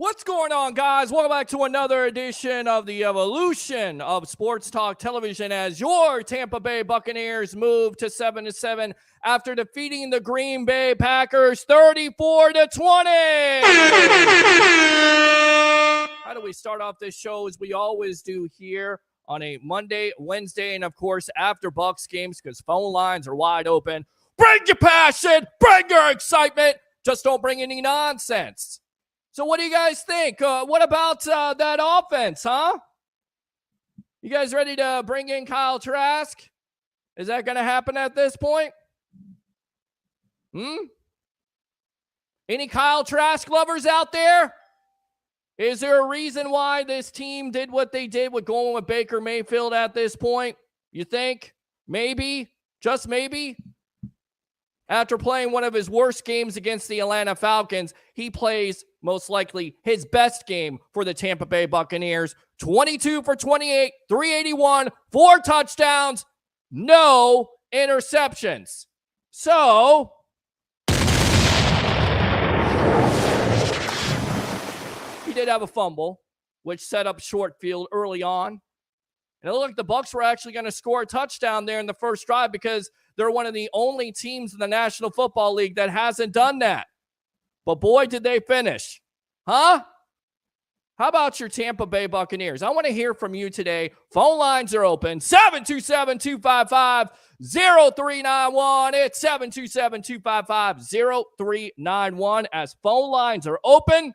What's going on, guys? Welcome back to another edition of the evolution of Sports Talk Television as your Tampa Bay Buccaneers move to 7-7 after defeating the Green Bay Packers 34-20. How do we start off this show as we always do here on a Monday, Wednesday, and of course after Bucs games because phone lines are wide open. Bring your passion, bring your excitement, just don't bring any nonsense. So what do you guys think? What about that offense, huh? You guys ready to bring in Kyle Trask? Is that going to happen at this point? Any Kyle Trask lovers out there? Is there a reason why this team did what they did with going with Baker Mayfield at this point? You think? Maybe? Just maybe? After playing one of his worst games against the Atlanta Falcons, he plays most likely his best game for the Tampa Bay Buccaneers 22 for 28, 381, 4 touchdowns, no interceptions. So, he did have a fumble, which set up short field early on. And it looked like the Bucs were actually going to score a touchdown there in the first drive because they're one of the only teams in the National Football League that hasn't done that. But boy, did they finish. Huh? How about your Tampa Bay Buccaneers? I want to hear from you today. Phone lines are open. 727-255-0391. It's 727-255-0391 as phone lines are open.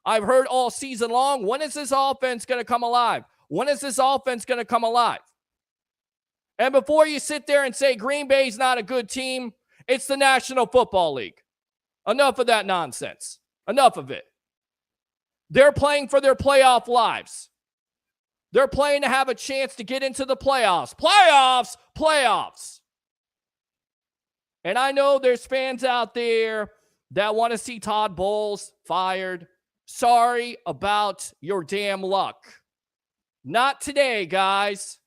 I've heard all season long, when is this offense going to come alive? When is this offense going to come alive? And before you sit there and say Green Bay's not a good team, it's the National Football League. Enough of that nonsense. Enough of it. They're playing for their playoff lives. They're playing to have a chance to get into the playoffs. Playoffs. And I know there's fans out there that want to see Todd Bowles fired. Sorry about your damn luck. Not today, guys.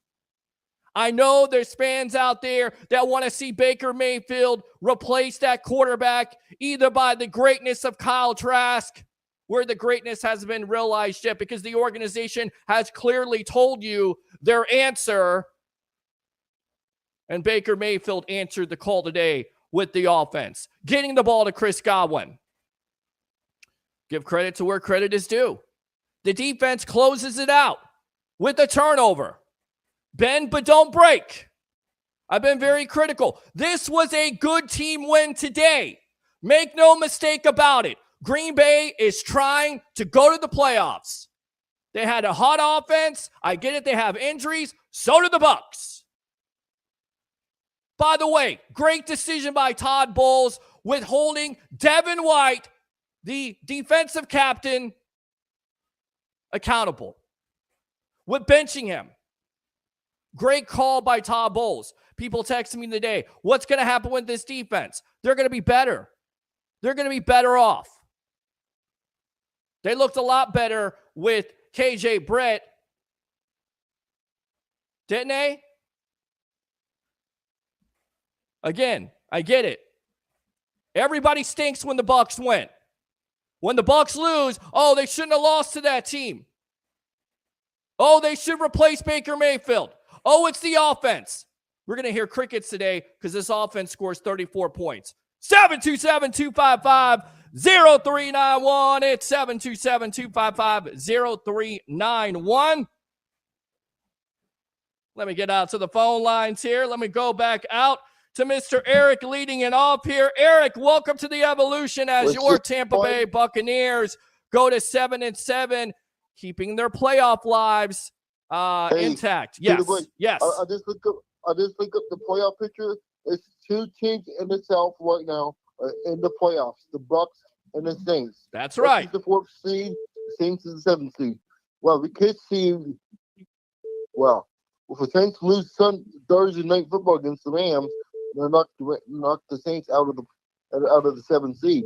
I know there's fans out there that want to see Baker Mayfield replace that quarterback either by the greatness of Kyle Trask, where the greatness hasn't been realized yet because the organization has clearly told you their answer. And Baker Mayfield answered the call today with the offense, getting the ball to Chris Godwin. Give credit to where credit is due. The defense closes it out with a turnover. Bend but don't break. I've been very critical. This was a good team win today. Make no mistake about it. Green Bay is trying to go to the playoffs. They had a hot offense. I get it. They have injuries. So do the Bucs. By the way, great decision by Todd Bowles withholding Devin White, the defensive captain, accountable. With benching him. Great call by Todd Bowles. People texting me today, what's going to happen with this defense? They're going to be better. They're going to be better off. They looked a lot better with KJ Britt, didn't they? Again, I get it. Everybody stinks when the Bucs win. When the Bucs lose, oh, they shouldn't have lost to that team. Oh, they should replace Baker Mayfield. Oh, it's the offense. We're going to hear crickets today because this offense scores 34 points. 727-255-0391. It's 727-255-0391. Let me get out to the phone lines here. Let me go back out to Mr. Eric leading it off here. Eric, welcome to the Evolution as your Tampa Bay Buccaneers go to 7-7, keeping their playoff lives intact. Yes. Yes. I just looked up the playoff picture. It's two teams in the South right now in the playoffs: the Bucs and the Saints. That's right. The 4th seed, the Saints is the 7th seed. Well, we could see. Well, if the Saints lose Thursday night football against the Rams, they'll knock the Saints out of the 7th seed.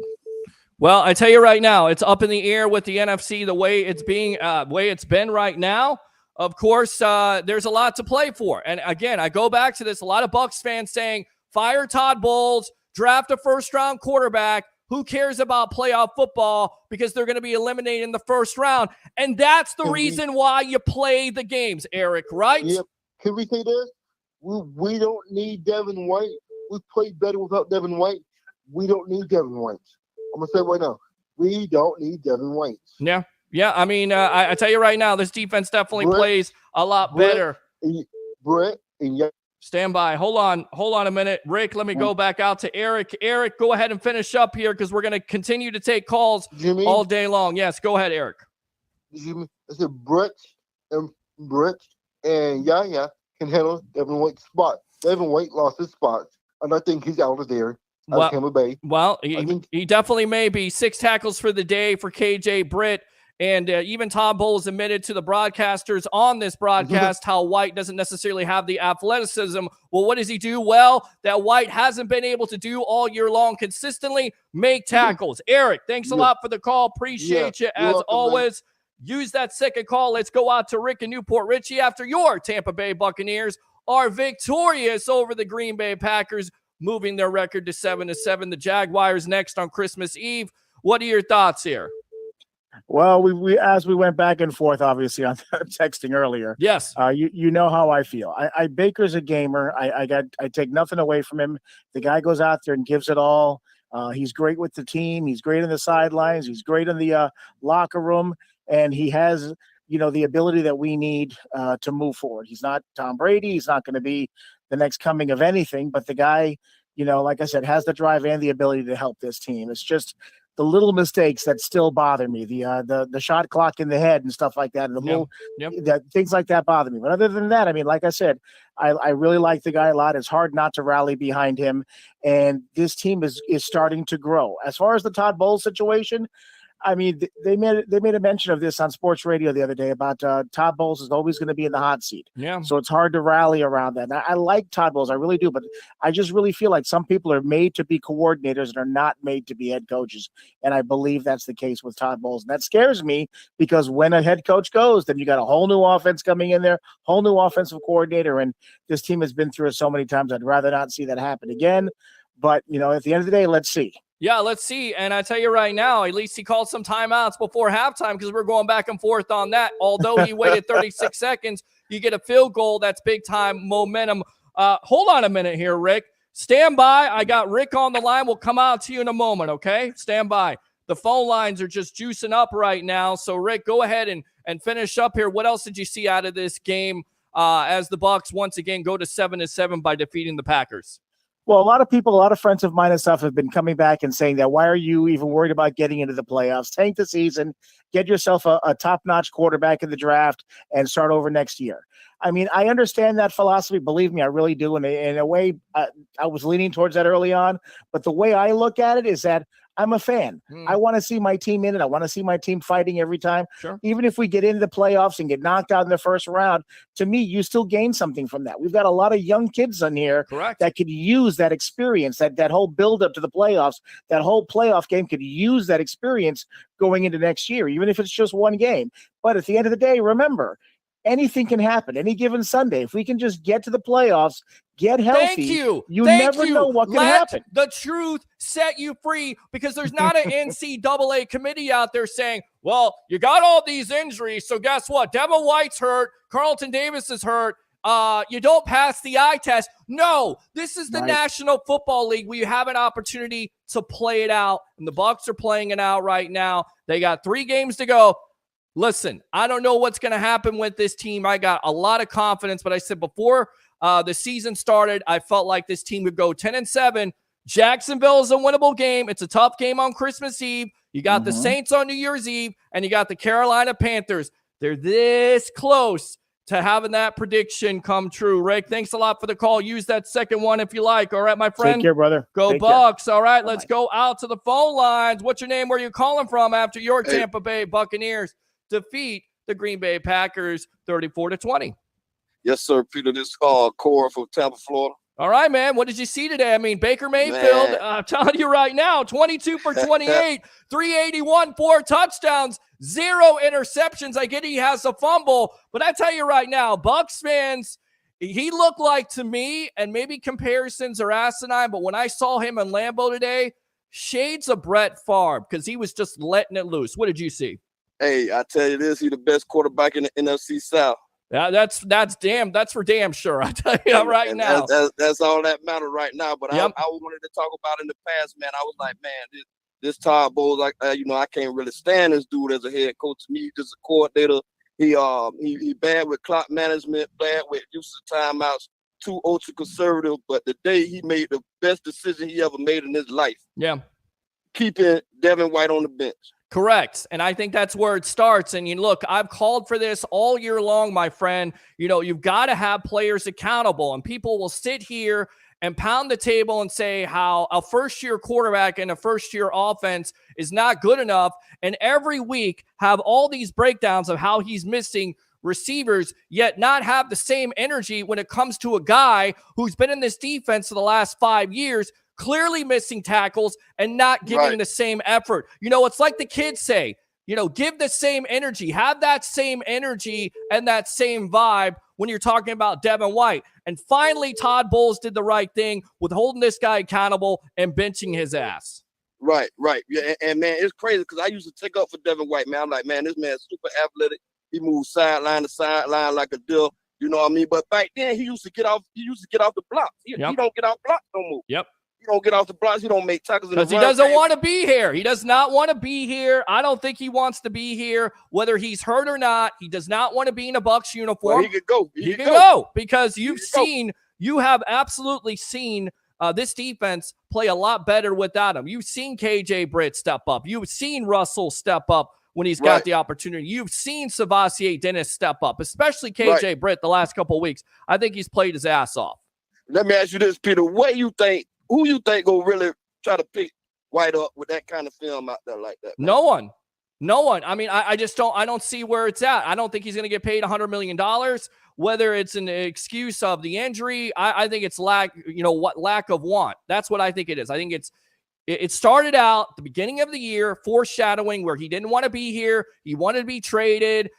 Well, I tell you right now, it's up in the air with the NFC the way it's been right now. Of course, there's a lot to play for. And again, I go back to this. A lot of Bucs fans saying, fire Todd Bowles, draft a first-round quarterback. Who cares about playoff football because they're going to be eliminated in the first round? And that's the reason why you play the games, Eric, right? Yep. Can we say this? We don't need Devin White. We played better without Devin White. We don't need Devin White. I'm going to say it right now. We don't need Devin White. Yeah. Yeah, I mean, I tell you right now, this defense definitely plays a lot better. Stand by. Hold on a minute. Rick, let me go back out to Eric. Eric, go ahead and finish up here because we're going to continue to take calls all day long. Yes, go ahead, Eric. I said Brett and Yaya can handle Devin White's spot. Devin White lost his spot, and I think he's out of there. Tampa Bay. Well, he definitely may be. 6 tackles for the day for KJ Britt. And even Todd Bowles admitted to the broadcasters on this broadcast how White doesn't necessarily have the athleticism. Well, what does he do? Well, that White hasn't been able to do all year long consistently, make tackles. Eric, thanks a lot for the call. Appreciate you as always. Use that second call. Let's go out to Rick in Newport Richie after your Tampa Bay Buccaneers are victorious over the Green Bay Packers, moving their record to 7-7. The Jaguars next on Christmas Eve. What are your thoughts here? Well, we as we went back and forth, obviously on texting earlier. Yes. You know how I feel. Baker's a gamer. I take nothing away from him. The guy goes out there and gives it all. He's great with the team. He's great on the sidelines. He's great in the locker room, and he has the ability that we need to move forward. He's not Tom Brady. He's not going to be the next coming of anything, but the guy, like I said, has the drive and the ability to help this team. It's just the little mistakes that still bother me, the shot clock in the head and stuff like that, and the things like that bother me. But other than that, I mean, like I said, I really like the guy a lot. It's hard not to rally behind him, and this team is starting to grow. As far as the Todd Bowles situation, I mean, they made a mention of this on sports radio the other day about Todd Bowles is always going to be in the hot seat. Yeah. So it's hard to rally around that. And I like Todd Bowles, I really do, but I just really feel like some people are made to be coordinators and are not made to be head coaches. And I believe that's the case with Todd Bowles. And that scares me because when a head coach goes, then you got a whole new offense coming in there, whole new offensive coordinator. And this team has been through it so many times. I'd rather not see that happen again. But, at the end of the day, let's see. Yeah, let's see. And I tell you right now, at least he called some timeouts before halftime because we're going back and forth on that. Although he waited 36 seconds, you get a field goal. That's big-time momentum. Hold on a minute here, Rick. Stand by. I got Rick on the line. We'll come out to you in a moment, okay? Stand by. The phone lines are just juicing up right now. So, Rick, go ahead and finish up here. What else did you see out of this game as the Bucs once again go to 7-7 by defeating the Packers? Well, a lot of friends of mine and stuff have been coming back and saying that why are you even worried about getting into the playoffs? Tank the season, get yourself a top-notch quarterback in the draft, and start over next year. I mean, I understand that philosophy. Believe me, I really do. And in a way, I was leaning towards that early on. But the way I look at it is that I'm a fan. I want to see my team in it. I want to see my team fighting every time. Sure. Even if we get into the playoffs and get knocked out in the first round, to me, you still gain something from that. We've got a lot of young kids on here that could use that experience, that whole build-up to the playoffs, that whole playoff game could use that experience going into next year, even if it's just one game. But at the end of the day, remember, anything can happen any given Sunday. If we can just get to the playoffs, get healthy. Thank you. You never know what can happen. The truth set you free because there's not an NCAA committee out there saying, well, you got all these injuries, so guess what? Devin White's hurt. Carlton Davis is hurt. You don't pass the eye test. No, this is the National Football League where you have an opportunity to play it out, and the Bucs are playing it out right now. They got 3 games to go. Listen, I don't know what's going to happen with this team. I got a lot of confidence, but I said before the season started, I felt like this team would go 10-7. Jacksonville is a winnable game. It's a tough game on Christmas Eve. You got the Saints on New Year's Eve, and you got the Carolina Panthers. They're this close to having that prediction come true. Rick, thanks a lot for the call. Use that second one if you like. All right, my friend. Take care, brother. Go Bucs. All right, let's go out to the phone lines. What's your name? Where are you calling from after your Tampa Bay Buccaneers defeat the Green Bay Packers 34-20? Yes, sir, Peter. This is Cora from Tampa, Florida. All right, man. What did you see today? I mean, Baker Mayfield, I'm telling you right now, 22 for 28, 381, 4 touchdowns, 0 interceptions. I get he has a fumble, but I tell you right now, Bucs fans, he looked like to me, and maybe comparisons are asinine, but when I saw him in Lambeau today, shades of Brett Favre because he was just letting it loose. What did you see? Hey, I tell you this, he's the best quarterback in the NFC South. Yeah, that's for damn sure. I tell you right now. That's all that matters right now. But I wanted to talk about in the past, man. I was like, man, this Todd Bowles, I can't really stand this dude as a head coach. To me, he's just a coordinator. He bad with clock management, bad with use of timeouts, too ultra conservative. But the day he made the best decision he ever made in his life. Yeah, keeping Devin White on the bench. Correct. And I think that's where it starts. And look, I've called for this all year long, my friend. You've got to have players accountable, and people will sit here and pound the table and say how a first-year quarterback and a first-year offense is not good enough. And every week have all these breakdowns of how he's missing receivers, yet not have the same energy when it comes to a guy who's been in this defense for the last 5 years, clearly missing tackles and not giving the same effort. It's like the kids say, give the same energy, have that same energy and that same vibe when you're talking about Devin White. And finally, Todd Bowles did the right thing with holding this guy accountable and benching his ass. Right. Yeah, and man, it's crazy because I used to take up for Devin White, man. I'm like, man, this man's super athletic. He moves sideline to sideline like a deer. You know what I mean? But back then, he used to get off the blocks. He don't get off blocks no more. Yep. He don't get off the blocks. He don't make tackles. Because he doesn't want to be here. He does not want to be here. I don't think he wants to be here, whether he's hurt or not. He does not want to be in a Bucs uniform. Well, he could go. He could go because you have absolutely seen this defense play a lot better without him. You've seen KJ Britt step up. You've seen Russell step up when he's got the opportunity. You've seen Savasier Dennis step up, especially KJ Britt the last couple of weeks. I think he's played his ass off. Let me ask you this, Peter. Who you think will really try to pick White up with that kind of film out there like that? Man? No one. I mean, I don't see where it's at. I don't think he's going to get paid $100 million. Whether it's an excuse of the injury, I think it's lack of want. That's what I think it is. I think it started out at the beginning of the year, foreshadowing where he didn't want to be here. He wanted to be traded.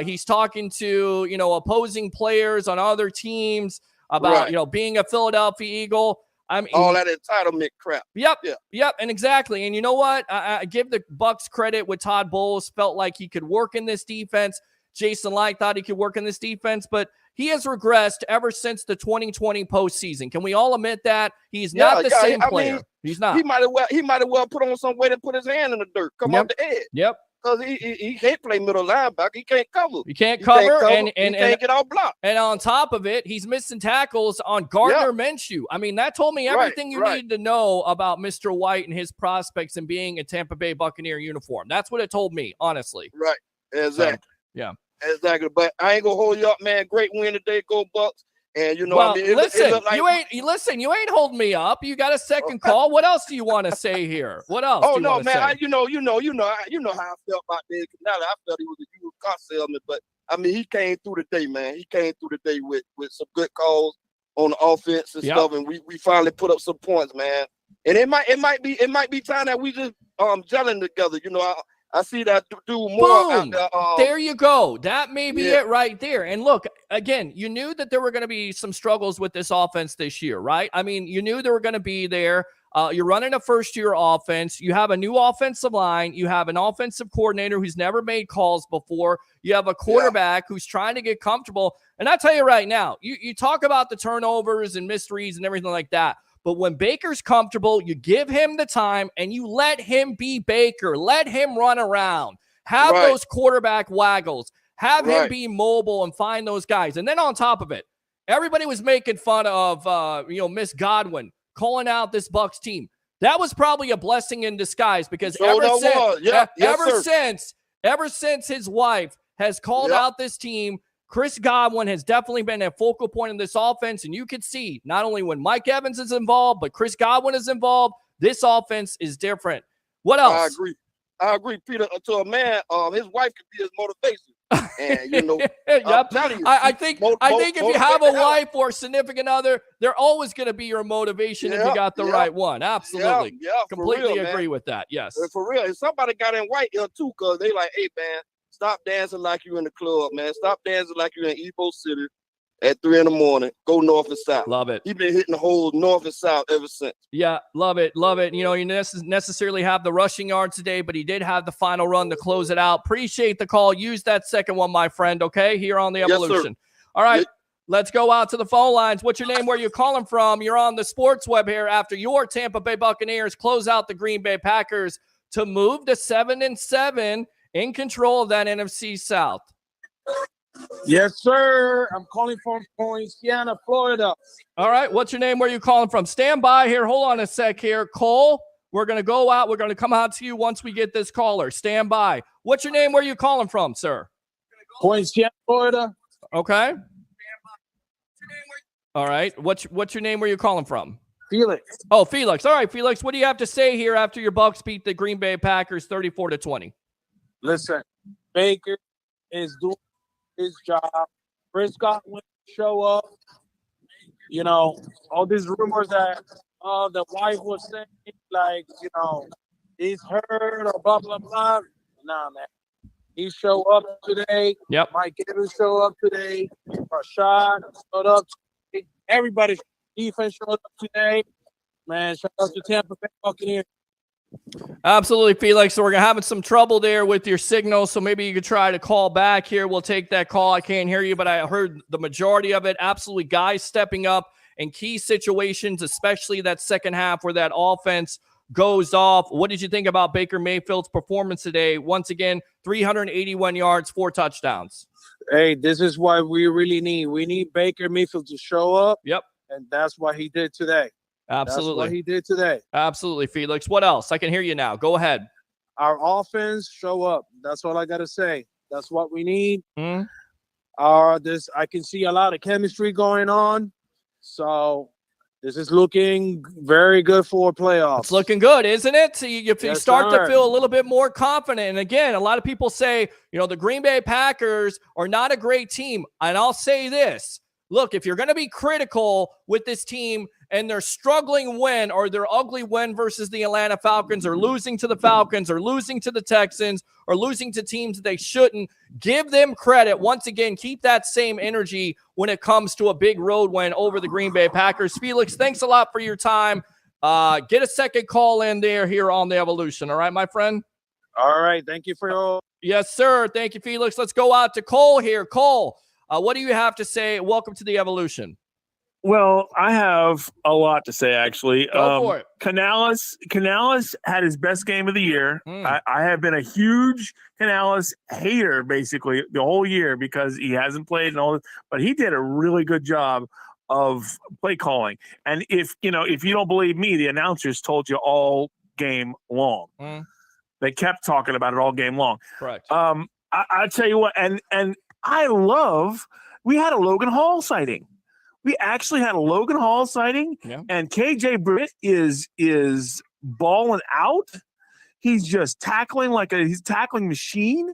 He's talking to, opposing players on other teams about, being a Philadelphia Eagle. I mean, all that entitlement crap. Yep. And exactly. And you know what? I give the Bucs credit with Todd Bowles. Felt like he could work in this defense. Jason Licht thought he could work in this defense, but he has regressed ever since the 2020 postseason. Can we all admit that? He's not the same player. I mean, he's not. He might have well put on some weight and put his hand in the dirt, come off the edge. Yep. Because he can't play middle linebacker. He can't cover. He can't cover and he can't get out blocked. And on top of it, he's missing tackles on Gardner Minshew. I mean, that told me everything you needed to know about Mr. White and his prospects and being a Tampa Bay Buccaneer uniform. That's what it told me, honestly. Right. Exactly. So, yeah. Exactly. But I ain't gonna hold you up, man. Great win today, go Bucs. And you know, you ain't holding me up. You got a second call. What else do you want to say here? What else? Oh no, man. You know how I felt about Dave Canale. I felt he was a used car salesman, but I mean, he came through the day, man. He came through the day with some good calls on the offense and stuff, and we finally put up some points, man. And it might be time that we just gelling together. You know, I see that do more. Boom. There you go. That may be it right there. And look, again, you knew that there were going to be some struggles with this offense this year, right? I mean, you knew they were going to be there. You're running a first-year offense. You have a new offensive line. You have an offensive coordinator who's never made calls before. You have a quarterback who's trying to get comfortable. And I tell you right now, you talk about the turnovers and mysteries and everything like that. But when Baker's comfortable, you give him the time and you let him be Baker. Let him run around. Have those quarterback waggles. Have him be mobile and find those guys. And then on top of it, everybody was making fun of, Miss Godwin calling out this Bucs team. That was probably a blessing in disguise because ever since his wife has called out this team, Chris Godwin has definitely been a focal point in this offense, and you can see not only when Mike Evans is involved, but Chris Godwin is involved, this offense is different. What else? I agree, Peter. To a man, his wife could be his motivation. And, I think if you have a wife or significant other, they're always going to be your motivation if you got the right one. Absolutely. Completely agree with that. Yes. For real. And somebody got in White here, too, because they like, hey, man, stop dancing like you in the club, man. Stop dancing like you're in Evo City at 3 a.m. Go north and south. Love it. He's been hitting the holes north and south ever since. Yeah, love it. Love it. You know, you necessarily have the rushing yards today, but he did have the final run to close it out. Appreciate the call. Use that second one, my friend, okay, here on the Evolution. All right, let's go out to the phone lines. What's your name? Where you calling from? You're on the Sports Web here after your Tampa Bay Buccaneers close out the Green Bay Packers to move to 7-7. In control of that NFC South. Yes, sir. I'm calling from Poinciana, Florida. All right. What's your name? Where are you calling from? Stand by here. Hold on a sec here. Cole, we're going to go out. We're going to come out to you once we get this caller. Stand by. What's your name? Where are you calling from, sir? Poinciana, Florida. Okay. All right. What's your name? Where are you calling from? Felix. Oh, Felix. All right, Felix. What do you have to say here after your Bucs beat the Green Bay Packers 34-20? Listen, Baker is doing his job. Chris Godwin show up. You know, all these rumors that the wife was saying, like, you know, he's hurt or blah, blah, blah. Nah, man. He show up today. Yep. Mike Evans show up today. Rashad showed up today. Everybody defense showed up today. Man, shout out to Tampa Bay Buccaneers. Absolutely, Felix. So we're having some trouble there with your signal, so maybe you could try to call back here. We'll take that call. I can't hear you, but I heard the majority of it. Absolutely, guys stepping up in key situations, especially that second half where that offense goes off. What did you think about Baker Mayfield's performance today? Once again, 381 yards, 4 touchdowns. Hey, this is what we really need. We need Baker Mayfield to show up. Yep. And that's what he did today. Absolutely. That's what he did today. Absolutely, Felix. What else? I can hear you now. Go ahead. Our offense show up. That's all I got to say. That's what we need. Mm-hmm. I can see a lot of chemistry going on. So this is looking very good for playoffs. It's looking good, isn't it? So you Yes, start sir. to feel a little bit more confident. And again, a lot of people say, the Green Bay Packers are not a great team. And I'll say this. Look, if you're going to be critical with this team and their struggling win or their ugly win versus the Atlanta Falcons or losing to the Falcons or losing to the Texans or losing to teams that they shouldn't, give them credit. Once again, keep that same energy when it comes to a big road win over the Green Bay Packers. Felix, thanks a lot for your time. Get a second call in there here on the Evolution. All right, my friend? All right. Thank you for your... Yes, sir. Thank you, Felix. Let's go out to Cole here. Cole, what do you have to say? Welcome to the Evolution. Well, I have a lot to say, actually. Go for it. Canales had his best game of the year. I have been a huge Canales hater, basically, the whole year because he hasn't played and all this, but he did a really good job of play calling. And if you don't believe me, the announcers told you all game long. They kept talking about it all game long. Correct. I'll tell you what, and we had a Logan Hall sighting. We actually had a Logan Hall sighting, and KJ Britt is balling out. He's just tackling he's a tackling machine.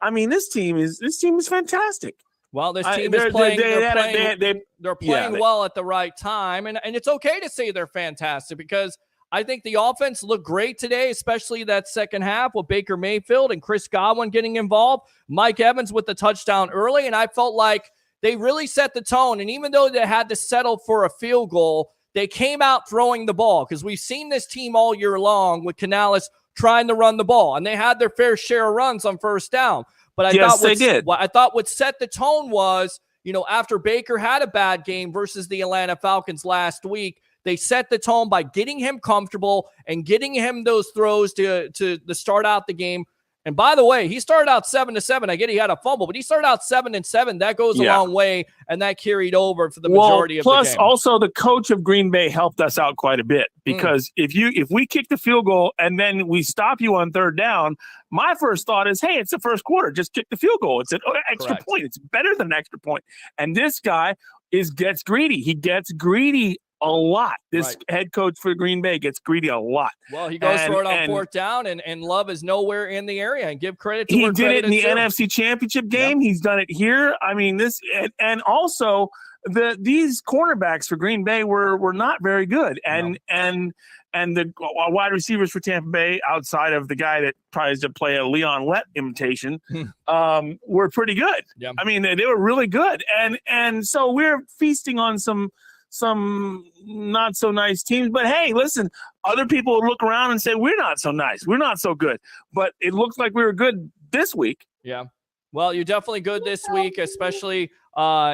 I mean, this team is fantastic. Well, this team is playing. They're playing well at the right time, and it's okay to say they're fantastic because I think the offense looked great today, especially that second half with Baker Mayfield and Chris Godwin getting involved. Mike Evans with the touchdown early, and I felt like they really set the tone. And even though they had to settle for a field goal, they came out throwing the ball because we've seen this team all year long with Canales trying to run the ball, and they had their fair share of runs on first down. But I thought what set the tone was, after Baker had a bad game versus the Atlanta Falcons last week, they set the tone by getting him comfortable and getting him those throws to start out the game. And by the way, he started out 7-7. I get he had a fumble, but he started out 7-7. That goes a long way, and that carried over for the majority of the game. Plus, also the coach of Green Bay helped us out quite a bit because if we kick the field goal and then we stop you on third down, my first thought is, hey, it's the first quarter. Just kick the field goal. It's an extra point. It's better than an extra point. And this guy gets greedy. He gets greedy a lot. This head coach for Green Bay gets greedy a lot. Well, he goes for it on fourth down, and Love is nowhere in the area. And give credit to he did it in the NFC Championship game. He's done it here. I mean, this and also these cornerbacks for Green Bay were not very good, and the wide receivers for Tampa Bay, outside of the guy that tries to play a Leon Lett imitation, were pretty good. Yeah. I mean, they were really good, and so we're feasting on some not so nice teams, but hey, listen, other people will look around and say we're not so nice, we're not so good, but it looks like we were good this week. Yeah, well, you're definitely good this week, especially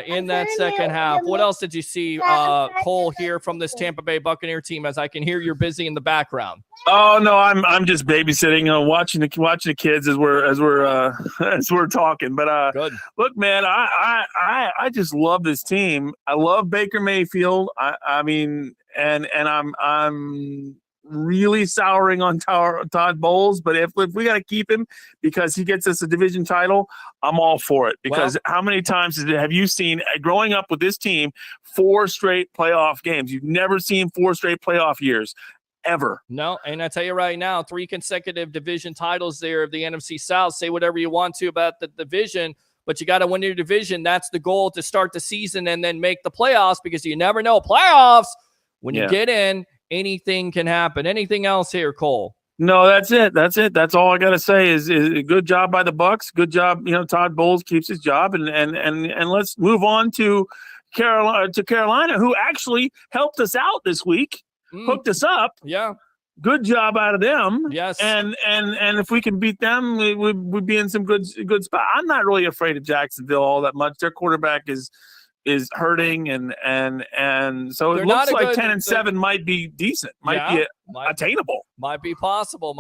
in that second half. What else did you see, Cole, here from this Tampa Bay Buccaneer team? As I can hear you're busy in the background. Oh no, I'm just babysitting, watching the kids as we're talking. But good. Look, man, I just love this team. I love Baker Mayfield. I mean, and I'm really souring on Todd Bowles, but if we got to keep him because he gets us a division title, I'm all for it. Because how many times have you seen, growing up with this team, 4 straight playoff games? You've never seen 4 straight playoff years. Ever. No, and I tell you right now, 3 consecutive division titles there of the NFC South. Say whatever you want to about the division, but you got to win your division. That's the goal to start the season and then make the playoffs, because you never know. Playoffs, when you get in, anything can happen. Anything else here, Cole? No, that's it. That's all I got to say is a good job by the Bucs. Good job. Todd Bowles keeps his job, and let's move on to Carolina, who actually helped us out this week, hooked us up. Yeah. Good job out of them. Yes. And if we can beat them, we'd be in some good spot. I'm not really afraid of Jacksonville all that much. Their quarterback is hurting, and so They're it looks like good, 10-7 might be decent, might be attainable. Might be possible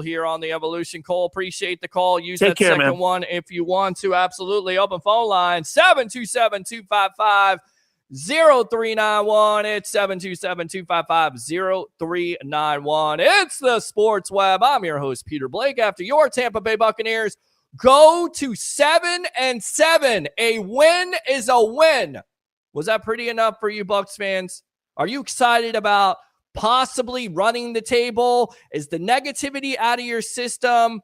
here on the Evolution. Cole, appreciate the call. Use Take that care, second man. one if you want to. Absolutely. Open phone line 727-255-0391. It's 727-255-0391. It's the Sports Web. I'm your host, Peter Blake. After your Tampa Bay Buccaneers go to 7-7, a win is a win. Was that pretty enough for you, Bucs fans? Are you excited about possibly running the table? Is the negativity out of your system?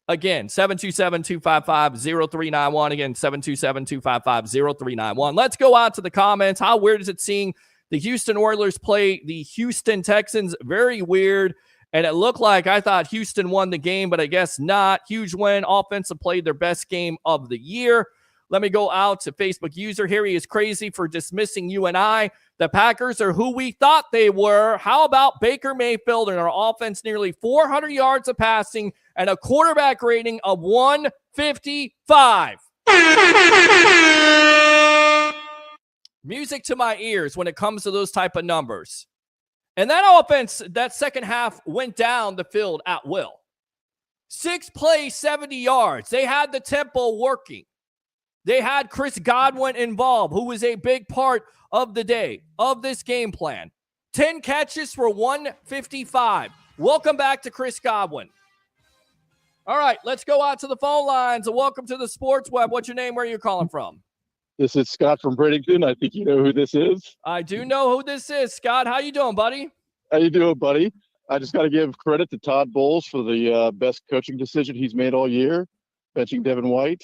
Again, 727-255-0391. Again, 727-255-0391. Let's go out to the comments. How weird is it seeing the Houston Oilers play the Houston Texans? Very weird. And it looked like I thought Houston won the game, but I guess not. Huge win. Offensive played their best game of the year. Let me go out to Facebook user. Harry is crazy for dismissing you and I. The Packers are who we thought they were. How about Baker Mayfield and our offense? Nearly 400 yards of passing and a quarterback rating of 155. Music to my ears when it comes to those type of numbers. And that offense, that second half went down the field at will. 6 plays, 70 yards. They had the tempo working. They had Chris Godwin involved, who was a big part of the day, of this game plan. 10 catches for 155. Welcome back to Chris Godwin. All right, let's go out to the phone lines. Welcome to the Sports Web. What's your name? Where are you calling from? This is Scott from Bradenton. I think you know who this is. I do know who this is. Scott, how you doing, buddy? How you doing, buddy? I just got to give credit to Todd Bowles for the best coaching decision he's made all year, benching Devin White.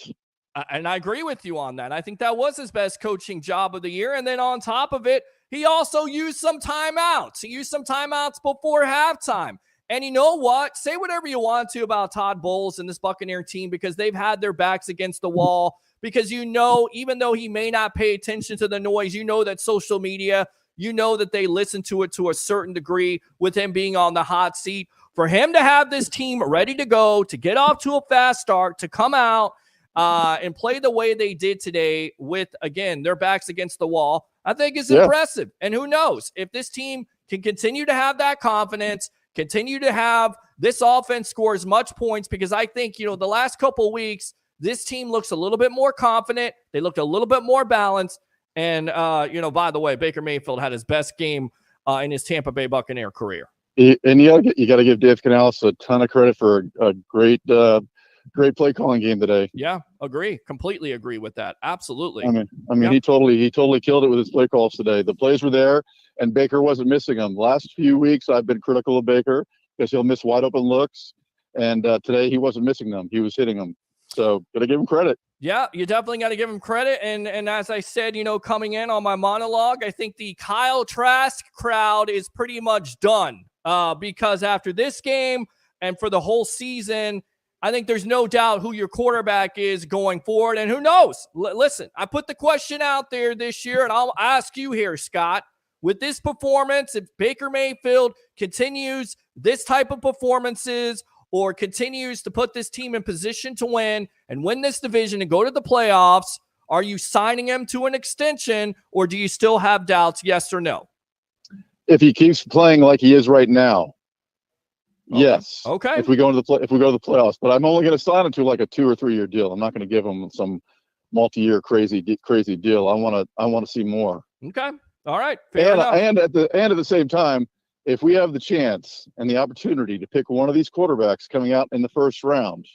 And I agree with you on that. I think that was his best coaching job of the year. And then on top of it, he also used some timeouts. He used some timeouts before halftime. And you know what? Say whatever you want to about Todd Bowles and this Buccaneer team, because they've had their backs against the wall. Because even though he may not pay attention to the noise, that social media, that they listen to it to a certain degree with him being on the hot seat. For him to have this team ready to go, to get off to a fast start, to come out and play the way they did today with, again, their backs against the wall, I think is impressive. And who knows if this team can continue to have that confidence, continue to have this offense score as much points, because I think, the last couple of weeks, this team looks a little bit more confident. They looked a little bit more balanced. And, by the way, Baker Mayfield had his best game in his Tampa Bay Buccaneer career. And you got to give Dave Canales a ton of credit for a great play calling game today. Yeah, agree. Completely agree with that. Absolutely. I mean, he totally killed it with his play calls today. The plays were there, and Baker wasn't missing them. Last few weeks, I've been critical of Baker because he'll miss wide open looks, and today he wasn't missing them. He was hitting them. So got to give him credit. Yeah, you definitely got to give him credit. And as I said, coming in on my monologue, I think the Kyle Trask crowd is pretty much done because after this game and for the whole season, I think there's no doubt who your quarterback is going forward. And who knows? Listen, I put the question out there this year, and I'll ask you here, Scott. With this performance, if Baker Mayfield continues this type of performances or continues to put this team in position to win and win this division and go to the playoffs, are you signing him to an extension, or do you still have doubts, yes or no? If he keeps playing like he is right now, okay. Yes. Okay. If we go to the playoffs, but I'm only going to sign him to like a 2 or 3 year deal. I'm not going to give him some multi-year crazy deal. I want to see more. Okay. All right. Fair enough. And at the same time, if we have the chance and the opportunity to pick one of these quarterbacks coming out in the first round,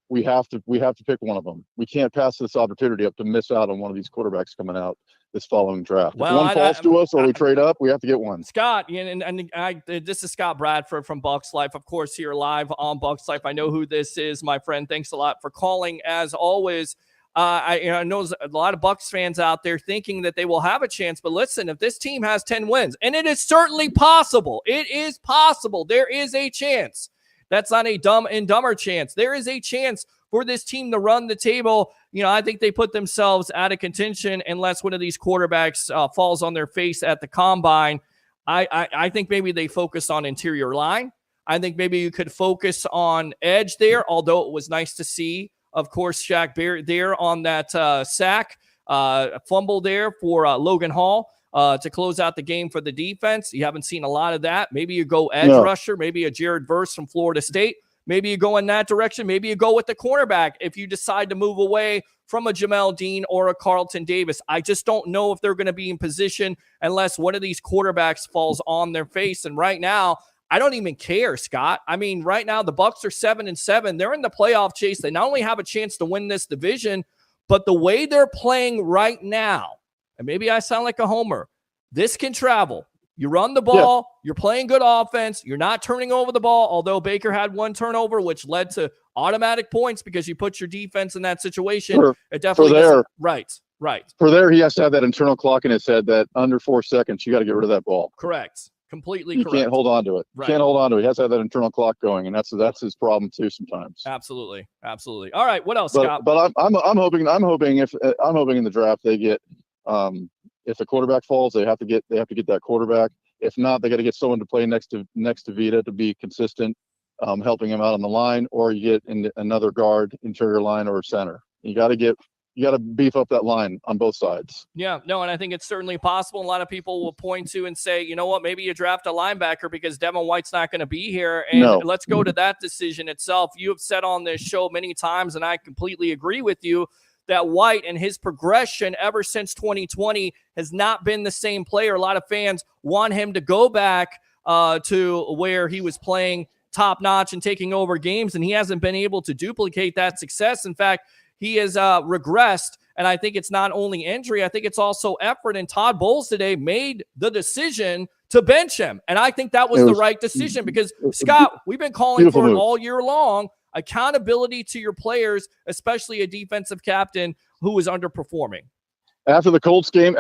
we have to pick one of them. We can't pass this opportunity up to miss out on one of these quarterbacks coming out this following draft. Well, if one falls to us or we trade up, we have to get one. Scott, and this is Scott Bradford from Bucs Life, of course, here live on Bucs Life. I know who this is, my friend. Thanks a lot for calling, as always. I know there's a lot of Bucs fans out there thinking that they will have a chance. But listen, if this team has 10 wins, and it is certainly possible, it is possible. There is a chance. That's not a dumb and dumber chance. There is a chance for this team to run the table. I think they put themselves out of contention unless one of these quarterbacks falls on their face at the combine. I think maybe they focus on interior line. I think maybe you could focus on edge there, although it was nice to see, of course, Shaq Barrett there on that sack fumble there for Logan Hall to close out the game for the defense. You haven't seen a lot of that. Maybe you go edge rusher, maybe a Jared Verse from Florida State. Maybe you go in that direction. Maybe you go with the cornerback if you decide to move away from a Jamel Dean or a Carlton Davis. I just don't know if they're going to be in position unless one of these quarterbacks falls on their face. And right now, I don't even care, Scott. I mean, right now, the Bucs are 7-7. They're in the playoff chase. They not only have a chance to win this division, but the way they're playing right now, and maybe I sound like a homer, this can travel. You run the ball, you're playing good offense, you're not turning over the ball, although Baker had one turnover, which led to automatic points because you put your defense in that situation. It definitely right. For there, he has to have that internal clock in his head that under 4 seconds, you got to get rid of that ball. Correct. Completely you correct. You can't hold on to it. Right. Can't hold on to it. He has to have that internal clock going, and that's his problem too sometimes. Absolutely. All right, what else, Scott? But I'm hoping in the draft they get if the quarterback falls, they have to get that quarterback. If not, they got to get someone to play next to Vita to be consistent, helping him out on the line, or you get in another guard, interior line, or center. You got to beef up that line on both sides. Yeah, no, and I think it's certainly possible. A lot of people will point to and say, you know what, maybe you draft a linebacker because Devin White's not going to be here. And let's go to that decision itself. You have said on this show many times, and I completely agree with you, that White and his progression ever since 2020 has not been the same player. A lot of fans want him to go back to where he was playing top-notch and taking over games, and he hasn't been able to duplicate that success. In fact, he has regressed, and I think it's not only injury, I think it's also effort, and Todd Bowles today made the decision to bench him, and I think that was the right decision because, Scott, we've been calling for it all year long. Accountability to your players, especially a defensive captain who is underperforming. After the Colts game,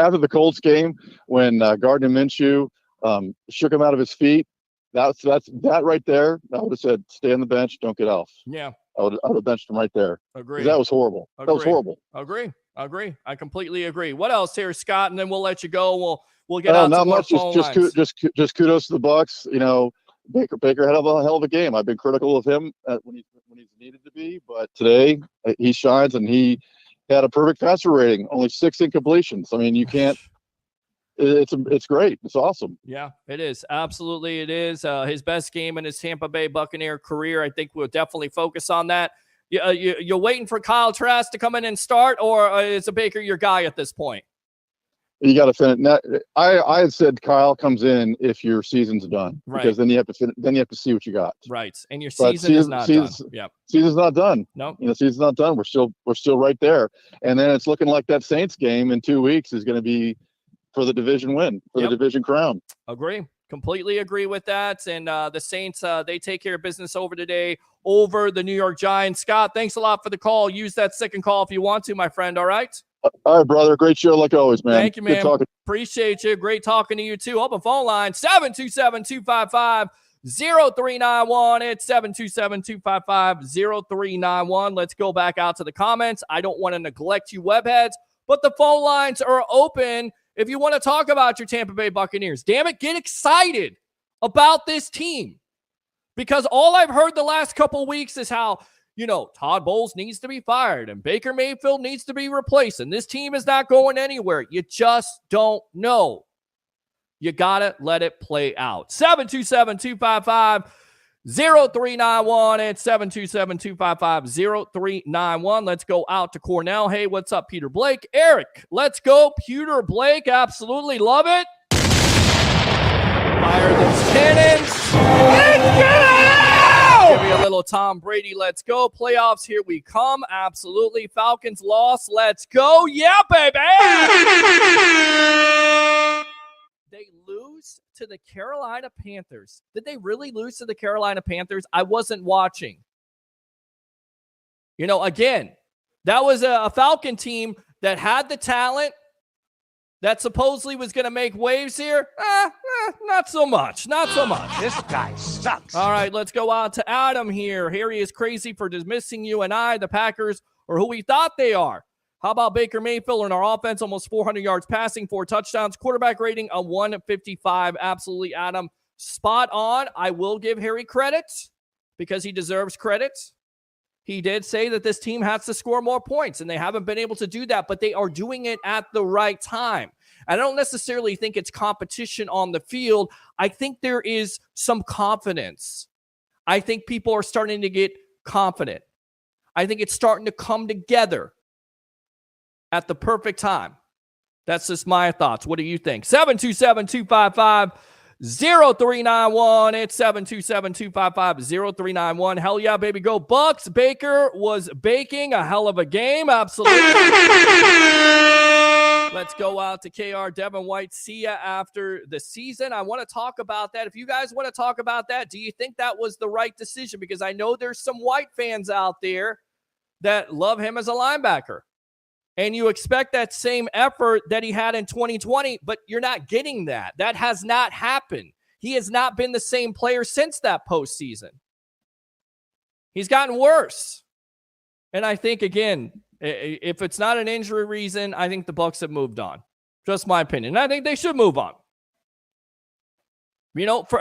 when Gardner Minshew shook him out of his feet, that right there. I would have said, "Stay on the bench, don't get off." Yeah, I would have benched him right there. Agree. That was horrible. That was horrible. Agree. I completely agree. What else here, Scott? And then we'll let you go. We'll get out. Not much. Just kudos to the Bucs. Baker had a hell of a game. I've been critical of him when he's needed to be, but today he shines and he had a perfect passer rating, only 6 incompletions. I mean, you can't. It's great. It's awesome. Yeah, it is. Absolutely, it is. His best game in his Tampa Bay Buccaneer career. I think we'll definitely focus on that. You're waiting for Kyle Trask to come in and start, or is a Baker your guy at this point? You got to finish. I had said Kyle comes in if your season's done, right? Because then you have to then you have to see what you got, right? And your season is not done. Yeah, season's not done. No, season's not done. We're still right there, and then it's looking like that Saints game in 2 weeks is going to be for the division win, for the division crown. Agree. Completely agree with that. And the Saints, they take care of business over today over the New York Giants. Scott, thanks a lot for the call. Use that second call if you want to, my friend. All right. All right, brother. Great show like always, man. Thank you, man. Appreciate you. Great talking to you, too. Open phone line, 727-255-0391. It's 727-255-0391. Let's go back out to the comments. I don't want to neglect you webheads, but the phone lines are open if you want to talk about your Tampa Bay Buccaneers. Damn it, get excited about this team. Because all I've heard the last couple weeks is how, Todd Bowles needs to be fired and Baker Mayfield needs to be replaced and this team is not going anywhere. You just don't know. You got to let it play out. 727-255-0391 and 727-255-0391. Let's go out to Cornell. Hey, what's up, Peter Blake? Eric, let's go, Peter Blake. Absolutely love it. Fire those cannons. Let's go! Give me a little Tom Brady. Let's go. Playoffs, here we come. Absolutely. Falcons lost. Let's go. Yeah, baby. They lose to the Carolina Panthers. Did they really lose to the Carolina Panthers? I wasn't watching. Again, That was a Falcon team that had the talent, that supposedly was going to make waves here. Not so much. Not so much. This guy sucks. All right, let's go on to Adam here. Harry is crazy for dismissing you and I, the Packers, or who we thought they are. How about Baker Mayfield in our offense? Almost 400 yards passing, 4 touchdowns, quarterback rating a 155. Absolutely, Adam. Spot on. I will give Harry credit because he deserves credit. He did say that this team has to score more points, and they haven't been able to do that, but they are doing it at the right time. I don't necessarily think it's competition on the field. I think there is some confidence. I think people are starting to get confident. I think it's starting to come together at the perfect time. That's just my thoughts. What do you think? 727-255-0391. It's 727-255-0391. Hell yeah, baby. Go Bucs. Baker was baking a hell of a game. Absolutely. Let's go out to KR. Devin White. See ya after the season. I want to talk about that. If you guys want to talk about that, do you think that was the right decision? Because I know there's some White fans out there that love him as a linebacker. And you expect that same effort that he had in 2020, but you're not getting that. That has not happened. He has not been the same player since that postseason. He's gotten worse. And I think, again, if it's not an injury reason, I think the Bucs have moved on. Just my opinion. And I think they should move on. You know, for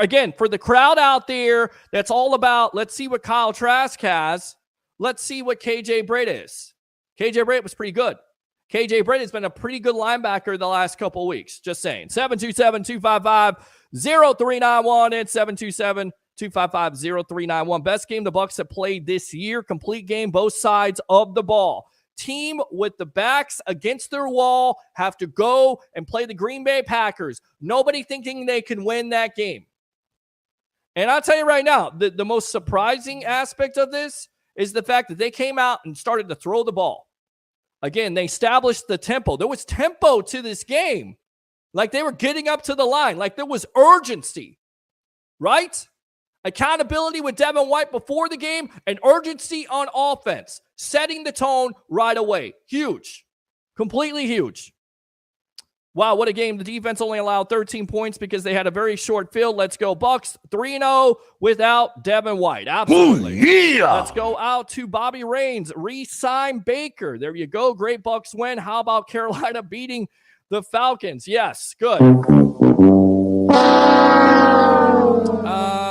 the crowd out there that's all about, let's see what Kyle Trask has. Let's see what KJ Britt is. KJ Britt was pretty good. KJ Britt has been a pretty good linebacker the last couple of weeks. Just saying. 727-255-0391 and 727-255-0391. Best game the Bucs have played this year. Complete game, both sides of the ball. Team with the backs against their wall have to go and play the Green Bay Packers. Nobody thinking they can win that game. And I'll tell you right now, the most surprising aspect of this is the fact that they came out and started to throw the ball. Again, they established the tempo. There was tempo to this game. Like they were getting up to the line. Like there was urgency, right? Accountability with Devin White before the game and urgency on offense. Setting the tone right away. Huge. Completely huge. Wow, what a game. The defense only allowed 13 points because they had a very short field. Let's go Bucs. 3-0 without Devin White. Absolutely. Ooh, yeah. Let's go out to Bobby Raines. Re-sign Baker. There you go. Great Bucs win. How about Carolina beating the Falcons? Yes, good.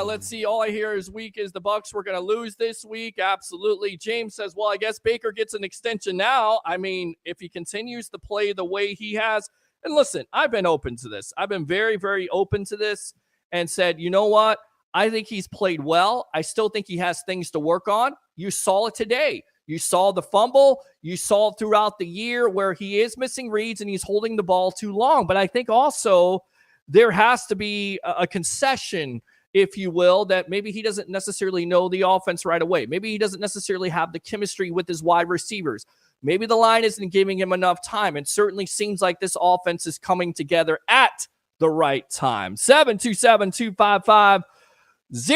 Let's see. All I hear is week is the Bucs were going to lose this week. Absolutely. James says, well, I guess Baker gets an extension now. I mean, if he continues to play the way he has. And listen, I've been open to this. I've been very, very open to this and said, you know what? I think he's played well. I still think he has things to work on. You saw it today. You saw the fumble. You saw it throughout the year where he is missing reads and he's holding the ball too long. But I think also there has to be a concession, if you will, that maybe he doesn't necessarily know the offense right away. Maybe he doesn't necessarily have the chemistry with his wide receivers. Maybe the line isn't giving him enough time. It certainly seems like this offense is coming together at the right time. 727-255-0391. It's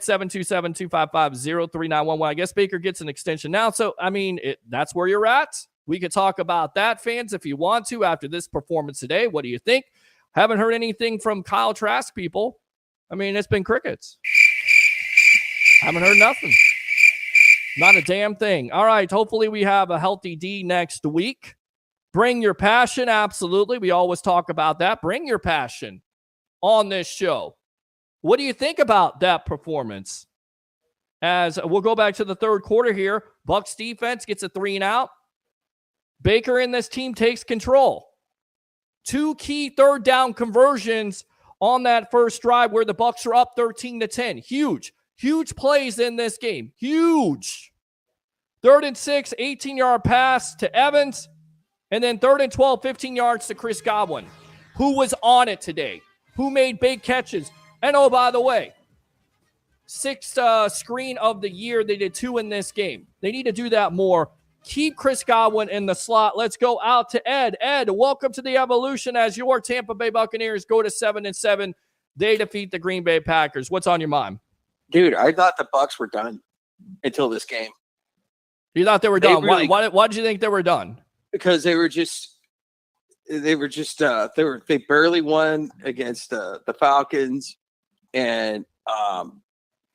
727-255-0391. Well, I guess Baker gets an extension now. So, I mean, that's where you're at. We could talk about that, fans, if you want to, after this performance today. What do you think? Haven't heard anything from Kyle Trask, people. I mean, it's been crickets. Haven't heard nothing. Not a damn thing. All right, hopefully we have a healthy D next week. Bring your passion, absolutely. We always talk about that. Bring your passion on this show. What do you think about that performance? As we'll go back to the third quarter here. Bucs defense gets a 3-and-out. Baker and this team takes control. 2 key third down conversions on that first drive where the Bucs are up 13-10. Huge plays in this game. Huge. 3rd and 6, 18-yard pass to Evans. And then 3rd and 12, 15 yards to Chris Godwin, who was on it today, who made big catches. And oh, by the way, 6th screen of the year. They did 2 in this game. They need to do that more. Keep Chris Godwin in the slot. Let's go out to Ed. Ed, welcome to the Evolution as your Tampa Bay Buccaneers go to 7-7. They defeat the Green Bay Packers. What's on your mind? Dude, I thought the Bucs were done until this game. You thought they were done. Why did you think they were done? Because they barely won against the Falcons, and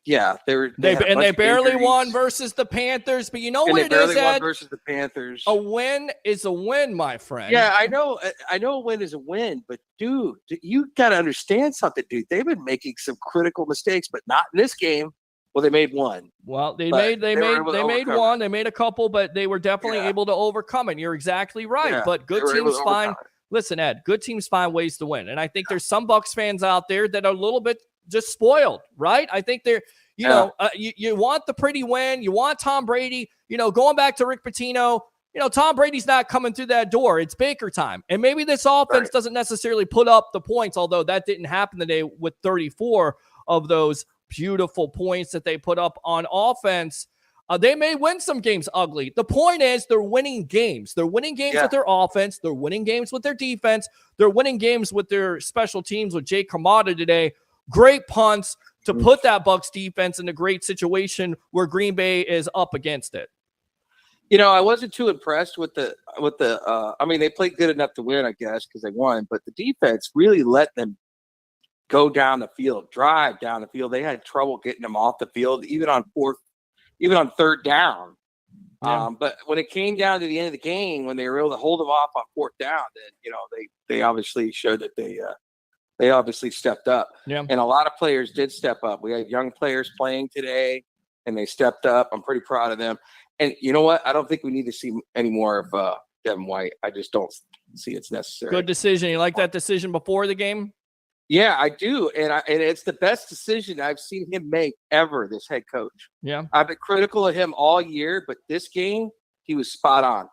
they barely won versus the Panthers. But you know what it is, Ed? Versus the Panthers. A win is a win, my friend. Yeah, I know a win is a win, but dude, you got to understand something, dude. They've been making some critical mistakes, but not in this game. Well, they made one. Well, they made one. They made a couple, but they were definitely able to overcome it. You're exactly right. Yeah, but good teams find. Listen, Ed, good teams find ways to win, and I think there's some Bucs fans out there that are a little bit just spoiled, right? I think they're, you want the pretty win. You want Tom Brady. Going back to Rick Pitino, Tom Brady's not coming through that door. It's Baker time, and maybe this offense doesn't necessarily put up the points, although that didn't happen today with 34 of those beautiful points that they put up on offense. They may win some games ugly. The point is they're winning games. They're winning games with their offense. They're winning games with their defense. They're winning games with their special teams with Jake Kamada today. Great punts to put that Bucs defense in a great situation where Green Bay is up against it. I wasn't too impressed with the I mean, they played good enough to win, I guess, because they won, but the defense really let them go down the field, drive down the field. They had trouble getting them off the field, even on third down. Yeah. But when it came down to the end of the game, when they were able to hold them off on fourth down, then they obviously showed that they obviously stepped up. Yeah. And a lot of players did step up. We had young players playing today, and they stepped up. I'm pretty proud of them. And you know what? I don't think we need to see any more of Devin White. I just don't see it's necessary. Good decision. You like that decision before the game? Yeah, I do, and it's the best decision I've seen him make ever, this head coach. Yeah. I've been critical of him all year, but this game, he was spot on.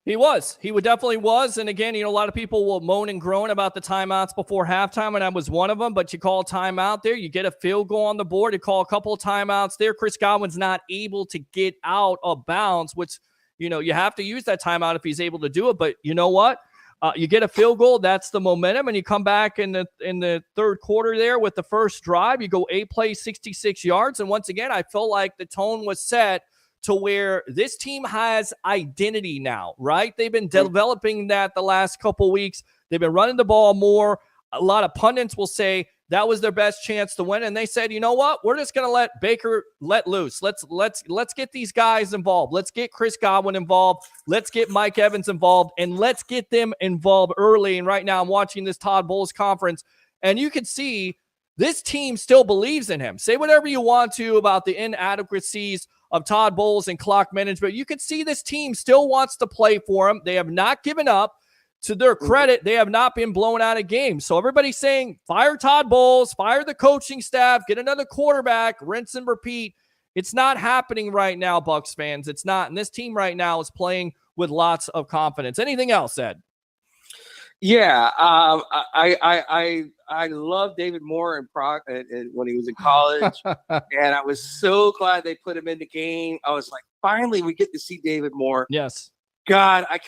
He definitely was. And again, a lot of people will moan and groan about the timeouts before halftime, and I was one of them, but you call a timeout there, you get a field goal on the board, you call a couple of timeouts there. Chris Godwin's not able to get out of bounds, which, you have to use that timeout if he's able to do it. But you know what? You get a field goal, that's the momentum, and you come back in the third quarter there with the first drive. You go 8 plays, 66 yards, and once again, I felt like the tone was set to where this team has identity now, right? They've been developing that the last couple weeks. They've been running the ball more. A lot of pundits will say that was their best chance to win, and they said, you know what? We're just going to let Baker let loose. Let's get these guys involved. Let's get Chris Godwin involved. Let's get Mike Evans involved, and let's get them involved early. And right now I'm watching this Todd Bowles conference, and you can see this team still believes in him. Say whatever you want to about the inadequacies of Todd Bowles and clock management. You can see this team still wants to play for him. They have not given up. To their credit, they have not been blown out of games. So everybody's saying, fire Todd Bowles, fire the coaching staff, get another quarterback, rinse and repeat. It's not happening right now, Bucs fans. It's not. And this team right now is playing with lots of confidence. Anything else, Ed? Yeah, I love David Moore when he was in college, and I was so glad they put him in the game. I was like, finally, we get to see David Moore. Yes. God, I've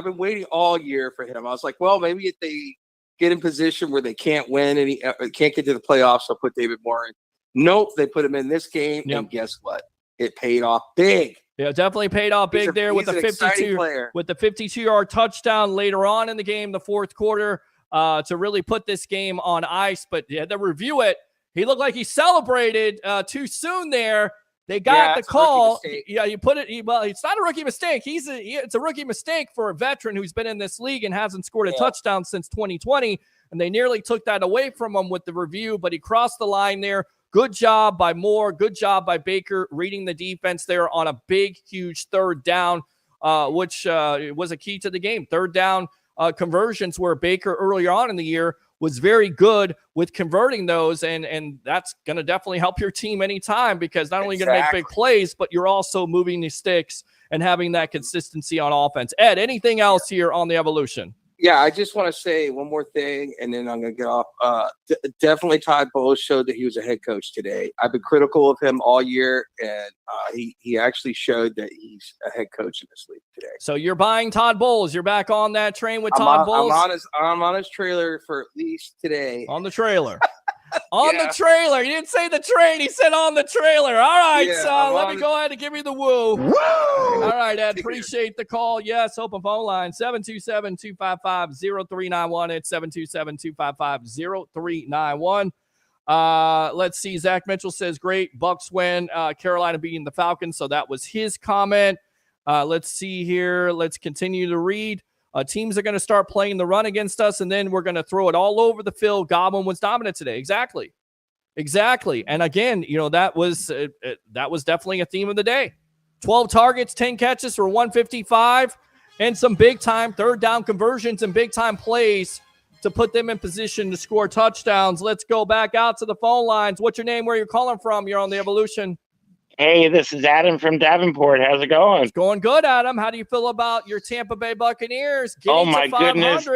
been waiting all year for him. I was like, well, maybe if they get in position where they can't win and can't get to the playoffs, I'll put David Moore in. Nope, they put him in this game, and guess what? It paid off big. Yeah, definitely paid off big there with the 52-yard touchdown later on in the game, the fourth quarter, to really put this game on ice. But yeah, to review it, he looked like he celebrated too soon there. They got the call. Yeah, you put it. Well, it's not a rookie mistake. It's a rookie mistake for a veteran who's been in this league and hasn't scored a touchdown since 2020. And they nearly took that away from him with the review, but he crossed the line there. Good job by Moore. Good job by Baker reading the defense there on a big, huge third down, which was a key to the game. Third down conversions where Baker earlier on in the year was very good with converting those, and that's going to definitely help your team anytime because not only going to make big plays, but you're also moving the sticks and having that consistency on offense. Ed, anything else here on the evolution? Yeah, I just want to say one more thing, and then I'm going to get off. Definitely Todd Bowles showed that he was a head coach today. I've been critical of him all year, and he actually showed that he's a head coach in this league today. So you're buying Todd Bowles. You're back on that train with Todd Bowles? I'm on his trailer for at least today. On the trailer. On Yeah. the trailer. He didn't say the train. He said on the trailer. All right, Yeah, son. I'm Let on me it. go ahead and give you the woo. All right, Ed. Appreciate the call. Yes, open phone line 727-255-0391. It's 727-255-0391. Let's see. Zach Mitchell says, great. Bucs win. Carolina beating the Falcons. So that was his comment. Let's see here. Let's continue to read. Teams are going to start playing the run against us, and then we're going to throw it all over the field. Godwin was dominant today. Exactly. And again, that was definitely a theme of the day. 12 targets, 10 catches for 155, and some big-time third down conversions and big-time plays to put them in position to score touchdowns. Let's go back out to the phone lines. What's your name? Where you're calling from? You're on the Evolution. Hey, this is Adam from Davenport. How's it going? It's going good, Adam. How do you feel about your Tampa Bay Buccaneers getting to 500? Goodness.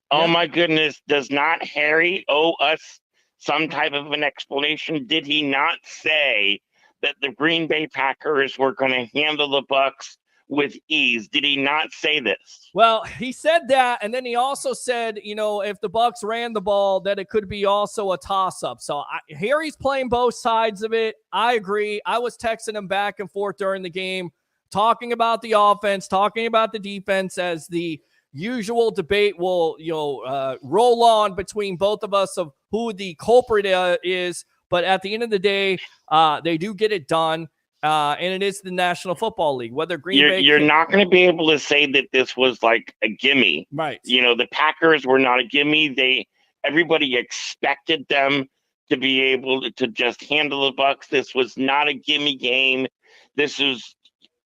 Oh, my goodness. Does not Harry owe us some type of an explanation? Did he not say that the Green Bay Packers were going to handle the Bucs with ease? Did he not say this? Well, he said that, and then he also said, if the Bucs ran the ball, that it could be also a toss-up. So Harry's playing both sides of it. I agree. I was texting him back and forth during the game, talking about the offense, talking about the defense, as the usual debate will, roll on between both of us of who the culprit is. But at the end of the day, they do get it done. And it is the National Football League. Whether Green Bay, you're not going to be able to say that this was like a gimme, right? The Packers were not a gimme. Everybody expected them to be able to just handle the Bucs. This was not a gimme game. This is,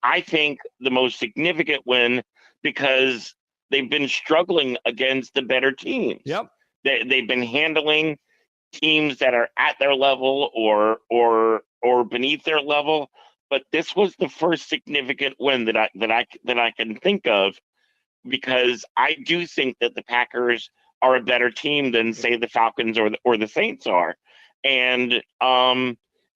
I think, the most significant win because they've been struggling against the better teams. Yep, they've been handling teams that are at their level or beneath their level. But this was the first significant win that I can think of, because I do think that the Packers are a better team than, say, the Falcons or the Saints are, and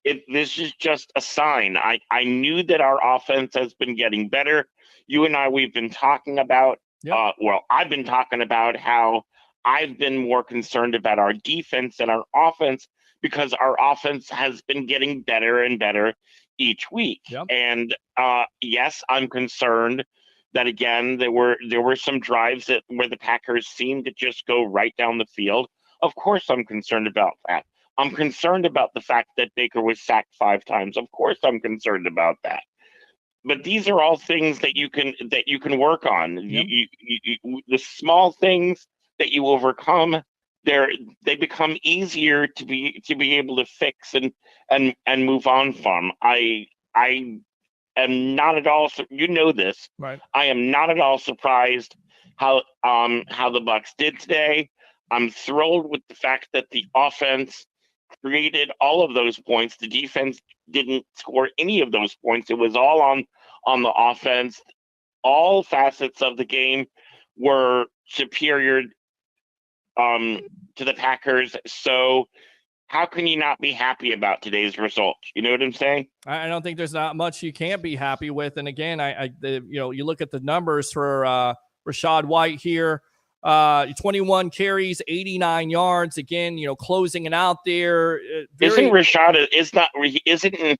this is just a sign. I knew that our offense has been getting better. You and I, we've been talking about. Yep. I've been talking about how I've been more concerned about our defense than our offense, because our offense has been getting better and better each week. Yep. And yes, I'm concerned that, again, there were some drives where the Packers seemed to just go right down the field. Of course I'm concerned about that. I'm concerned about the fact that Baker was sacked 5 times. Of course I'm concerned about that. But these are all things that you can work on. Yep. You, the small things that you overcome, they become easier to be able to fix and move on from. I am not at all, this. Right. I am not at all surprised how the Bucs did today. I'm thrilled with the fact that the offense created all of those points. The defense didn't score any of those points. It was all on the offense. All facets of the game were superior to the Packers. So how can you not be happy about today's result? You know what I'm saying? I don't think there's not much you can't be happy with. And again, you look at the numbers for Rachaad White here, 21 carries, 89 yards. Again, closing it out there. Isn't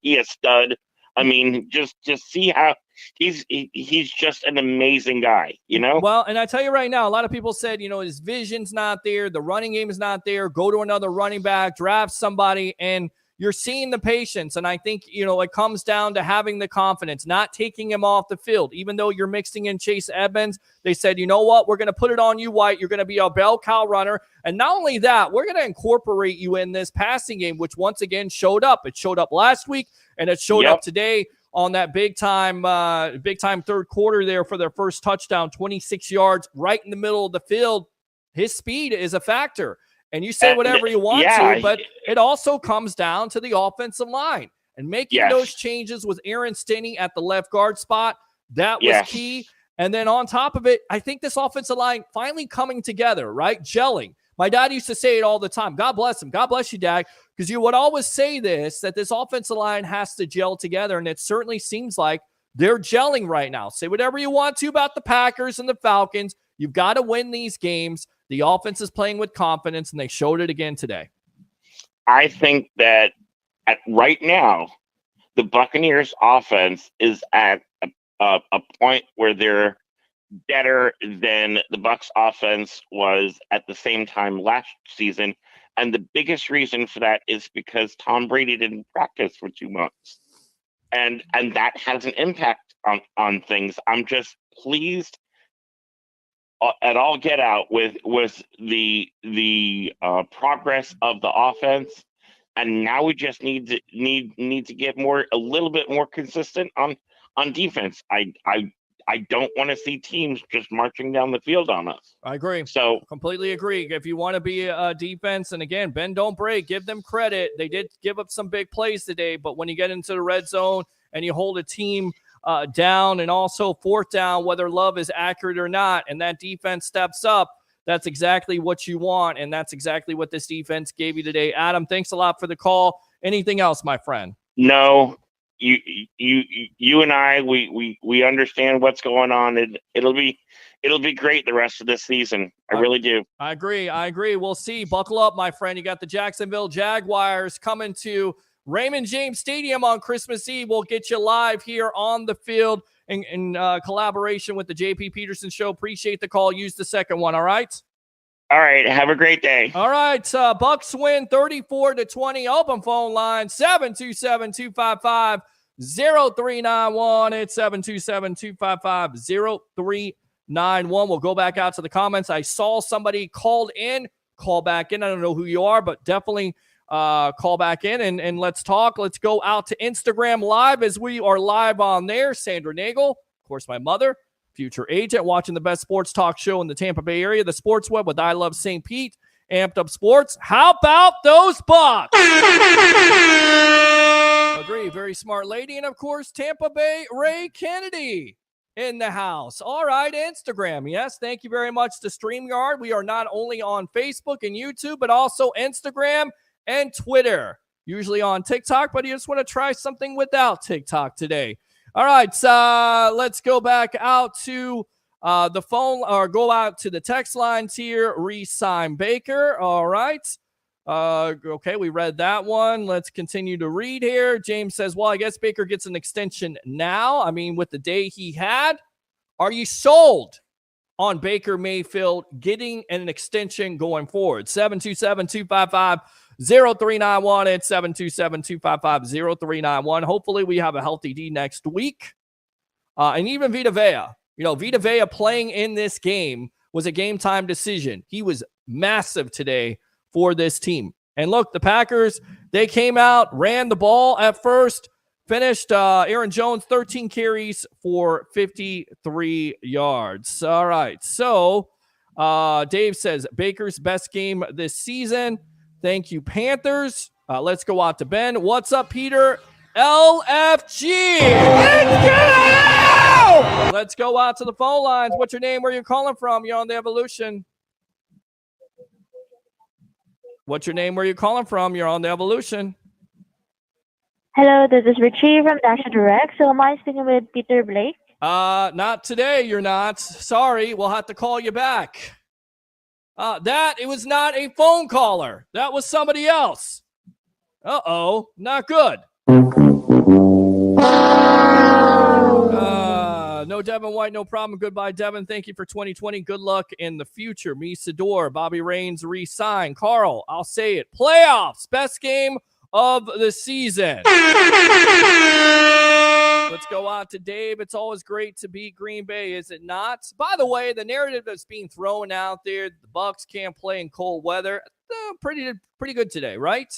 he a stud? I mean, just see how he's just an amazing guy, Well, and I tell you right now, a lot of people said, his vision's not there, the running game is not there. Go to another running back, draft somebody, and you're seeing the patience. And I think, it comes down to having the confidence, not taking him off the field. Even though you're mixing in Chase Edmonds, they said, you know what, we're going to put it on you, White. You're going to be a bell cow runner. And not only that, we're going to incorporate you in this passing game, which once again showed up. It showed up last week, and it showed up today on that big time third quarter there for their first touchdown, 26 yards right in the middle of the field. His speed is a factor. And you say whatever you want to, but it also comes down to the offensive line. And making those changes with Aaron Stinney at the left guard spot, that was key. And then on top of it, I think this offensive line finally coming together, right? Gelling. My dad used to say it all the time. God bless him. God bless you, Dad. Because you would always say that this offensive line has to gel together. And it certainly seems like they're gelling right now. Say whatever you want to about the Packers and the Falcons. You've got to win these games. The offense is playing with confidence, and they showed it again today. I think that right now, the Buccaneers offense is at a point where they're better than the Bucs offense was at the same time last season. And the biggest reason for that is because Tom Brady didn't practice for 2 months. And that has an impact on things. I'm just pleased at all get out with the progress of the offense, and now we just need to get a little bit more consistent on defense. I don't want to see teams just marching down the field on us. I agree. So completely agree. If you want to be a defense, and again, bend don't break, give them credit. They did give up some big plays today, but when you get into the red zone and you hold a team down, and also fourth down, whether Love is accurate or not, and that defense steps up, that's exactly what you want, and that's exactly what this defense gave you today. Adam, thanks a lot for the call. Anything else, my friend? No, you and I, we understand what's going on, and it'll be great the rest of this season. I really do. I agree. We'll see. Buckle up, my friend. You got the Jacksonville Jaguars coming to Raymond James Stadium on Christmas Eve. We'll get you live here on the field in collaboration with the JP Peterson Show. Appreciate the call. Use the second one, all right? All right. Have a great day. All right. Bucs win 34-20. Open phone line 727-255-0391. It's 727-255-0391. We'll go back out to the comments. I saw somebody called in. Call back in. I don't know who you are, but definitely call back in and let's talk. Let's go out to Instagram Live as we are live on there. Sandra Nagel, of course, my mother, future agent, watching the best sports talk show in the Tampa Bay area, the Sports Web with I Love St. Pete, Amped Up Sports. How about those Bucs? Agree. Very smart lady. And of course, Tampa Bay Ray Kennedy in the house. All right, Instagram. Yes, thank you very much to StreamYard. We are not only on Facebook and YouTube, but also Instagram and Twitter. Usually on TikTok, but you just want to try something without TikTok today. All right, let's go back out to the phone, or go out to the text lines here. Re-sign Baker. All right. Okay, we read that one. Let's continue to read here. James says, well, I guess Baker gets an extension now. I mean, with the day he had, are you sold on Baker Mayfield getting an extension going forward? 727-255-0391 and 727-255-0391. Hopefully we have a healthy D next week. And even Vita Vea. Vita Vea playing in this game was a game-time decision. He was massive today for this team. And look, the Packers, they came out, ran the ball at first, finished Aaron Jones 13 carries for 53 yards. All right. So Dave says Baker's best game this season. Thank you, Panthers. Let's go out to Ben. What's up, Peter? LFG. Let's go! Let's go out to the phone lines. What's your name? Where are you calling from? You're on the Evolution. What's your name? Where are you calling from? You're on the Evolution. Hello, this is Richie from Dash Direct. So am I speaking with Peter Blake? Not today, you're not. Sorry, we'll have to call you back. It was not a phone caller. That was somebody else. Uh-oh, not good. No Devin White, no problem. Goodbye, Devin. Thank you for 2020. Good luck in the future. Me, Sador, Bobby Raines, re-sign. Carl, I'll say it. Playoffs, best game of the season. Let's go out to Dave. It's always great to beat Green Bay, is it not? By the way, the narrative that's being thrown out there, the Bucs can't play in cold weather, pretty good today, right?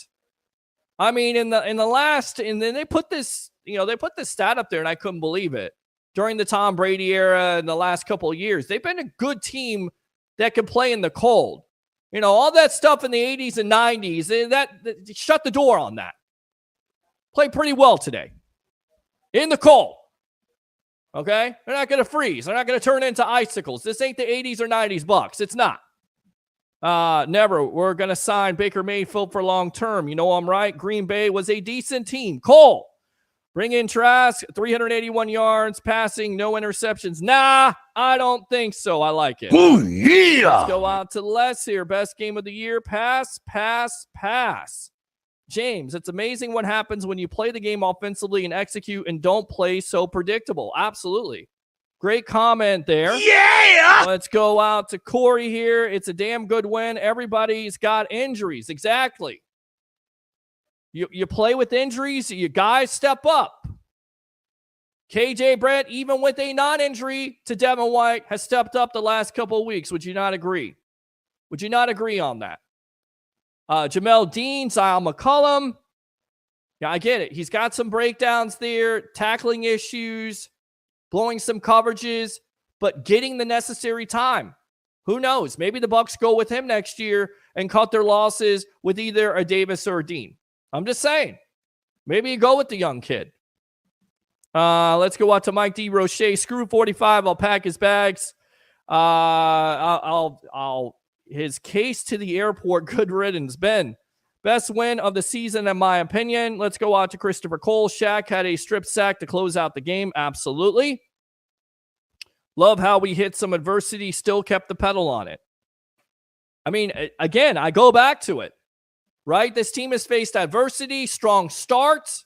I mean, in the last, and then they put this, they put this stat up there, and I couldn't believe it. During the Tom Brady era in the last couple of years, they've been a good team that can play in the cold. All that stuff in the 80s and 90s, that shut the door on that. Played pretty well today. In the cold. Okay? They're not going to freeze. They're not going to turn into icicles. This ain't the 80s or 90s Bucs. It's not. Never. We're going to sign Baker Mayfield for long term. I'm right. Green Bay was a decent team. Cole. Bring in Trask, 381 yards, passing, no interceptions. Nah, I don't think so. I like it. Oh, yeah. Let's go out to Les here. Best game of the year. Pass. James, it's amazing what happens when you play the game offensively and execute and don't play so predictable. Absolutely. Great comment there. Yeah! Let's go out to Corey here. It's a damn good win. Everybody's got injuries. Exactly. You play with injuries, you guys step up. KJ Brett, even with a non-injury to Devin White, has stepped up the last couple of weeks. Would you not agree? Would you not agree on that? Jamel Dean, Zion McCollum. Yeah, I get it. He's got some breakdowns there, tackling issues, blowing some coverages, but getting the necessary time. Who knows? Maybe the Bucs go with him next year and cut their losses with either a Davis or a Dean. I'm just saying. Maybe you go with the young kid. Let's go out to Mike D. Roche. Screw 45. I'll pack his bags. His case to the airport. Good riddance. Ben, best win of the season, in my opinion. Let's go out to Christopher Cole. Shaq had a strip sack to close out the game. Absolutely. Love how we hit some adversity, still kept the pedal on it. I mean, again, I go back to it, right? This team has faced adversity, strong starts,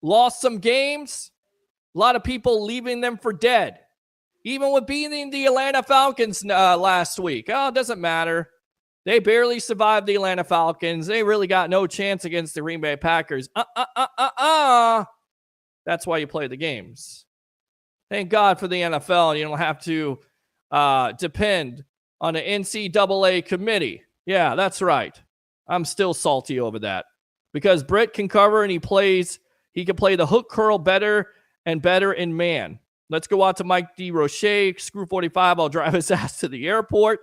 lost some games, a lot of people leaving them for dead. Even with beating the Atlanta Falcons last week. Oh, it doesn't matter. They barely survived the Atlanta Falcons. They really got no chance against the Green Bay Packers. That's why you play the games. Thank God for the NFL. You don't have to depend on an NCAA committee. Yeah, that's right. I'm still salty over that. Because Britt can cover and he can play the hook curl better and better in man. Let's go out to Mike D. Roche. Screw 45. I'll drive his ass to the airport.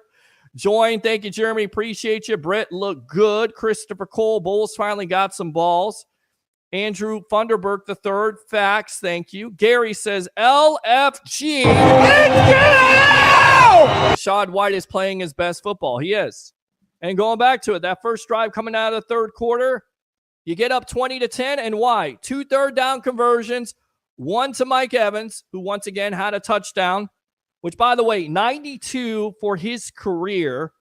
Join. Thank you, Jeremy. Appreciate you. Britt looked good. Christopher Cole. Bulls finally got some balls. Andrew Funderburg III. Facts. Thank you. Gary says LFG. Rashad White is playing his best football. He is. And going back to it, that first drive coming out of the third quarter, you get up 20-10, and why? 2 third-down conversions, one to Mike Evans, who once again had a touchdown, which, by the way, 92 for his career,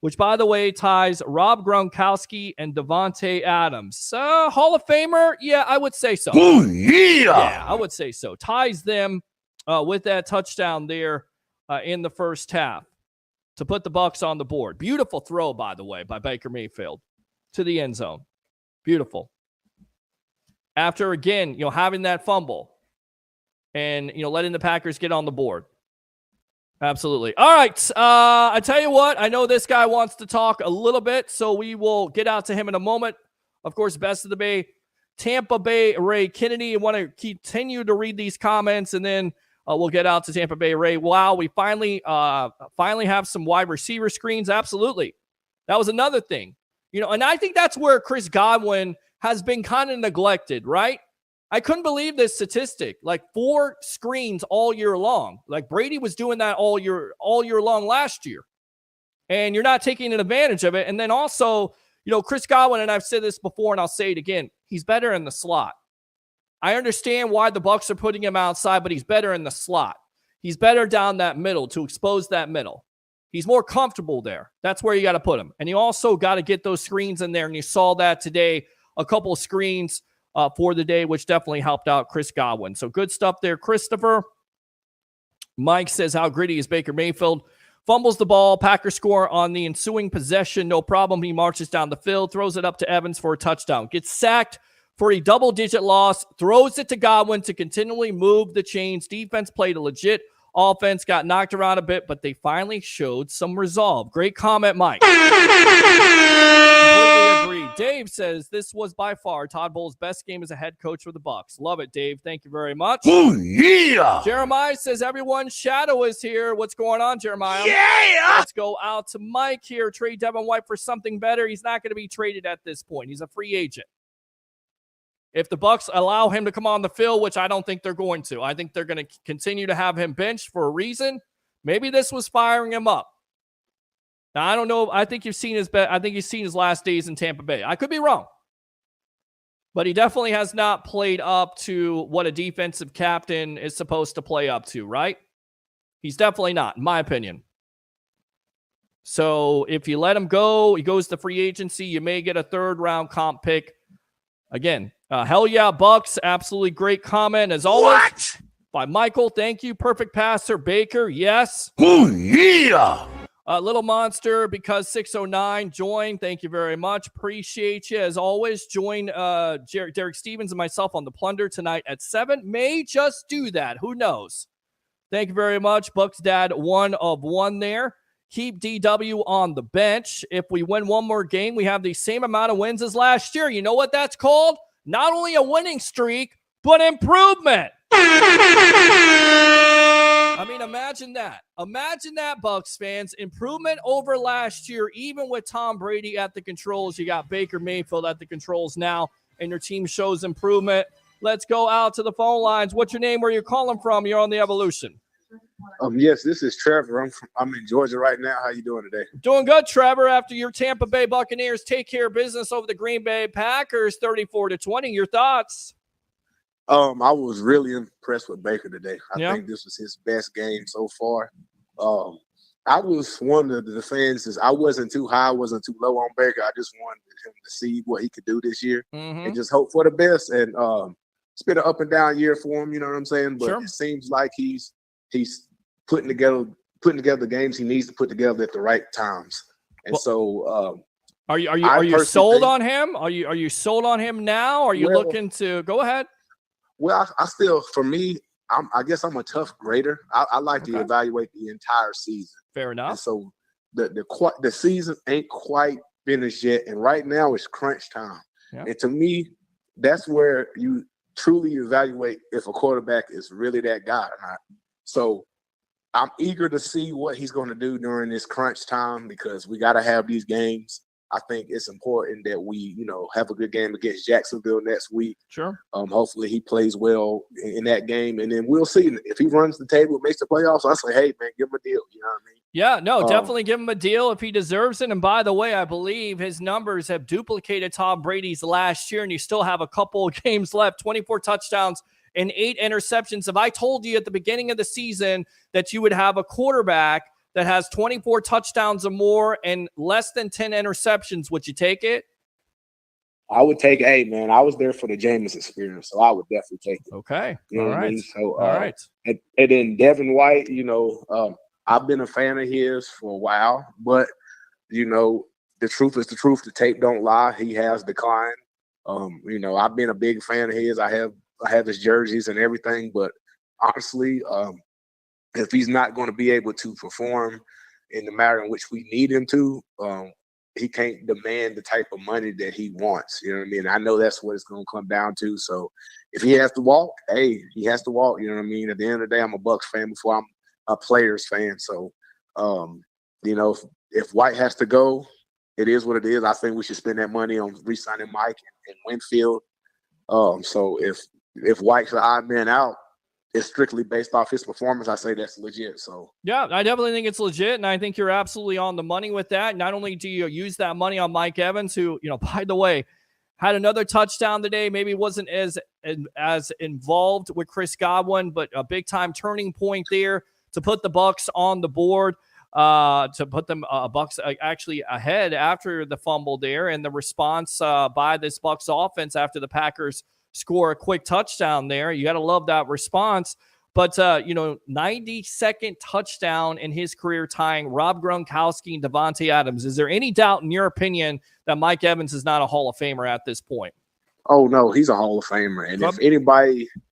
which, by the way, ties Rob Gronkowski and Devontae Adams. Hall of Famer? Yeah, I would say so. Oh, yeah! Yeah, I would say so. Ties them with that touchdown there in the first half to put the Bucs on the board. Beautiful throw, by the way, by Baker Mayfield to the end zone. Beautiful. After, again, having that fumble and, letting the Packers get on the board. Absolutely. All right. I tell you what, I know this guy wants to talk a little bit, so we will get out to him in a moment. Of course, best of the Bay, Tampa Bay Ray Kennedy. I want to continue to read these comments, and then we'll get out to Tampa Bay Ray. Wow, we finally have some wide receiver screens. Absolutely. That was another thing. And I think that's where Chris Godwin has been kind of neglected, right? I couldn't believe this statistic. Like 4 screens all year long. Like Brady was doing that all year long last year. And you're not taking advantage of it. And then also, Chris Godwin, and I've said this before and I'll say it again, he's better in the slot. I understand why the Bucs are putting him outside, but he's better in the slot. He's better down that middle to expose that middle. He's more comfortable there. That's where you got to put him. And you also got to get those screens in there. And you saw that today, a couple of screens for the day, which definitely helped out Chris Godwin. So good stuff there, Christopher. Mike says, how gritty is Baker Mayfield? Fumbles the ball. Packers score on the ensuing possession. No problem. He marches down the field, throws it up to Evans for a touchdown. Gets sacked for a double-digit loss. Throws it to Godwin to continually move the chains. Defense played a legit offense. Got knocked around a bit, but they finally showed some resolve. Great comment, Mike. Completely agree. Dave says this was by far Todd Bowles' best game as a head coach for the Bucs. Love it, Dave. Thank you very much. Oh, yeah! Jeremiah says everyone's shadow is here. What's going on, Jeremiah? Yeah! Let's go out to Mike here. Trade Devin White for something better. He's not going to be traded at this point. He's a free agent. If the Bucs allow him to come on the field, which I don't think they're going to, I think they're going to continue to have him benched for a reason. Maybe this was firing him up. Now, I don't know. I think you've seen his last days in Tampa Bay. I could be wrong. But he definitely has not played up to what a defensive captain is supposed to play up to, right? He's definitely not, in my opinion. So if you let him go, he goes to free agency, you may get a 3rd-round comp pick. Again, hell yeah, Bucs. Absolutely great comment as always. By Michael. Thank you. Perfect passer, Baker. Yes. Oh, yeah. Little Monster, because 609 join. Thank you very much. Appreciate you as always. Join Derek Stevens and myself on the Plunder tonight at 7. May just do that. Who knows? Thank you very much. Bucks Dad, 1 of 1 there. Keep DW on the bench. If we win one more game, we have the same amount of wins as last year. You know what that's called? Not only a winning streak, but improvement. I mean, imagine that. Imagine that, Bucs fans. Improvement over last year, even with Tom Brady at the controls. You got Baker Mayfield at the controls now, and your team shows improvement. Let's go out to the phone lines. What's your name? Where you're calling from? You're on the Evolution. Yes, this is Trevor. I'm in Georgia right now. How you doing today? Doing good, Trevor. After your Tampa Bay Buccaneers take care of business over the Green Bay Packers, 34-20. Your thoughts? I was really impressed with Baker today. I think this was his best game so far. I was one of the fans. I wasn't too high, wasn't too low on Baker. I just wanted him to see what he could do this year and just hope for the best. And it's been an up and down year for him. You know what I'm saying? But it seems like he's putting together the games he needs to put together at the right times. And are you sold on him? Are you sold on him now? Are you looking to go ahead? Well, I still, for me, I guess I'm a tough grader. I like to evaluate the entire season. Fair enough. And so the season ain't quite finished yet, and right now it's crunch time. Yeah. And to me, that's where you truly evaluate if a quarterback is really that guy or not. So I'm eager to see what he's going to do during this crunch time because we got to have these games. I think it's important that we, have a good game against Jacksonville next week. Sure. Hopefully he plays well in that game, and then we'll see if he runs the table, makes the playoffs. I say, hey man, give him a deal. You know what I mean? Yeah, no, definitely give him a deal if he deserves it. And by the way, I believe his numbers have duplicated Tom Brady's last year, and you still have a couple of games left. 24 touchdowns and 8 interceptions. If I told you at the beginning of the season that you would have a quarterback that has 24 touchdowns or more and less than 10 interceptions, would you take it? I would take it. Hey, man, I was there for the Jameis experience, so I would definitely take it. Okay. You know all what right. I mean? So, all right. And then Devin White, I've been a fan of his for a while, but, the truth is the truth. The tape don't lie. He has declined. I've been a big fan of his. I have his jerseys and everything, but honestly, if he's not going to be able to perform in the manner in which we need him to, he can't demand the type of money that he wants. You know what I mean? I know that's what it's going to come down to. So if he has to walk, hey, he has to walk. You know what I mean? At the end of the day, I'm a Bucs fan before I'm a Players fan. So, if White has to go, it is what it is. I think we should spend that money on re-signing Mike and Winfield. So if White's the odd man out, it's strictly based off his performance. I say that's legit. So yeah, I definitely think it's legit, and I think you're absolutely on the money with that. Not only do you use that money on Mike Evans, who, by the way, had another touchdown today, maybe wasn't as involved with Chris Godwin, but a big time turning point there to put the Bucs on the board, to put them Bucs actually ahead after the fumble there, and the response by this Bucs offense after the Packers score a quick touchdown there. You got to love that response. But, 92nd touchdown in his career, tying Rob Gronkowski and Devontae Adams. Is there any doubt in your opinion that Mike Evans is not a Hall of Famer at this point? Oh, no, he's a Hall of Famer. And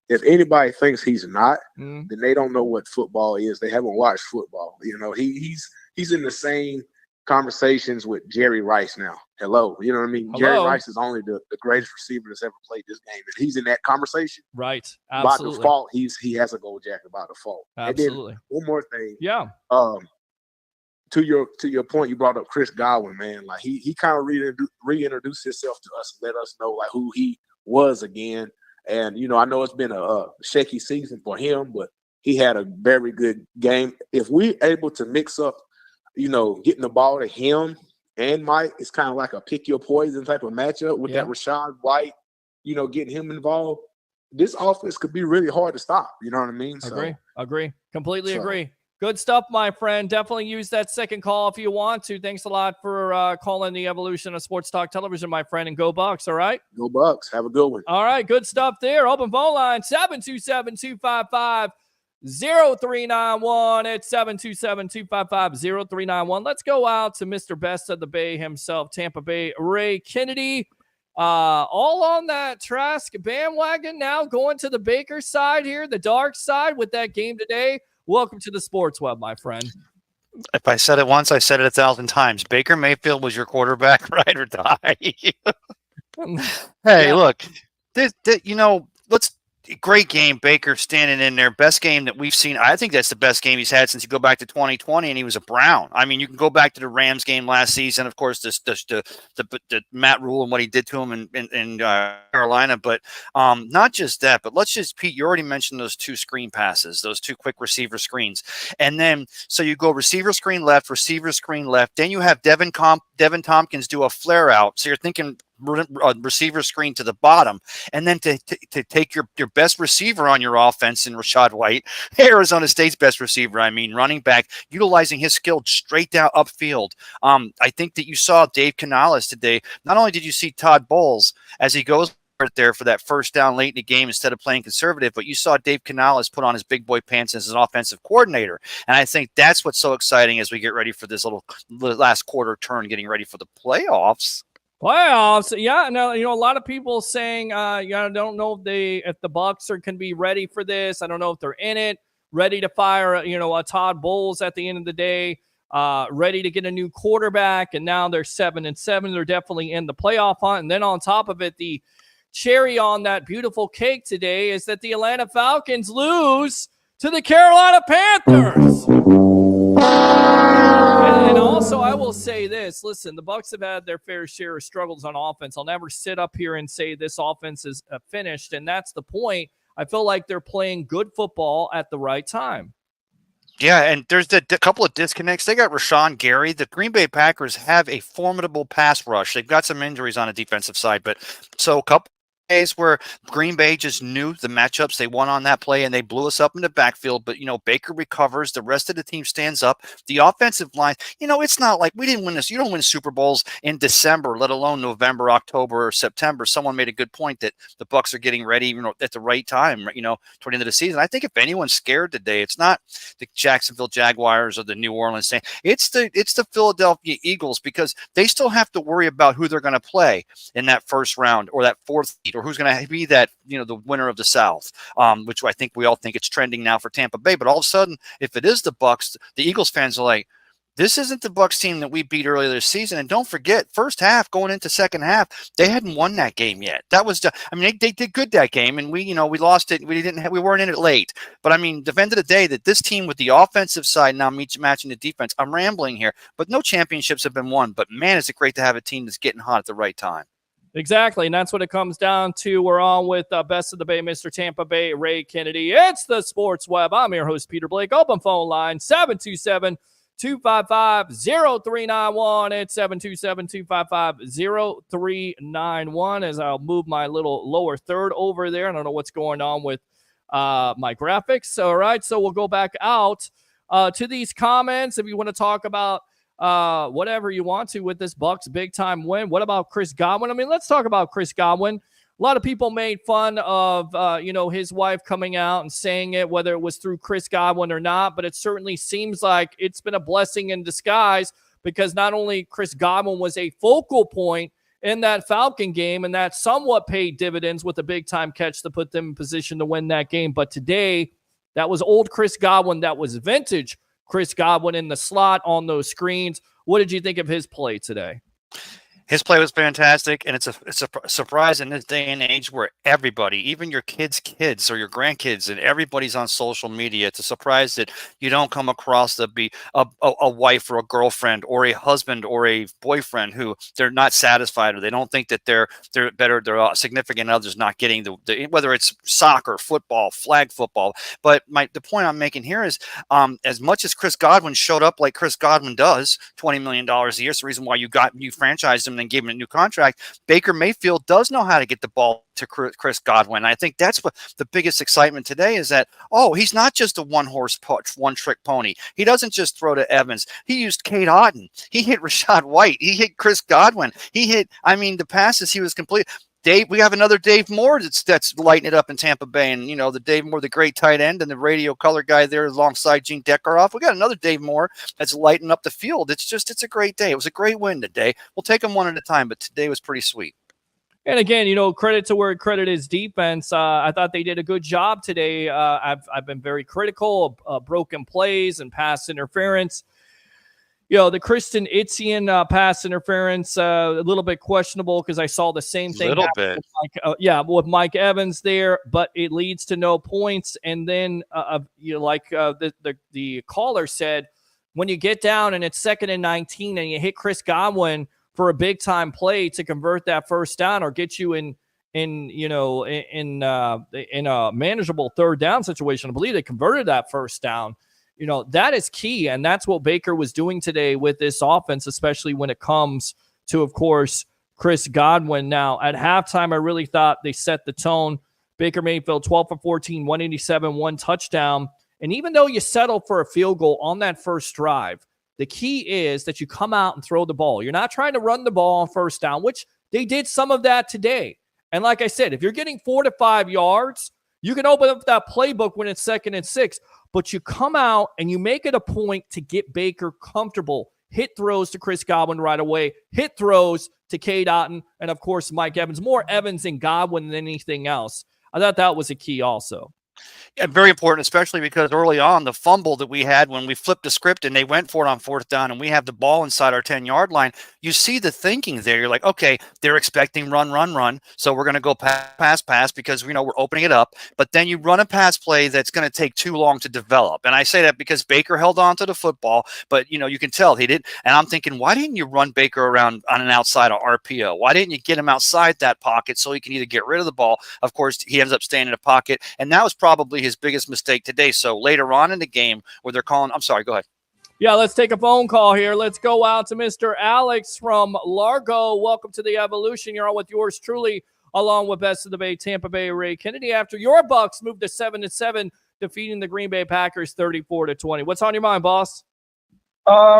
if anybody thinks he's not, then they don't know what football is. They haven't watched football. He's in the same conversations with Jerry Rice now. Hello. You know what I mean? Hello. Jerry Rice is only the greatest receiver that's ever played this game. And he's in that conversation. Right. Absolutely. By default, he has a gold jacket by default. Absolutely. And then one more thing. Yeah. To your point, you brought up Chris Godwin, man. Like he kind of reintroduced himself to us and let us know like who he was again. And I know it's been a shaky season for him, but he had a very good game. If we're able to mix up, getting the ball to him and Mike, it's kind of like a pick your poison type of matchup with that Rashad White, getting him involved. This offense could be really hard to stop. You know what I mean? Agree. Completely agree. Good stuff, my friend. Definitely use that second call if you want to. Thanks a lot for calling the evolution of Sports Talk Television, my friend, and go Bucs, all right? Go Bucs. Have a good one. All right, good stuff there. Open phone line, 727-255-0391. It's 727-255-0391. Let's go out to Mr. Best of the Bay himself, Tampa Bay, Ray Kennedy. All on that Trask bandwagon now, going to the Baker side here, the dark side with that game today. Welcome to the Sports Web, my friend. If I said it once, I said it 1,000 times. Baker Mayfield was your quarterback, ride or die. Hey, look, great game. Baker standing in there, best game that we've seen. I think that's the best game he's had since you go back to 2020, and he was a Brown. I mean, you can go back to the Rams game last season, of course, the Matt Rule and what he did to him in Carolina, but not just that. But let's just, Pete, you already mentioned those two screen passes, those two quick receiver screens, and then so you go receiver screen left, then you have Devin Tompkins do a flare out. So you're thinking receiver screen to the bottom, and then to take your best receiver on your offense in Rachaad White, Arizona State's best receiver, running back, utilizing his skill straight down upfield. I think that you saw Dave Canales today. Not only did you see Todd Bowles as he goes there for that first down late in the game instead of playing conservative, but you saw Dave Canales put on his big boy pants as an offensive coordinator. And I think that's what's so exciting as we get ready for this little last quarter turn, getting ready for the playoffs. Playoffs, yeah. No, a lot of people saying, I don't know if the Bucs can be ready for this. I don't know if they're in it, ready to fire, a Todd Bowles at the end of the day, ready to get a new quarterback. And now they're 7-7. They're definitely in the playoff hunt. And then on top of it, the cherry on that beautiful cake today is that the Atlanta Falcons lose to the Carolina Panthers. And also, I will say this. Listen, the Bucs have had their fair share of struggles on offense. I'll never sit up here and say this offense is finished, and that's the point. I feel like they're playing good football at the right time. Yeah, and there's a couple of disconnects. They got Rashawn Gary. The Green Bay Packers have a formidable pass rush. They've got some injuries on the defensive side, but so a couple days where Green Bay just knew the matchups. They won on that play and they blew us up in the backfield. But, Baker recovers. The rest of the team stands up. The offensive line, it's not like we didn't win this. You don't win Super Bowls in December, let alone November, October, or September. Someone made a good point that the Bucs are getting ready, at the right time, toward the end of the season. I think if anyone's scared today, it's not the Jacksonville Jaguars or the New Orleans Saints. It's the Philadelphia Eagles, because they still have to worry about who they're going to play in that first round or that fourth seed, or who's going to be that, the winner of the South, which I think we all think it's trending now for Tampa Bay. But all of a sudden, if it is the Bucs, the Eagles fans are like, this isn't the Bucs team that we beat earlier this season. And don't forget, first half going into second half, they hadn't won that game yet. That was, they did good that game, and we lost it. We weren't in it late. But at the end of the day, that this team with the offensive side now matching the defense. I'm rambling here, but no championships have been won. But man, is it great to have a team that's getting hot at the right time. Exactly, and that's what it comes down to. We're on with Best of the Bay, Mr. Tampa Bay, Ray Kennedy. It's the Sports Web. I'm your host, Peter Blake. Open phone line, 727-255-0391. It's 727-255-0391. As I'll move my little lower third over there. I don't know what's going on with my graphics. All right, so we'll go back out to these comments. If you want to talk about whatever you want to with this Bucs big time win. What about Chris Godwin? Let's talk about Chris Godwin. A lot of people made fun of, his wife coming out and saying it, whether it was through Chris Godwin or not, but it certainly seems like it's been a blessing in disguise, because not only Chris Godwin was a focal point in that Falcon game, and that somewhat paid dividends with a big time catch to put them in position to win that game. But today, that was old Chris Godwin. That was vintage Chris Godwin in the slot on those screens. What did you think of his play today? His play was fantastic, and it's a surprise in this day and age where everybody, even your kids' or your grandkids, and everybody's on social media. It's a surprise that you don't come across to be a wife or a girlfriend or a husband or a boyfriend who they're not satisfied, or they don't think that they're better, their significant others not getting the whether it's soccer, football, flag football. But the point I'm making here is, as much as Chris Godwin showed up like Chris Godwin does, $20 million a year, it's the reason why you franchised him. and gave him a new contract. Baker Mayfield does know how to get the ball to Chris Godwin. I think that's what the biggest excitement today is, that, oh, he's not just a one-trick pony. He doesn't just throw to Evans. He used Cade Otton. He hit Rashad White. He hit Chris Godwin. He hit, the passes he was complete. Dave, we have another Dave Moore that's lighting it up in Tampa Bay, and the Dave Moore, the great tight end, and the radio color guy there alongside Gene Deckeroff. We got another Dave Moore that's lighting up the field. It's a great day. It was a great win today. We'll take them one at a time, but today was pretty sweet. And again, credit to where credit is defense. I thought they did a good job today. I've been very critical of broken plays and pass interference. The Kristen Etienne pass interference, a little bit questionable because I saw the same thing. With Mike Evans there, but it leads to no points. And then, the caller said, when you get down and it's 2nd and 19 and you hit Chris Godwin for a big time play to convert that first down or get you in a manageable 3rd down situation, I believe they converted that first down. That is key, and that's what Baker was doing today with this offense, especially when it comes to, of course, Chris Godwin. Now, at halftime, I really thought they set the tone. Baker Mayfield, 12 for 14, 187, 1 touchdown. And even though you settle for a field goal on that first drive, the key is that you come out and throw the ball. You're not trying to run the ball on first down, which they did some of that today. And like I said, if you're getting 4 to 5 yards, you can open up that playbook when it's 2nd and 6. But you come out and you make it a point to get Baker comfortable. Hit throws to Chris Godwin right away. Hit throws to Cade Otton. And, of course, Mike Evans. More Evans and Godwin than anything else. I thought that was a key also. Yeah, very important, especially because early on, the fumble that we had when we flipped the script and they went for it on 4th down and we have the ball inside our 10-yard line, you see the thinking there. You're like, okay, they're expecting run. So we're going to go pass because, we're opening it up. But then you run a pass play that's going to take too long to develop. And I say that because Baker held on to the football, but, you can tell he did. And I'm thinking, why didn't you run Baker around on an outside of RPO? Why didn't you get him outside that pocket so he can either get rid of the ball? Of course, he ends up staying in a pocket. And that was probably his biggest mistake today. So later on in the game where they're calling, I'm sorry, go ahead. Yeah, let's take a phone call here. Let's go out to Mr. Alex from Largo. Welcome to the Evolution. You're on with yours truly, along with Best of the Bay, Tampa Bay, Ray Kennedy. After your Bucs moved to 7-7, defeating the Green Bay Packers 34-20. What's on your mind, boss?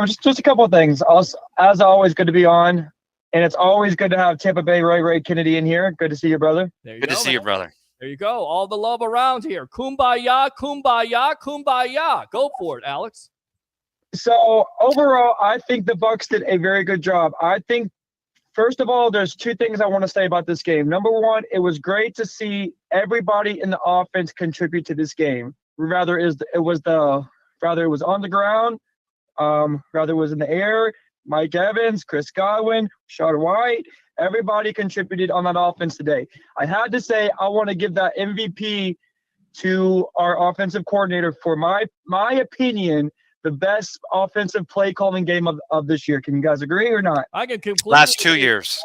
Just a couple of things. As always, good to be on, and it's always good to have Tampa Bay Ray Kennedy in here. Good to see you, brother. Good to see you, brother. There you go. All the love around here. Kumbaya, kumbaya, kumbaya. Go for it, Alex. So overall, I think the Bucs did a very good job. I think, first of all, there's 2 things I want to say about this game. Number one, it was great to see everybody in the offense contribute to this game. Rather it was on the ground, rather it was in the air. Mike Evans, Chris Godwin, Rashad White. Everybody contributed on that offense today. I had to say I want to give that MVP to our offensive coordinator for my opinion, the best offensive play calling game of this year. Can you guys agree or not? I can completely last 2 years.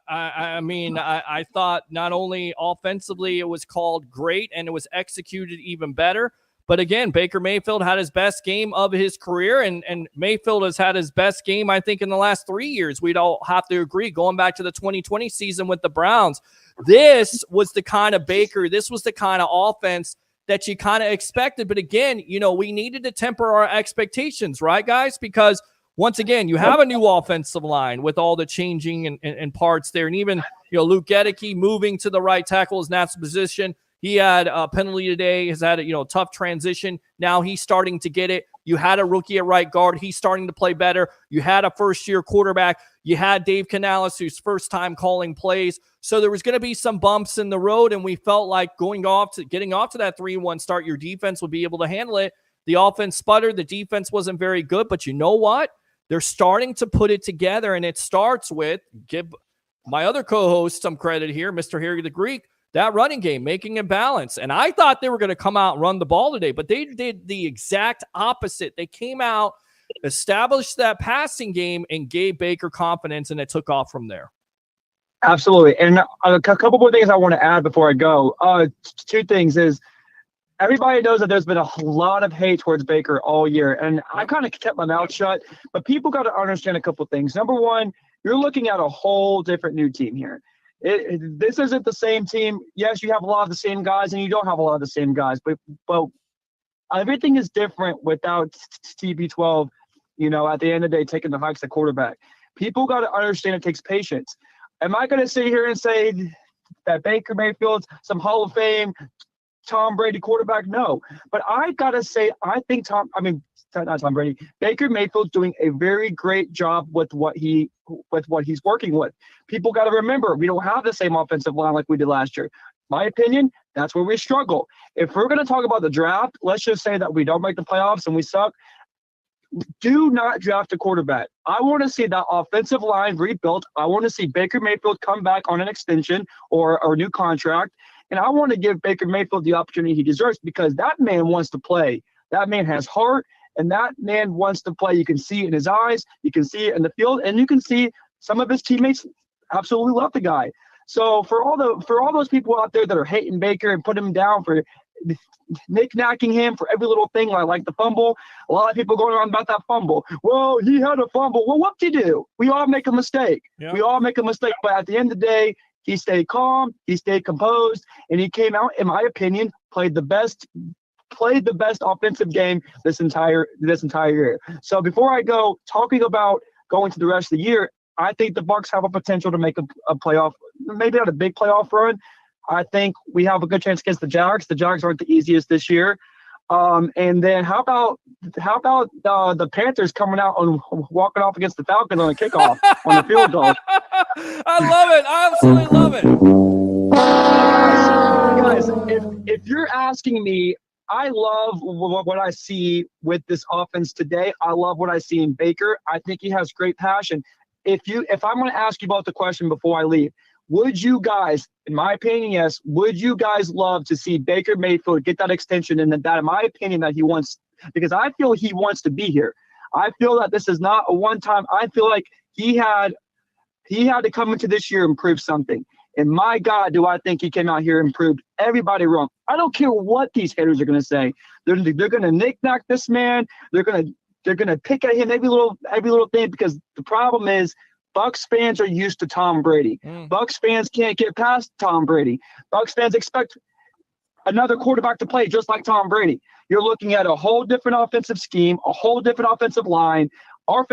I thought not only offensively it was called great and it was executed even better, but again, Baker Mayfield had his best game of his career, and Mayfield has had his best game, I think, in the last 3 years. We'd all have to agree, going back to the 2020 season with the Browns. This was the kind of Baker, this was the kind of offense that you kind of expected. But again, we needed to temper our expectations, right, guys? Because once again, you have a new offensive line with all the changing and parts there. And even, Luke Gedeke moving to the right tackle, his natural position. He had a penalty today. Has had a tough transition. Now he's starting to get it. You had a rookie at right guard. He's starting to play better. You had a first-year quarterback. You had Dave Canales, who's first time calling plays. So there was going to be some bumps in the road, and we felt like getting off to that 3-1 start, your defense would be able to handle it. The offense sputtered. The defense wasn't very good. But you know what? They're starting to put it together, and it starts with, give my other co-host some credit here, Mr. Harry the Greek, that running game, making it balance. And I thought they were going to come out and run the ball today, but they did the exact opposite. They came out, established that passing game, and gave Baker confidence, and it took off from there. Absolutely. And a couple more things I want to add before I go. 2 things is, everybody knows that there's been a lot of hate towards Baker all year, and I kind of kept my mouth shut. But people got to understand a couple things. Number one, you're looking at a whole different new team here. This isn't the same team. Yes, you have a lot of the same guys, and you don't have a lot of the same guys, but everything is different without TB12. At the end of the day, taking the hikes at quarterback. People got to understand it takes patience. Am I going to sit here and say that Baker Mayfield's some Hall of Fame Tom Brady quarterback? No, but I got to say I think not Tom Brady. Baker Mayfield's doing a very great job with what he's working with. People got to remember we don't have the same offensive line like we did last year. My opinion, that's where we struggle. If we're going to talk about the draft, let's just say that we don't make the playoffs and we suck. Do not draft a quarterback. I want to see that offensive line rebuilt. I want to see Baker Mayfield come back on an extension or a new contract. And I want to give Baker Mayfield the opportunity he deserves because that man wants to play. That man has heart, and that man wants to play. You can see it in his eyes. You can see it in the field, and you can see some of his teammates absolutely love the guy. So for all those people out there that are hating Baker and putting him down for knick-knacking him for every little thing like the fumble, a lot of people going on about that fumble. Well, he had a fumble. Well, what do you do? We all make a mistake. Yeah. We all make a mistake. But at the end of the day, he stayed calm, he stayed composed, and he came out, in my opinion, played the best offensive game this entire year. So before I go talking about going to the rest of the year, I think the Bucs have a potential to make a playoff, maybe not a big playoff run. I think we have a good chance against the Jags. The Jags aren't the easiest this year. And then how about the Panthers coming out and walking off against the Falcons on a kickoff on the field goal? I love it. I absolutely love it. Guys, if you're asking me, I love what I see with this offense today. I love what I see in Baker. I think he has great passion. If I'm going to ask you about the question before I leave, would you guys, in my opinion, yes, would you guys love to see Baker Mayfield get that extension and that, in my opinion, that he wants, because I feel he wants to be here. I feel that this is not a one-time. I feel like he had to come into this year and prove something. And my God, do I think he came out here and proved everybody wrong. I don't care what these haters are going to say. They're going to knick-knack this man. They're going to pick at him every little thing, because the problem is Bucs fans are used to Tom Brady. Bucs fans can't get past Tom Brady. Bucs fans expect another quarterback to play just like Tom Brady. You're looking at a whole different offensive scheme, a whole different offensive line. Our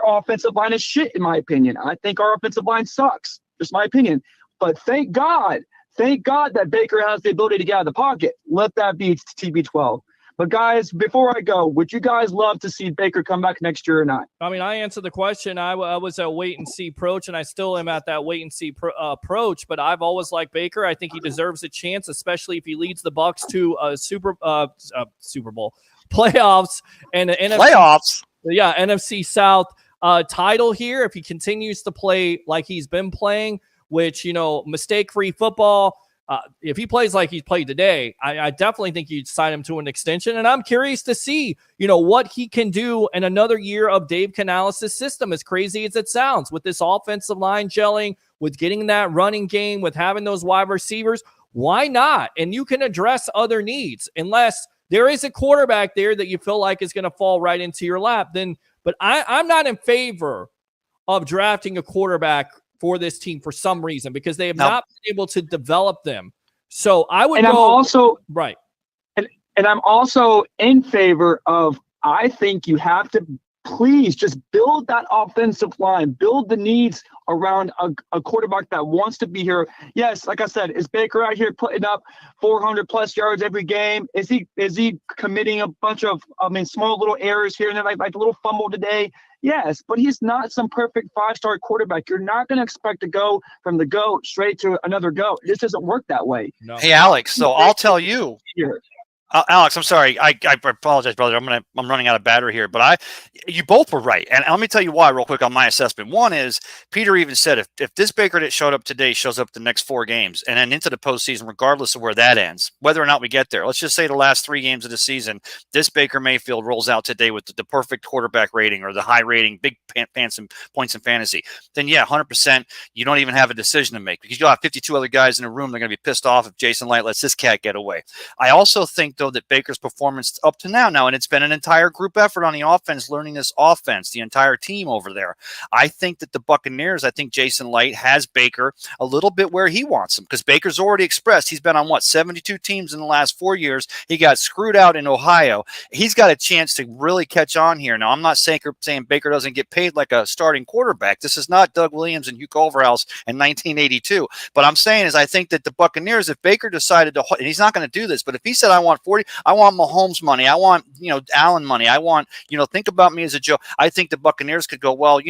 offensive line is shit, in my opinion. I think our offensive line sucks. Just my opinion. But thank God that Baker has the ability to get out of the pocket. Let that be TB12. But guys, before I go, would you guys love to see Baker come back next year or not? I mean, I answered the question. I was a wait-and-see approach, and I still am at that wait-and-see approach. But I've always liked Baker. I think he deserves a chance, especially if he leads the Bucs to a Super Bowl playoffs and an NFC South title here. If he continues to play like he's been playing, which, mistake-free football. If he plays like he's played today, I definitely think you'd sign him to an extension. And I'm curious to see, what he can do in another year of Dave Canales' system, as crazy as it sounds, with this offensive line gelling, with getting that running game, with having those wide receivers. Why not? And you can address other needs, unless there is a quarterback there that you feel like is going to fall right into your lap. But I'm not in favor of drafting a quarterback for this team for some reason, because they have not been able to develop them. So I would I'm also right. And I'm also in favor of, I think you have to please just build that offensive line, build the needs around a quarterback that wants to be here. Yes, like I said, is Baker out here putting up 400 plus yards every game? Is he committing a bunch of, small little errors here and there, like a little fumble today? Yes, but he's not some perfect five-star quarterback. You're not going to expect to go from the GOAT straight to another GOAT. This doesn't work that way. No. Hey, Alex, so I'll tell you. Alex, I'm sorry. I apologize, brother. I'm running out of battery here, but you both were right. And let me tell you why real quick on my assessment. One is, Peter even said, if this Baker that showed up today shows up the next 4 games and then into the postseason, regardless of where that ends, whether or not we get there, let's just say the last 3 games of the season, this Baker Mayfield rolls out today with the perfect quarterback rating or the high rating, big points in fantasy, then yeah, 100%, you don't even have a decision to make, because you'll have 52 other guys in the room. They're going to be pissed off if Jason Light lets this cat get away. I also think, though, that Baker's performance up to now, and it's been an entire group effort on the offense, learning this offense, the entire team over there. I think that the Buccaneers, I think Jason Light has Baker a little bit where he wants him, because Baker's already expressed he's been on 72 teams in the last 4 years. He got screwed out in Ohio. He's got a chance to really catch on here. Now, I'm not saying Baker doesn't get paid like a starting quarterback. This is not Doug Williams and Hugh Culverhouse in 1982. But I'm saying is I think that the Buccaneers, if Baker decided to, and he's not going to do this, but if he said, I want 40, I want Mahomes money, I want, Allen money, I want, think about me as a Joe. I think the Buccaneers could go, well,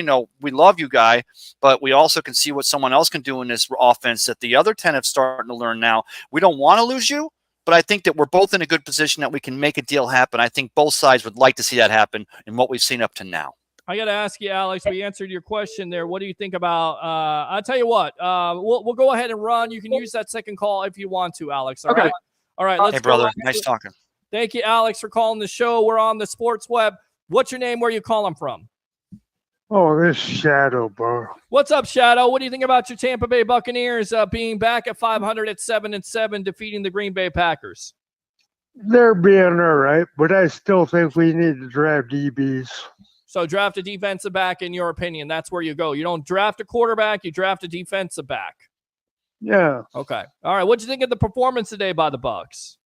we love you, guy, but we also can see what someone else can do in this offense that the other 10 have starting to learn now. We don't want to lose you, but I think that we're both in a good position that we can make a deal happen. I think both sides would like to see that happen in what we've seen up to now. I got to ask you, Alex, we answered your question there. What do you think about, I'll tell you what, we'll go ahead and run. You can use that second call if you want to, Alex. All right. All right. Let's Hey, brother. go. Nice talking. Thank you, Alex, for calling the show. We're on the Sports Web. What's your name? Where you calling from? Oh, this Shadow, bro. What's up, Shadow? What do you think about your Tampa Bay Buccaneers being back at 500 at 7-7, defeating the Green Bay Packers? They're being all right, but I still think we need to draft DBs. So draft a defensive back, in your opinion. That's where you go. You don't draft a quarterback, you draft a defensive back. Yeah. Okay. All right. What'd you think of the performance today by the Bucs?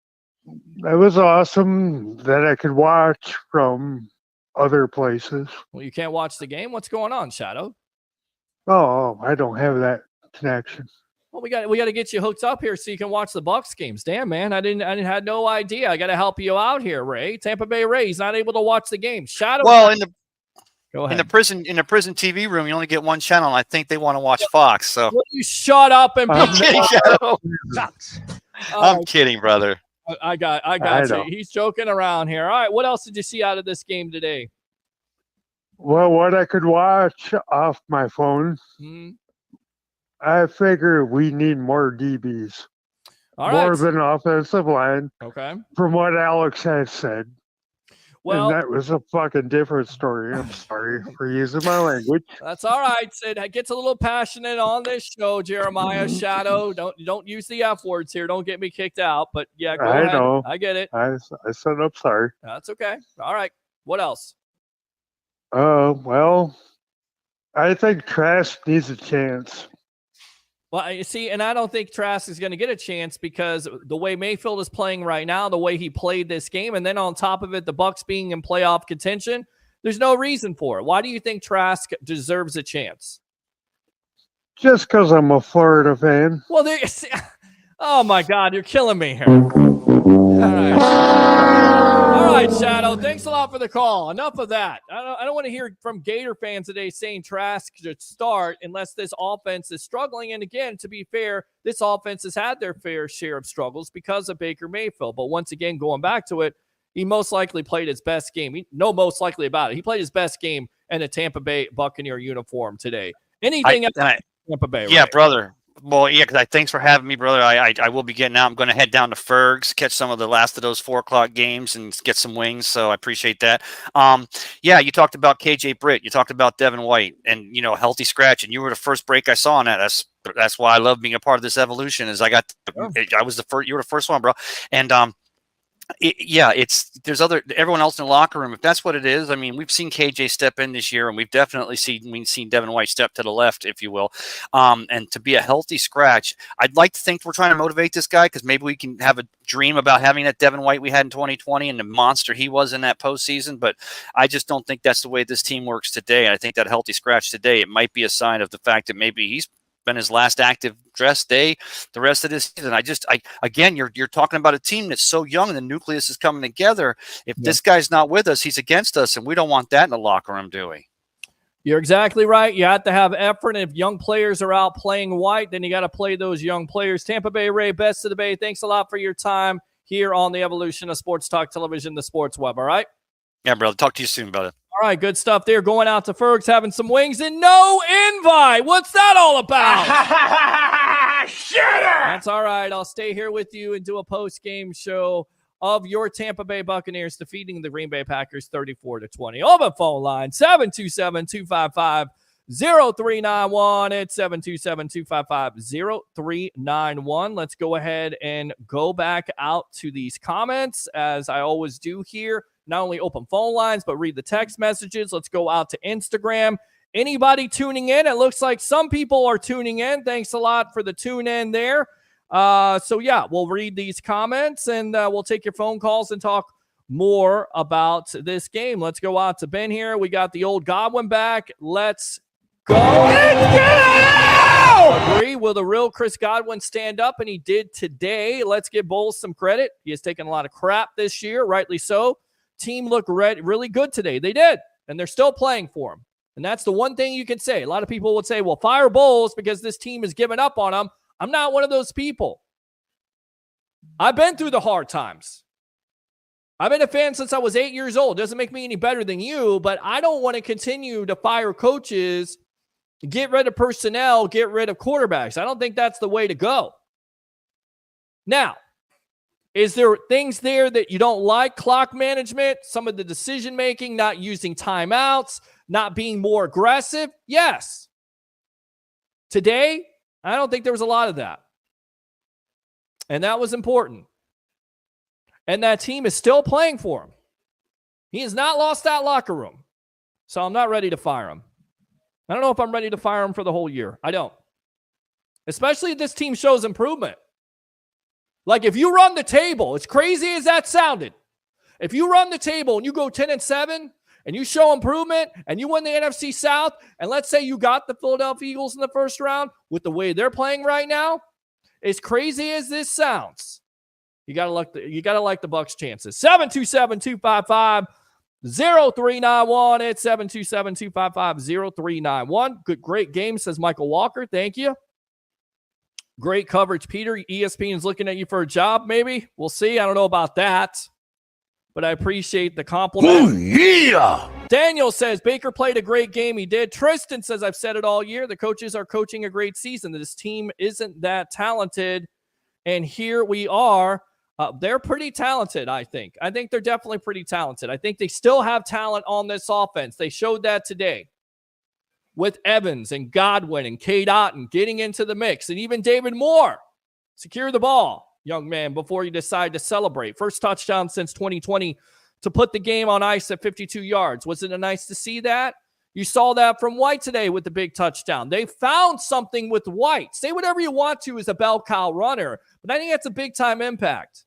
It was awesome that I could watch from other places. Well, you can't watch the game. What's going on, Shadow? Oh, I don't have that connection. Well, we got to get you hooked up here so you can watch the Bucs games. Damn, man, I had no idea. I got to help you out here, Ray. Tampa Bay Ray, he's not able to watch the game. Shadow. Well, Go ahead. in the prison TV room, you only get one channel. And I think they want to watch Fox. So you shut up and I'm kidding, Shadow. I'm right. kidding, brother. I got you. He's joking around here. All right, what else did you see out of this game today? Well, what I could watch off my phone, I figure we need more DBs. More than offensive line. Okay. From what Alex has said. Well, and that was a fucking different story. I'm sorry for using my language. That's all right, Sid. It gets a little passionate on this show, Jeremiah. Shadow, don't use the F words here. Don't get me kicked out. But yeah, go ahead. I know. I get it. I said I'm sorry. That's okay. All right. What else? Well, I think Trask needs a chance. Well, you see, and I don't think Trask is going to get a chance because the way Mayfield is playing right now, the way he played this game, and then on top of it, the Bucs being in playoff contention, there's no reason for it. Why do you think Trask deserves a chance? Just because I'm a Florida fan. Well, oh my God, you're killing me here. All right, Shadow. Thanks a lot for the call. Enough of that. I don't want to hear from Gator fans today saying Trask should start unless this offense is struggling. And again, to be fair, this offense has had their fair share of struggles because of Baker Mayfield. But once again, going back to it, he most likely played his best game. Most likely about it. He played his best game in a Tampa Bay Buccaneer uniform today. Anything else? Tampa Bay, yeah, right? Brother. Well, yeah, because thanks for having me, brother. I will be getting out. I'm going to head down to Ferg's, catch some of the last of those 4:00 games, and get some wings. So I appreciate that. Yeah, you talked about KJ Britt, you talked about Devin White, and healthy scratch, and you were the first break I saw on that. That's why I love being a part of this evolution. Is I was the first. You were the first one, bro, and there's everyone else in the locker room. If that's what it is, I mean, we've seen KJ step in this year, and we've definitely seen Devin White step to the left, if you will. And to be a healthy scratch, I'd like to think we're trying to motivate this guy because maybe we can have a dream about having that Devin White we had in 2020 and the monster he was in that postseason. But I just don't think that's the way this team works today. I think that healthy scratch today, it might be a sign of the fact that maybe he's been his last active dress day the rest of this season. Again, you're talking about a team that's so young and the nucleus is coming together. If this guy's not with us, he's against us, and we don't want that in the locker room, do we? You're exactly right. You have to have effort. And if young players are out playing White, then you got to play those young players. Tampa Bay Ray, best of the Bay. Thanks a lot for your time here on the evolution of Sports Talk Television, the Sports Web. All right? Yeah, brother. Talk to you soon, brother. All right, good stuff there. Going out to Ferg's, having some wings, and no invite. What's that all about? Shut up! That's all right. I'll stay here with you and do a post-game show of your Tampa Bay Buccaneers defeating the Green Bay Packers 34-20. Open phone line, 727-255 0391. It's 727-255-0391. Let's go ahead and go back out to these comments, as I always do here. Not only open phone lines, but read the text messages. Let's go out to Instagram. Anybody tuning in? It looks like some people are tuning in. Thanks a lot for the tune in there. So yeah, we'll read these comments and we'll take your phone calls and talk more about this game. Let's go out to Ben here. We got the old Godwin back. Let's go. Agree. Will the real Chris Godwin stand up? And he did today. Let's give Bowles some credit. He has taken a lot of crap this year, rightly so. Team looked really good today. They did, and they're still playing for him. And that's the one thing you can say. A lot of people would say, well, fire Bowles because this team has given up on him. I'm not one of those people. I've been through the hard times. I've been a fan since I was 8 years old. Doesn't make me any better than you, but I don't want to continue to fire coaches, get rid of personnel, get rid of quarterbacks. I don't think that's the way to go. Now, is there things there that you don't like? Clock management, some of the decision-making, not using timeouts, not being more aggressive? Yes. Today, I don't think there was a lot of that. And that was important. And that team is still playing for him. He has not lost that locker room. So I'm not ready to fire him. I don't know if I'm ready to fire him for the whole year. I don't. Especially if this team shows improvement. Like if you run the table, as crazy as that sounded, if you run the table and you go 10-7 and you show improvement and you win the NFC South, and let's say you got the Philadelphia Eagles in the first round with the way they're playing right now, as crazy as this sounds, you gotta like the Bucs' chances. 727-255-0391. It's 727-255-0391. Great game, says Michael Walker. Thank you. Great coverage, Peter. ESPN's looking at you for a job, maybe. We'll see. I don't know about that, but I appreciate the compliment. Oh, yeah. Daniel says, Baker played a great game. He did. Tristan says, I've said it all year. The coaches are coaching a great season. This team isn't that talented, and here we are. They're pretty talented, I think. I think they're definitely pretty talented. I think they still have talent on this offense. They showed that today with Evans and Godwin and Cade Otton getting into the mix, and even David Moore. Secure the ball, young man, before you decide to celebrate. First touchdown since 2020 to put the game on ice at 52 yards. Wasn't it nice to see that? You saw that from White today with the big touchdown. They found something with White. Say whatever you want to as a bell cow runner, but I think that's a big-time impact.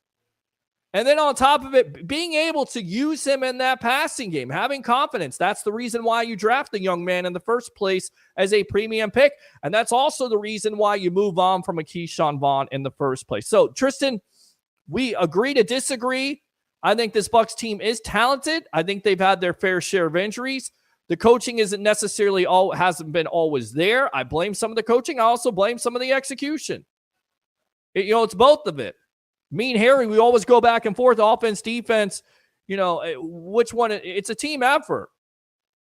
And then on top of it, being able to use him in that passing game, having confidence. That's the reason why you draft the young man in the first place as a premium pick. And that's also the reason why you move on from a Keyshawn Vaughn in the first place. So, Tristan, we agree to disagree. I think this Bucs team is talented. I think they've had their fair share of injuries. The coaching isn't necessarily hasn't been always there. I blame some of the coaching. I also blame some of the execution. It's both of it. Me and Harry, we always go back and forth, offense, defense, which one? It's a team effort.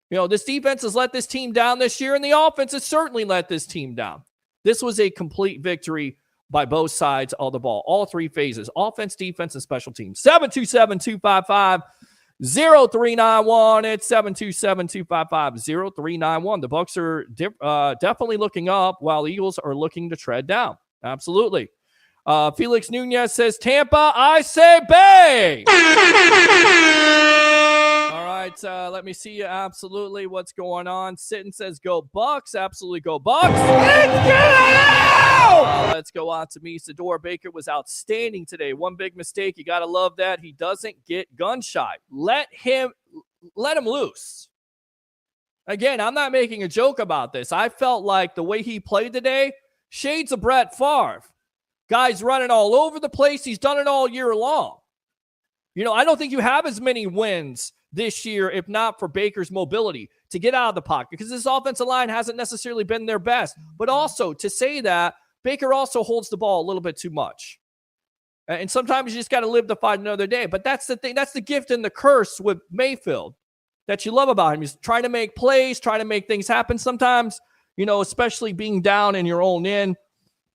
This defense has let this team down this year, and the offense has certainly let this team down. This was a complete victory by both sides of the ball, all three phases, offense, defense, and special teams. 727-255-0391. It's 727-255-0391. The Bucs are definitely looking up while the Eagles are looking to tread down. Absolutely. Felix Nunez says, Tampa, I say Bay. All right, let me see absolutely what's going on. Sitton says, go Bucs. Absolutely go Bucs. Let's go! Let's go on to me. Sador Baker was outstanding today. One big mistake. You got to love that. He doesn't get gun shy. Let him loose. Again, I'm not making a joke about this. I felt like the way he played today, shades of Brett Favre. Guy's running all over the place. He's done it all year long. I don't think you have as many wins this year if not for Baker's mobility to get out of the pocket, because this offensive line hasn't necessarily been their best. But also, to say that, Baker also holds the ball a little bit too much. And sometimes you just got to live to fight another day. But that's the thing. That's the gift and the curse with Mayfield that you love about him. He's trying to make plays, trying to make things happen. Sometimes, especially being down in your own end,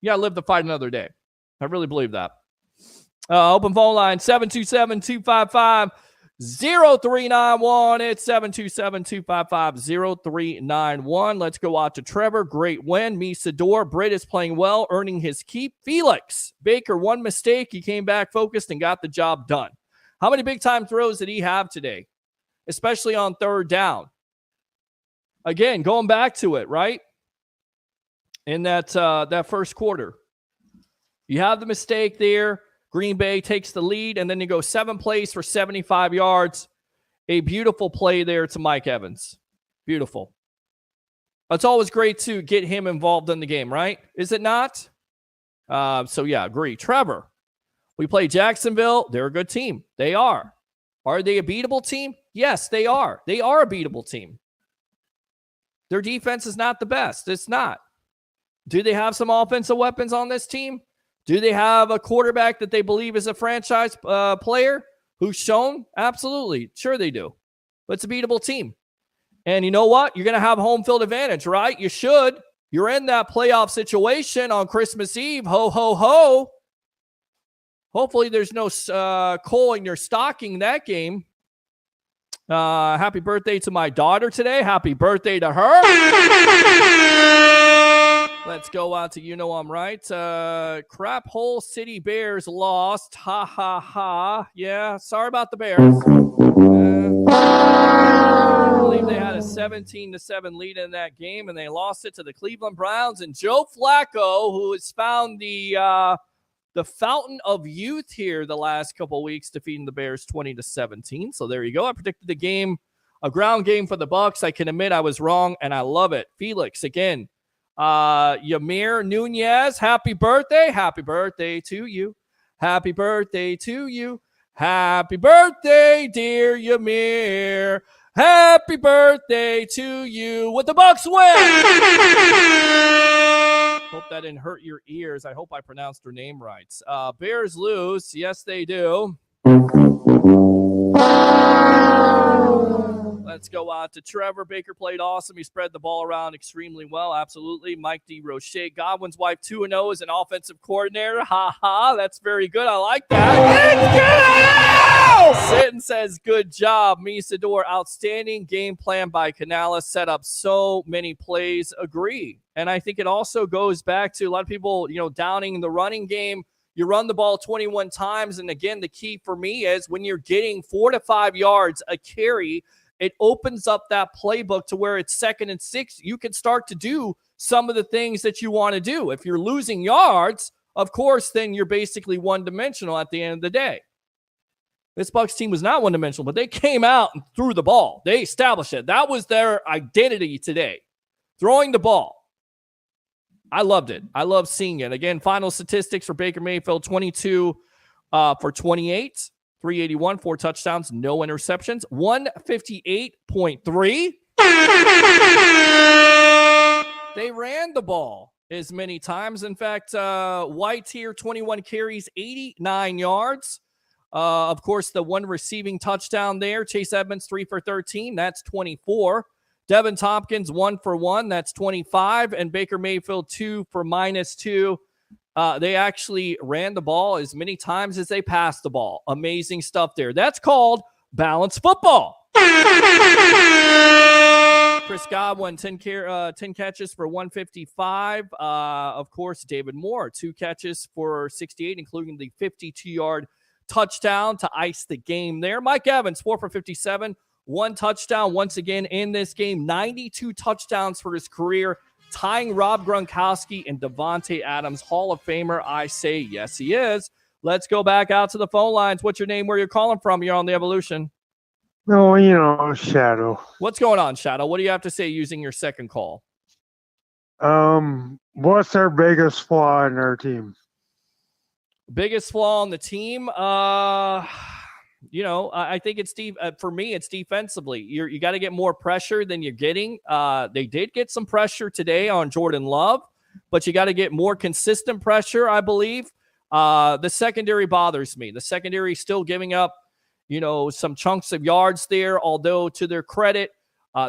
you got to live to fight another day. I really believe that. Open phone line, 727-255-0391. 0391. It's 727-255-0391. Let's go out to Trevor. Great win. Misador. Britt is playing well, earning his keep. Felix. Baker, one mistake. He came back focused and got the job done. How many big-time throws did he have today, especially on third down? Again, going back to it, right? In that first quarter. You have the mistake there. Green Bay takes the lead, and then you go 7 plays for 75 yards. A beautiful play there to Mike Evans. Beautiful. It's always great to get him involved in the game, right? Is it not? So, yeah, agree. Trevor, we play Jacksonville. They're a good team. They are. Are they a beatable team? Yes, they are. They are a beatable team. Their defense is not the best. It's not. Do they have some offensive weapons on this team? Do they have a quarterback that they believe is a franchise player who's shown? Absolutely. Sure they do. But it's a beatable team. And you know what? You're going to have home field advantage, right? You should. You're in that playoff situation on Christmas Eve. Ho, ho, ho. Hopefully there's no coal in your stocking that game. Happy birthday to my daughter today. Happy birthday to her. Let's go out to You Know I'm Right. Crap Hole City Bears lost. Ha, ha, ha. Yeah, sorry about the Bears. I believe they had a 17-7 lead in that game, and they lost it to the Cleveland Browns. And Joe Flacco, who has found the fountain of youth here the last couple of weeks, defeating the Bears 20-17. So there you go. I predicted the game, a ground game for the Bucs. I can admit I was wrong, and I love it. Felix, again. Yamir Nunez, happy birthday to you. Happy birthday to you. Happy birthday, dear Yamir. Happy birthday to you with the Bucs win. Hope that didn't hurt your ears. I hope I pronounced her name right. Bears lose. Yes, they do. Let's go out to Trevor. Baker played awesome. He spread the ball around extremely well. Absolutely. Mike D. Roche. Godwin's wife 2-0 as an offensive coordinator. Ha ha. That's very good. I like that. Let's go! Sitton says, good job. Misador, outstanding game plan by Canales. Set up so many plays. Agree. And I think it also goes back to a lot of people, downing the running game. You run the ball 21 times. And again, the key for me is when you're getting 4 to 5 yards a carry, it opens up that playbook to where it's 2nd and 6. You can start to do some of the things that you want to do. If you're losing yards, of course, then you're basically one-dimensional at the end of the day. This Bucs team was not one-dimensional, but they came out and threw the ball. They established it. That was their identity today, throwing the ball. I loved it. I love seeing it. Again, final statistics for Baker Mayfield, 22 for 28. 381, 4 touchdowns, no interceptions, 158.3. They ran the ball as many times. In fact, White here, 21 carries, 89 yards. Of course, the one receiving touchdown there. Chase Edmonds, 3 for 13. That's 24. Devin Tompkins, 1 for 1. That's 25. And Baker Mayfield, 2 for -2. They actually ran the ball as many times as they passed the ball. Amazing stuff there. That's called balanced football. Chris Godwin, 10 catches for 155. Of course, David Moore, 2 catches for 68, including the 52-yard touchdown to ice the game there. Mike Evans, 4 for 57, 1 touchdown once again in this game. 92 touchdowns for his career, tying Rob Gronkowski and Devontae Adams, Hall of Famer. I say yes, he is. Let's go back out to the phone lines. What's your name? Where you're calling from? You're on the Evolution. No, Shadow. What's going on, Shadow? What do you have to say using your second call? What's their biggest flaw in their team? Biggest flaw on the team? I think it's for me, it's defensively. You got to get more pressure than you're getting. They did get some pressure today on Jordan Love, but you got to get more consistent pressure, I believe. The secondary bothers me. The secondary still giving up, some chunks of yards there, although to their credit,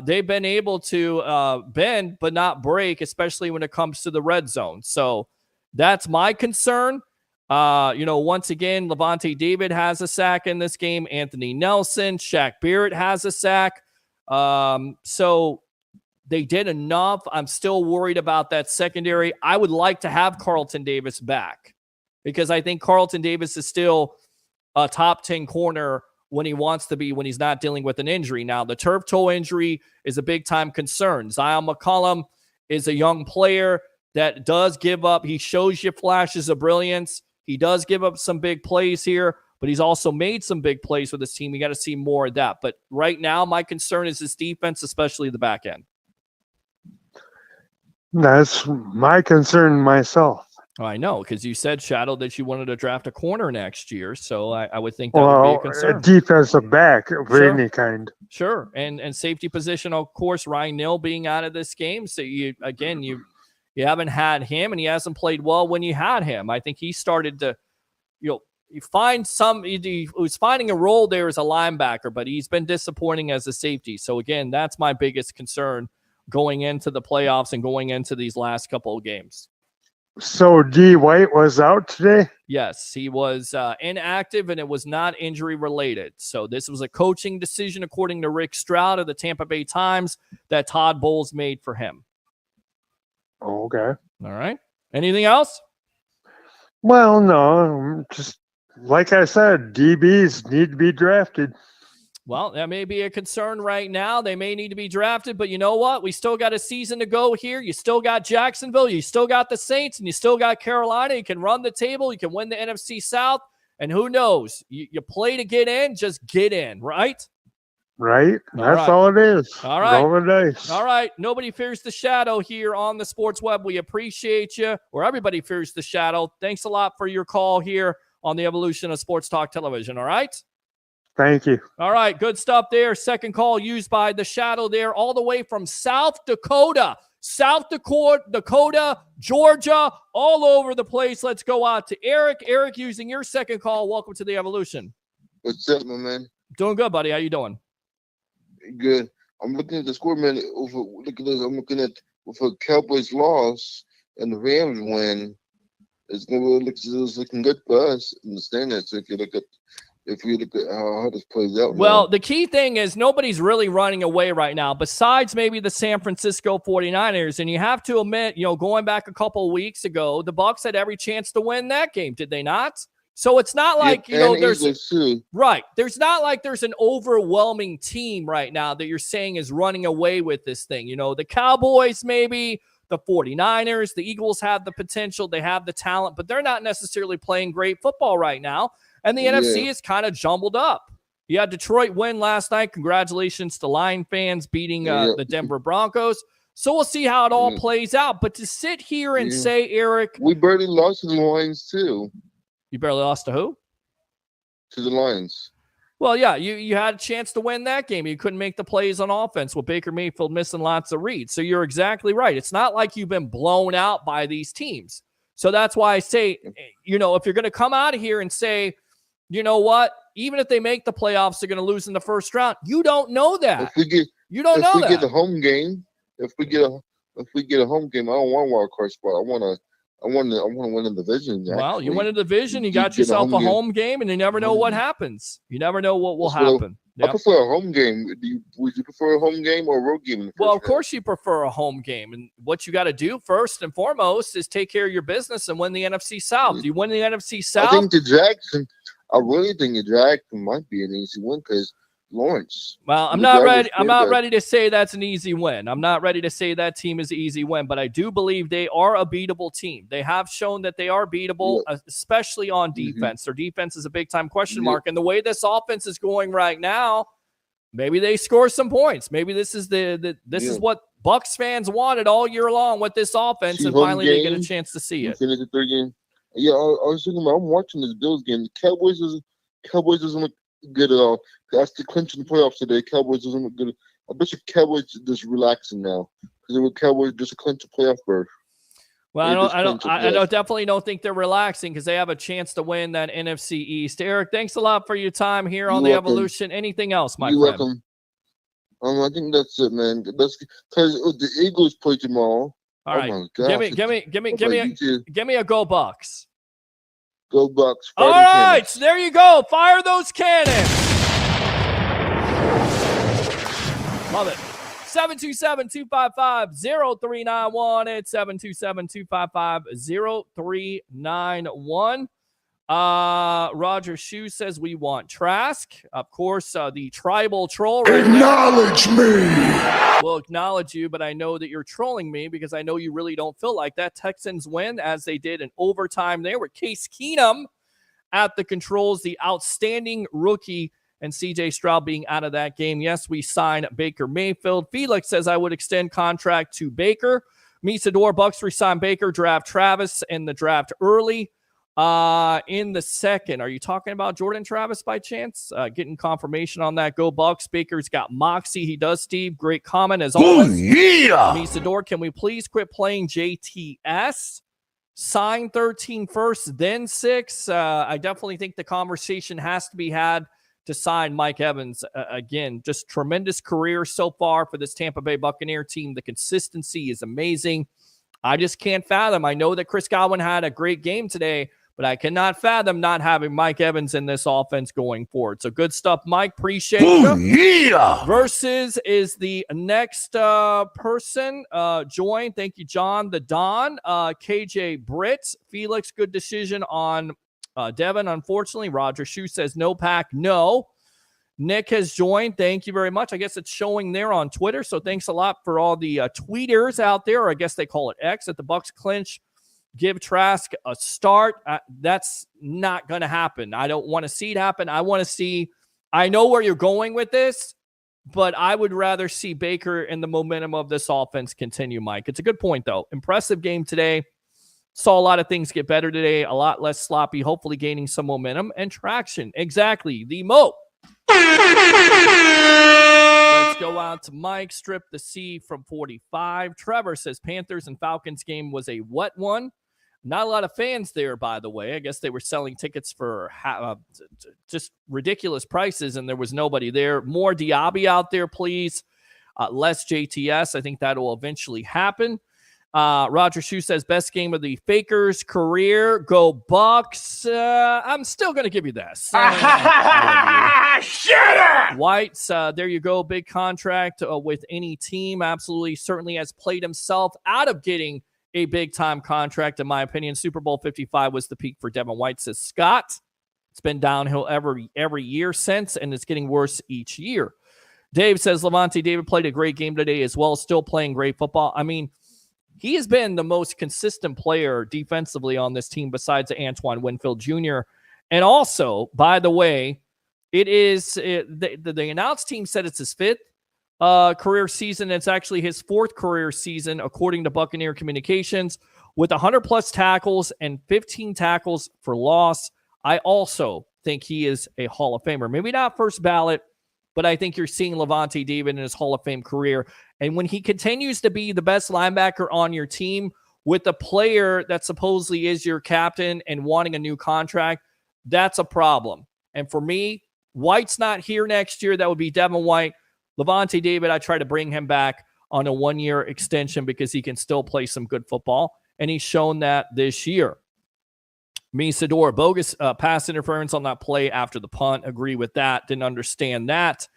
they've been able to bend but not break, especially when it comes to the red zone. So that's my concern. Once again, Levante David has a sack in this game. Anthony Nelson, Shaq Barrett has a sack. So they did enough. I'm still worried about that secondary. I would like to have Carlton Davis back because I think Carlton Davis is still a top 10 corner when he wants to be, when he's not dealing with an injury. Now, the turf toe injury is a big-time concern. Zion McCollum is a young player that does give up. He shows you flashes of brilliance. He does give up some big plays here, but he's also made some big plays with his team. You got to see more of that. But right now, my concern is his defense, especially the back end. That's my concern myself. Oh, I know, because you said, Shadow, that you wanted to draft a corner next year, so I would think that would be a concern. A defensive back of any kind. Sure, and safety position, of course, Ryan Neal being out of this game. So, you haven't had him, and he hasn't played well when you had him. I think he started to, he was finding a role there as a linebacker, but he's been disappointing as a safety. So, again, that's my biggest concern going into the playoffs and going into these last couple of games. So D. White was out today? Yes, he was inactive, and it was not injury related. So this was a coaching decision, according to Rick Stroud of the Tampa Bay Times, that Todd Bowles made for him. Okay. All right. Anything else? Well, no. Just like I said, DBs need to be drafted. Well, that may be a concern right now. They may need to be drafted, but you know what? We still got a season to go here. You still got Jacksonville. You still got the Saints, and you still got Carolina. You can run the table. You can win the NFC South, and who knows? You play to get in, just get in, right? Right. That's all it is. All right. Roll the dice. All right. Nobody fears the shadow here on the Sports Web. We appreciate you, or everybody fears the shadow. Thanks a lot for your call here on the evolution of Sports Talk Television. All right. Thank you. All right, good stuff there. Second call used by the Shadow there, all the way from South Dakota, Georgia, all over the place. Let's go out to Eric. Eric, using your second call, welcome to the Evolution. What's up, my man? Doing good, buddy. How you doing? Good. I'm looking at the score, man. I'm looking at with a Cowboys loss and the Rams win. It's looking good for us. Understand that? So if you look at how this plays out. Well, the key thing is nobody's really running away right now, besides maybe the San Francisco 49ers. And you have to admit, going back a couple of weeks ago, the Bucs had every chance to win that game, did they not? So it's not like, there's right. There's not like there's an overwhelming team right now that you're saying is running away with this thing. The Cowboys, maybe the 49ers, the Eagles have the potential. They have the talent, but they're not necessarily playing great football right now. And the NFC is kind of jumbled up. You had Detroit win last night. Congratulations to Lion fans beating the Denver Broncos. So we'll see how it all plays out. But to sit here and say, Eric, we barely lost to the Lions too. You barely lost to who? To the Lions. Well, yeah, you had a chance to win that game. You couldn't make the plays on offense with Baker Mayfield missing lots of reads. So you're exactly right. It's not like you've been blown out by these teams. So that's why I say, if you're going to come out of here and say, you know what? Even if they make the playoffs, they're going to lose in the first round. You don't know that. You don't know that. If we get a home game, I don't want a wild card spot. I want to win the division. Actually. Well, you win a division. You got yourself a home game, and you never know what happens. You never know what will happen. I prefer a home game. Would you prefer a home game or a road game? Well, of course you prefer a home game. And what you got to do first and foremost is take care of your business and win the NFC South. Do you win the NFC South? I really think the Jackson might be an easy win because Lawrence. Well, I'm not ready to say that's an easy win. I'm not ready to say that team is an easy win, but I do believe they are a beatable team. They have shown that they are beatable, especially on defense. Their defense is a big-time question mark. And the way this offense is going right now, maybe they score some points. Maybe this is is what Bucs fans wanted all year long with this offense, and finally they get a chance to see it. Finish the third game. Yeah, I was thinking about. I'm watching this Bills game. The Cowboys doesn't look good at all. That's the clinching the playoffs today. Cowboys doesn't look good. I bet you Cowboys just relaxing now because the Cowboys just clinch a playoff berth. Well, I definitely don't think they're relaxing because they have a chance to win that NFC East. Eric, thanks a lot for your time here on the Evolution. Anything else, my friend? You're welcome. I think that's it, man. That's because the Eagles play tomorrow. All right, give me a Go Bucs. Go Bucs. All right, so there you go. Fire those cannons. Love it. 727-255-0391. It's 727-255-0391. Roger Shue says we want Trask. Of course, the tribal troll right Acknowledge me. will acknowledge you, but I know that you're trolling me because I know you really don't feel like that. Texans win as they did in overtime there with Case Keenum at the controls, the outstanding rookie, and CJ Stroud being out of that game. Yes, we signed Baker Mayfield. Felix says I would extend contract to Baker. Misador, Bucs resign Baker, draft Travis in the draft early. In the second, are you talking about Jordan Travis by chance? Getting confirmation on that. Go Bucs. Baker's got moxie. He does, Steve. Great comment as always. Yeah. Misador, can we please quit playing JTS? Sign 13 first, then 6. I definitely think the conversation has to be had to sign Mike Evans. Again, just tremendous career so far for this Tampa Bay Buccaneer team. The consistency is amazing. I just can't fathom. I know that Chris Godwin had a great game today, but I cannot fathom not having Mike Evans in this offense going forward. So good stuff, Mike. Appreciate you. Yeah. Versus is the next person join. Thank you, John the Don. KJ Britt. Felix, good decision on Devin. Unfortunately, Roger Shue says no pack, no. Nick has joined. Thank you very much. I guess it's showing there on Twitter. So thanks a lot for all the tweeters out there, or I guess they call it X, at the Bucs clinch. Give Trask a start. That's not going to happen. I don't want to see it happen. I want to see, I know where you're going with this, but I would rather see Baker and the momentum of this offense continue, Mike. It's a good point, though. Impressive game today. Saw a lot of things get better today, a lot less sloppy, hopefully gaining some momentum and traction. Exactly. The Mo. Let's go out to Mike. Strip the C from 45. Trevor says Panthers and Falcons game was a wet one. Not a lot of fans there, by the way. I guess they were selling tickets for just ridiculous prices, and there was nobody there. More Diaby out there, please. Less JTS. I think that will eventually happen. Roger Shue says best game of the Fakers' career. Go Bucs. I'm still going to give you this. White's, there you go. Big contract with any team. Absolutely, certainly has played himself out of getting a big-time contract, in my opinion. Super Bowl 55 was the peak for Devin White, says Scott. It's been downhill every year since, and it's getting worse each year. Dave says Lavonte David played a great game today as well, still playing great football. I mean, he has been the most consistent player defensively on this team besides Antoine Winfield Jr. And also, by the way, the announced team said it's his 5th career season. It's actually his 4th career season, according to Buccaneer Communications, with 100-plus tackles and 15 tackles for loss. I also think he is a Hall of Famer. Maybe not first ballot, but I think you're seeing Lavonte David in his Hall of Fame career. And when he continues to be the best linebacker on your team with a player that supposedly is your captain and wanting a new contract, that's a problem. And for me, White's not here next year. That would be Devin White. Lavonte David, I try to bring him back on a 1-year extension because he can still play some good football, and he's shown that this year. Misador, bogus pass interference on that play after the punt. Agree with that. Didn't understand that.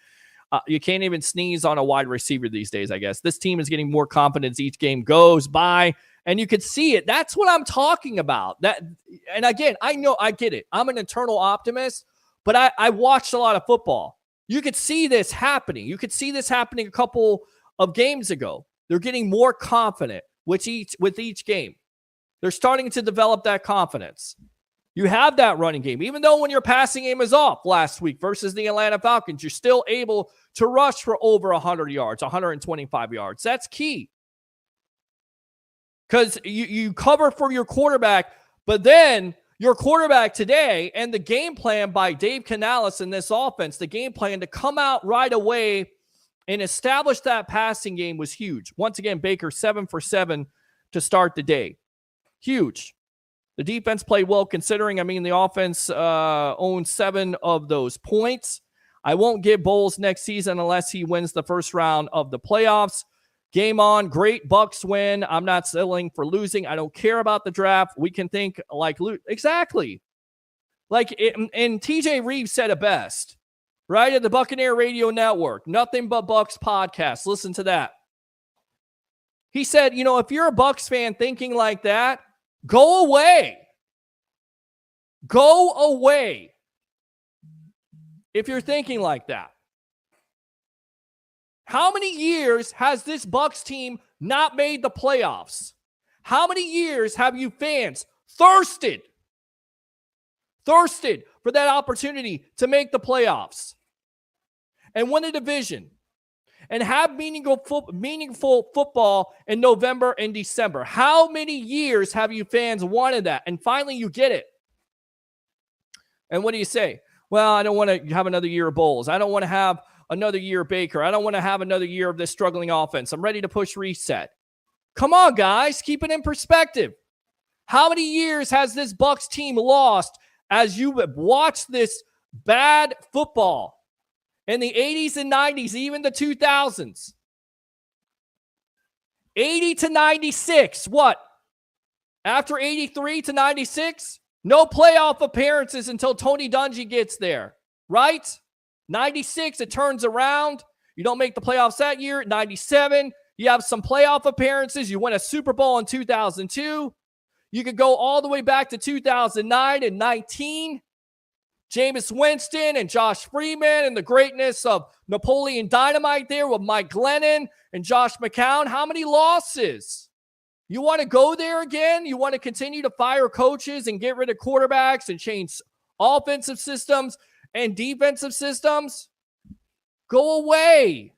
You can't even sneeze on a wide receiver these days, I guess. This team is getting more confidence each game goes by, and you could see it. That's what I'm talking about. And again, I know, I get it. I'm an eternal optimist, but I watched a lot of football. You could see this happening. You could see this happening a couple of games ago. They're getting more confident with each game. They're starting to develop that confidence. You have that running game. Even though when your passing game is off last week versus the Atlanta Falcons, you're still able to rush for over 100 yards, 125 yards. That's key. Because you cover for your quarterback, but then your quarterback today and the game plan by Dave Canales in this offense, the game plan to come out right away and establish that passing game was huge. Once again, Baker 7 for 7 to start the day. Huge. The defense played well considering, the offense owned 7 of those points. I won't give Bowles next season unless he wins the first round of the playoffs. Game on. Great Bucs win. I'm not settling for losing. I don't care about the draft. We can think like exactly. And TJ Reeves said it best, right? At the Buccaneer Radio Network, Nothing But Bucs podcast. Listen to that. He said, if you're a Bucs fan thinking like that, go away. Go away. If you're thinking like that. How many years has this Bucs team not made the playoffs? How many years have you fans thirsted for that opportunity to make the playoffs and win a division and have meaningful football in November and December? How many years have you fans wanted that? And finally you get it. And what do you say? Well, I don't want to have another year of Bowles. I don't want to have another year of Baker. I don't want to have another year of this struggling offense. I'm ready to push reset. Come on, guys. Keep it in perspective. How many years has this Bucs team lost as you have watched this bad football in the 80s and 90s, even the 2000s? 80 to 96. What? After 83 to 96? No playoff appearances until Tony Dungy gets there, right? 96, it turns around. You don't make the playoffs that year. 97, you have some playoff appearances. You win a Super Bowl in 2002. You could go all the way back to 2009 and 19. Jameis Winston and Josh Freeman and the greatness of Napoleon Dynamite there with Mike Glennon and Josh McCown. How many losses? You want to go there again? You want to continue to fire coaches and get rid of quarterbacks and change offensive systems and defensive systems? Go away.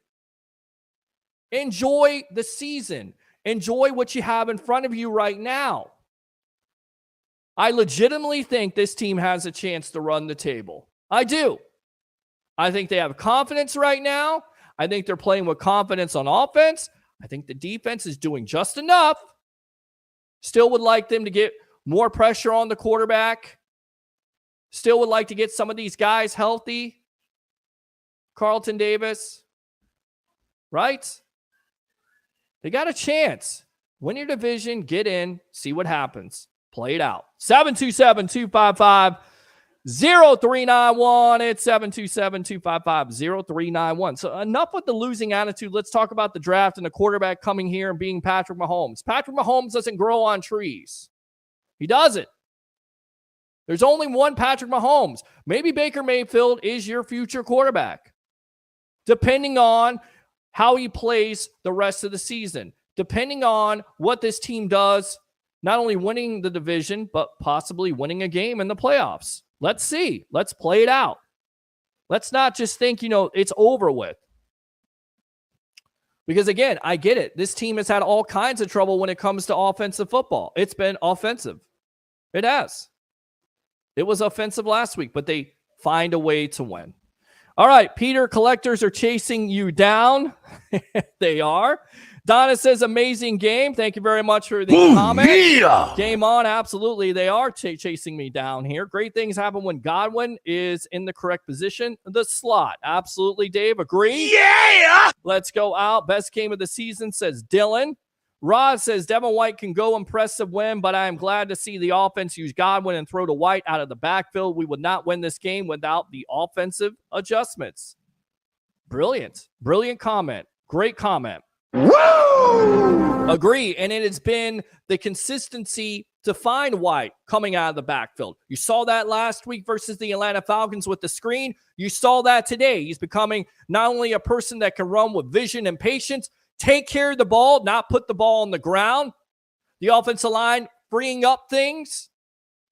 Enjoy the season. Enjoy what you have in front of you right now. I legitimately think this team has a chance to run the table. I do. I think they have confidence right now. I think they're playing with confidence on offense. I think the defense is doing just enough. Still would like them to get more pressure on the quarterback. Still would like to get some of these guys healthy. Carlton Davis. Right? They got a chance. Win your division, get in, see what happens. Play it out. 727-255-0391. It's 727-255-0391. So enough with the losing attitude. Let's talk about the draft and the quarterback coming here and being Patrick Mahomes. Patrick Mahomes doesn't grow on trees. He doesn't. There's only one Patrick Mahomes. Maybe Baker Mayfield is your future quarterback, depending on how he plays the rest of the season, depending on what this team does, not only winning the division, but possibly winning a game in the playoffs. Let's see. Let's play it out. Let's not just think, it's over with. Because again, I get it. This team has had all kinds of trouble when it comes to offensive football. It's been offensive. It has. It was offensive last week, but they find a way to win. All right, Peter, collectors are chasing you down. They are. Donna says, amazing game. Thank you very much for the comment. Yeah. Game on. Absolutely. They are chasing me down here. Great things happen when Godwin is in the correct position. The slot. Absolutely, Dave. Agree? Yeah. Let's go out. Best game of the season, says Dylan. Rod says, Devin White can go impressive win, but I am glad to see the offense use Godwin and throw to White out of the backfield. We would not win this game without the offensive adjustments. Brilliant. Brilliant comment. Great comment. Woo! Agree. And it has been the consistency to find White coming out of the backfield. You saw that last week versus the Atlanta Falcons with the screen. You saw that today. He's becoming not only a person that can run with vision and patience, take care of the ball, not put the ball on the ground. The offensive line freeing up things,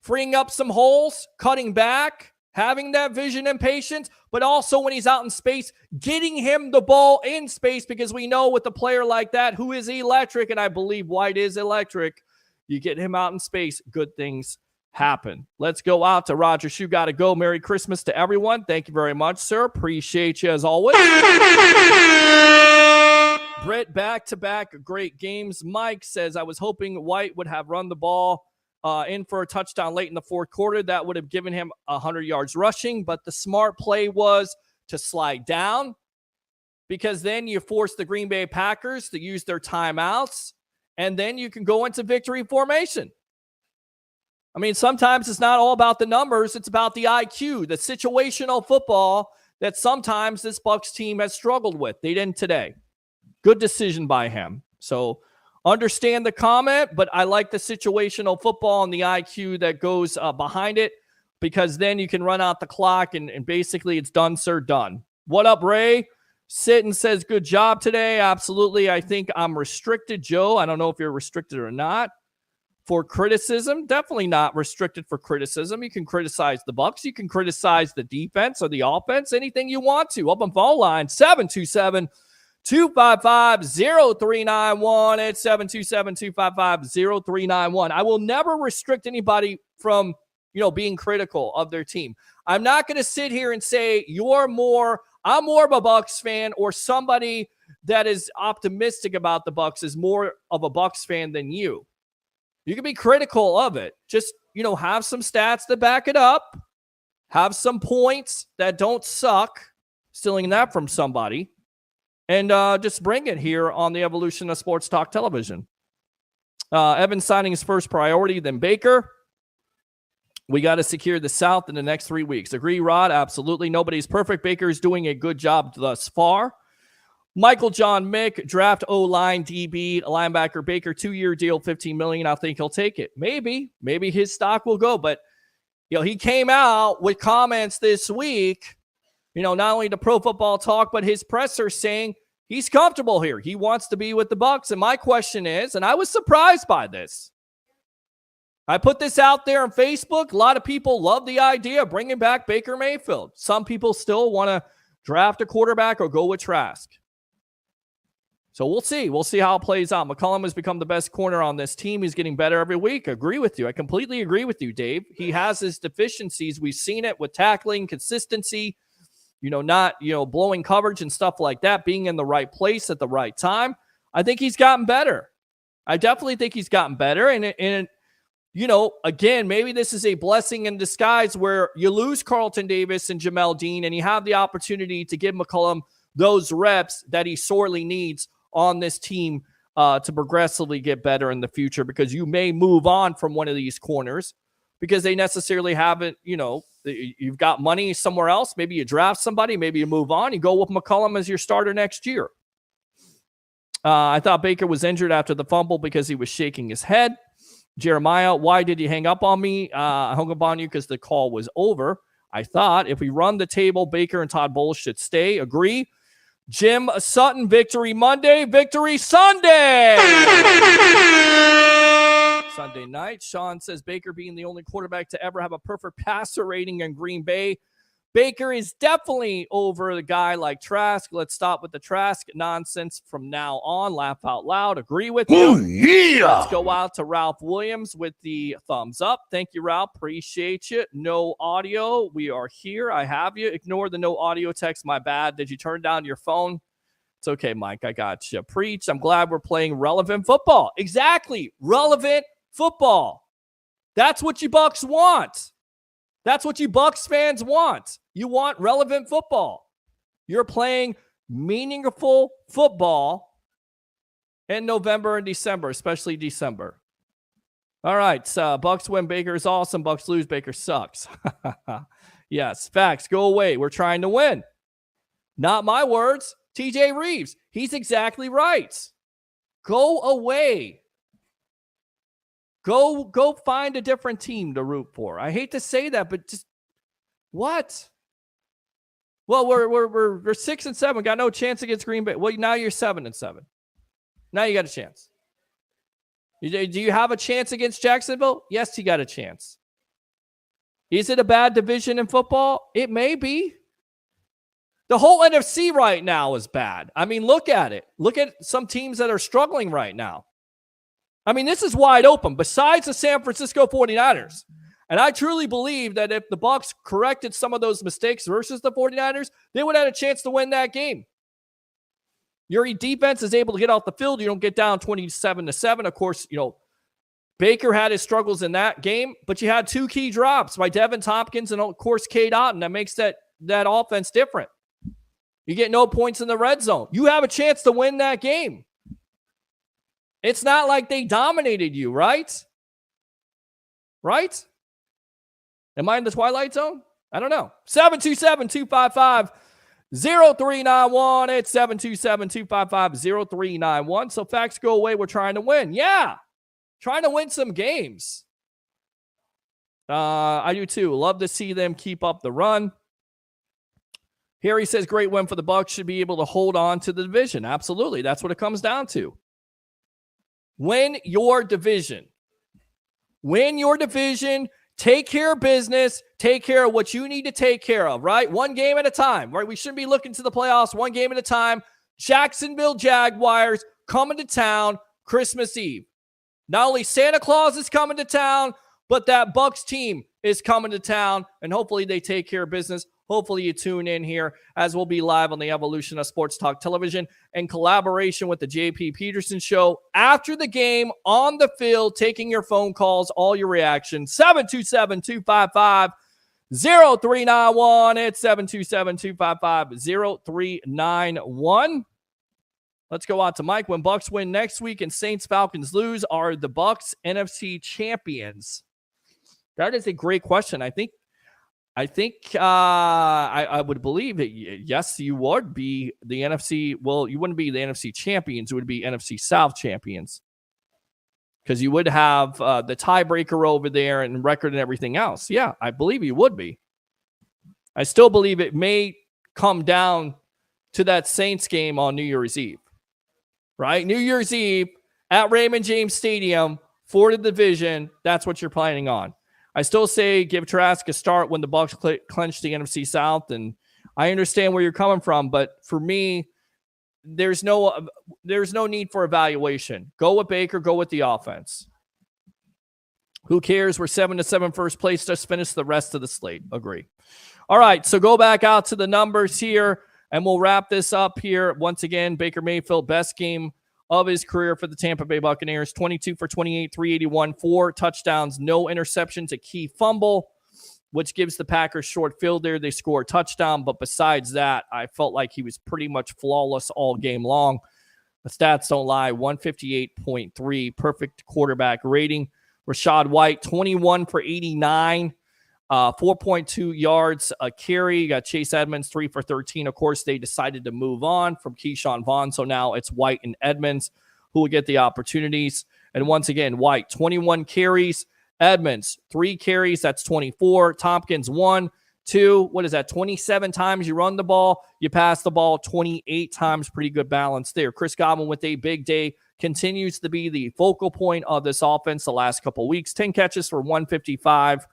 freeing up some holes, cutting back, having that vision and patience, but also when he's out in space, getting him the ball in space, because we know with a player like that who is electric, and I believe White is electric, you get him out in space, good things happen. Let's go out to Roger Shoe. Got to go. Merry Christmas to everyone. Thank you very much, sir. Appreciate you as always. Brett, back-to-back great games. Mike says, I was hoping White would have run the ball in for a touchdown late in the fourth quarter. That would have given him 100 yards rushing, but the smart play was to slide down, because then you force the Green Bay Packers to use their timeouts, and then you can go into victory formation. I mean, sometimes it's not all about the numbers. It's about the IQ, the situational football that sometimes this Bucs team has struggled with. They didn't today. Good decision by him. So understand the comment, but I like the situational football and the IQ that goes behind it, because then you can run out the clock and basically it's done, sir, done. What up, Ray? Sitting says, good job today. Absolutely. I think I'm restricted, Joe. I don't know if you're restricted or not. For criticism, definitely not restricted for criticism. You can criticize the Bucs. You can criticize the defense or the offense, anything you want to. Up on phone line, 727-255-0391. It's 727-255-0391. I will never restrict anybody from, being critical of their team. I'm not going to sit here and say I'm more of a Bucs fan, or somebody that is optimistic about the Bucs is more of a Bucs fan than you. You can be critical of it. Just, have some stats to back it up. Have some points that don't suck. Stealing that from somebody. And just bring it here on the evolution of Sports Talk Television. Evan signing his first priority, then Baker. We got to secure the South in the next 3 weeks. Agree, Rod? Absolutely. Nobody's perfect. Baker is doing a good job thus far. Michael John Mick, draft O-line, DB, linebacker. Baker, 2-year deal, $15 million. I think he'll take it. Maybe his stock will go. But, he came out with comments this week, not only to Pro Football Talk, but his presser saying he's comfortable here. He wants to be with the Bucs. And my question is, and I was surprised by this. I put this out there on Facebook. A lot of people love the idea of bringing back Baker Mayfield. Some people still want to draft a quarterback or go with Trask. So we'll see. We'll see how it plays out. McCollum has become the best corner on this team. He's getting better every week. Agree with you. I completely agree with you, Dave. He has his deficiencies. We've seen it with tackling, consistency, not, blowing coverage and stuff like that, being in the right place at the right time. I think he's gotten better. I definitely think he's gotten better. And again, maybe this is a blessing in disguise where you lose Carlton Davis and Jamel Dean, and you have the opportunity to give McCollum those reps that he sorely needs on this team to progressively get better in the future, because you may move on from one of these corners because they necessarily haven't, you've got money somewhere else. Maybe you draft somebody, maybe you move on. You go with McCollum as your starter next year. I thought Baker was injured after the fumble because he was shaking his head. Jeremiah, why did you hang up on me? I hung up on you because the call was over. I thought if we run the table, Baker and Todd Bowles should stay. Agree. Jim Sutton, victory Monday, victory Sunday. Sunday night. Sean says Baker being the only quarterback to ever have a perfect passer rating in Green Bay. Baker is definitely over the guy like Trask. Let's stop with the Trask nonsense from now on. Laugh out loud. Agree with you. Oh, yeah. Let's go out to Ralph Williams with the thumbs up. Thank you, Ralph. Appreciate you. No audio. We are here. I have you. Ignore the no audio text. My bad. Did you turn down your phone? It's okay, Mike. I got you. Preach. I'm glad we're playing relevant football. Exactly. Relevant football. That's what you Bucs want. That's what you Bucs fans want. You want relevant football. You're playing meaningful football in November and December, especially December. All right, Bucs win, Baker is awesome. Bucs lose, Baker sucks. Yes, facts. Go away. We're trying to win. Not my words. TJ Reeves. He's exactly right. Go away. Go find a different team to root for. I hate to say that, but just what? Well, we're 6-7. Got no chance against Green Bay. Well, now you're 7-7. Now you got a chance. Do you have a chance against Jacksonville? Yes, you got a chance. Is it a bad division in football? It may be. The whole NFC right now is bad. I mean, look at it. Look at some teams that are struggling right now. I mean, this is wide open, besides the San Francisco 49ers. And I truly believe that if the Bucs corrected some of those mistakes versus the 49ers, they would have had a chance to win that game. Your defense is able to get off the field. You don't get down 27-7. Of course, Baker had his struggles in that game, but you had two key drops by Devin Tompkins and, of course, Cade Otton. That makes that offense different. You get no points in the red zone. You have a chance to win that game. It's not like they dominated you, right? right? Am I in the Twilight Zone? I don't know. 727-255-0391. It's 727-255-0391. So facts go away. We're trying to win. Yeah. Trying to win some games. I do too. Love to see them keep up the run. Harry says, great win for the Bucs. Should be able to hold on to the division. Absolutely. That's what it comes down to. Win your division. Win your division. Take care of business. Take care of what you need to take care of, right? One game at a time, right? We shouldn't be looking to the playoffs one game at a time. Jacksonville Jaguars coming to town Christmas Eve. Not only Santa Claus is coming to town, but that Bucs team is coming to town, and hopefully they take care of business. Hopefully you tune in here as we'll be live on the Evolution of Sports Talk Television in collaboration with the JP Peterson Show after the game on the field, taking your phone calls, all your reactions. 727-255-0391. It's 727-255-0391. Let's go out to Mike. When Bucs win next week and Saints Falcons lose, are the Bucs NFC champions? That is a great question. I think I would believe that, yes, you would be the NFC. Well, you wouldn't be the NFC champions. It would be NFC South champions because you would have the tiebreaker over there and record and everything else. Yeah, I believe you would be. I still believe it may come down to that Saints game on New Year's Eve, right? New Year's Eve at Raymond James Stadium for the division. That's what you're planning on. I still say give Trask a start when the Bucs clinch the NFC South, and I understand where you're coming from, but for me, there's no need for evaluation. Go with Baker, go with the offense. Who cares? We're 7-7 first place. Just finish the rest of the slate. Agree. All right, so go back out to the numbers here, and we'll wrap this up here. Once again, Baker Mayfield, best game of his career for the Tampa Bay Buccaneers. 22 for 28, 381, 4 touchdowns, no interceptions, a key fumble, which gives the Packers short field there. They score a touchdown, but besides that, I felt like he was pretty much flawless all game long. The stats don't lie. 158.3, perfect quarterback rating. Rashad White, 21 for 89, 4.2 yards a carry. You got Chase Edmonds, 3 for 13. Of course, they decided to move on from Keyshawn Vaughn, so now it's White and Edmonds who will get the opportunities. And once again, White, 21 carries. Edmonds, 3 carries. That's 24. Tompkins, 1, 2. What is that? 27 times you run the ball. You pass the ball 28 times. Pretty good balance there. Chris Godwin with a big day continues to be the focal point of this offense the last couple of weeks. 10 catches for 155.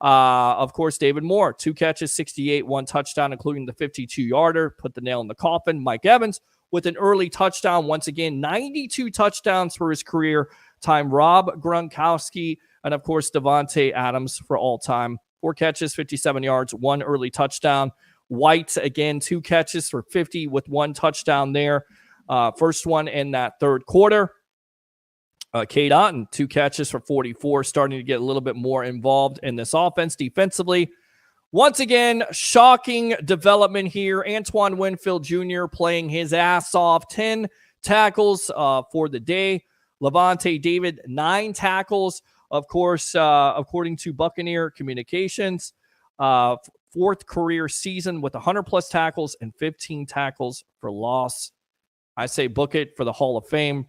Of course, David Moore, 2 catches, 68, 1 touchdown, including the 52-yarder. Put the nail in the coffin. Mike Evans with an early touchdown. Once again, 92 touchdowns for his career time. Rob Gronkowski and, of course, Devontae Adams for all time. 4 catches, 57 yards, 1 early touchdown. White, again, 2 catches for 50 with 1 touchdown there. First one in that third quarter. Cade Otton, 2 catches for 44, starting to get a little bit more involved in this offense defensively. Once again, shocking development here. Antoine Winfield Jr. playing his ass off. 10 tackles for the day. Levante David, 9 tackles. Of course, according to Buccaneer Communications, 4th career season with 100-plus tackles and 15 tackles for loss. I say book it for the Hall of Fame.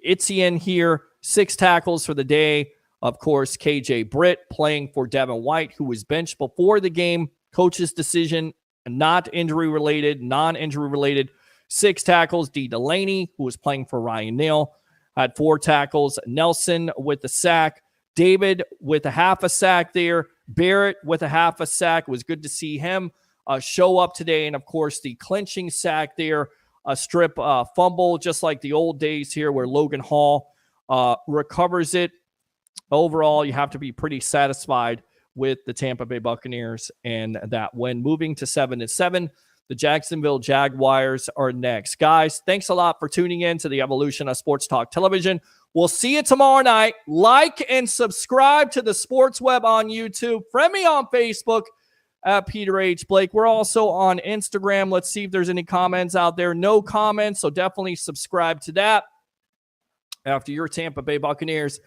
Etienne here, 6 tackles for the day. Of course, KJ Britt playing for Devin White, who was benched before the game. Coach's decision, not injury-related, non-injury-related. 6 tackles. D. Delaney, who was playing for Ryan Neal, had 4 tackles. Nelson with the sack. David with a half a sack there. Barrett with a half a sack. It was good to see him show up today. And, of course, the clinching sack there. A strip fumble, just like the old days here where Logan Hall recovers it. Overall, you have to be pretty satisfied with the Tampa Bay Buccaneers and that win. Moving to 7-7, the Jacksonville Jaguars are next. Guys, thanks a lot for tuning in to the Evolution of Sports Talk Television. We'll see you tomorrow night. Like and subscribe to the Sports Web on YouTube. Friend me on Facebook at Peter H. Blake. We're also on Instagram. Let's see if there's any comments out there. No comments, so definitely subscribe to that. After your Tampa Bay Buccaneers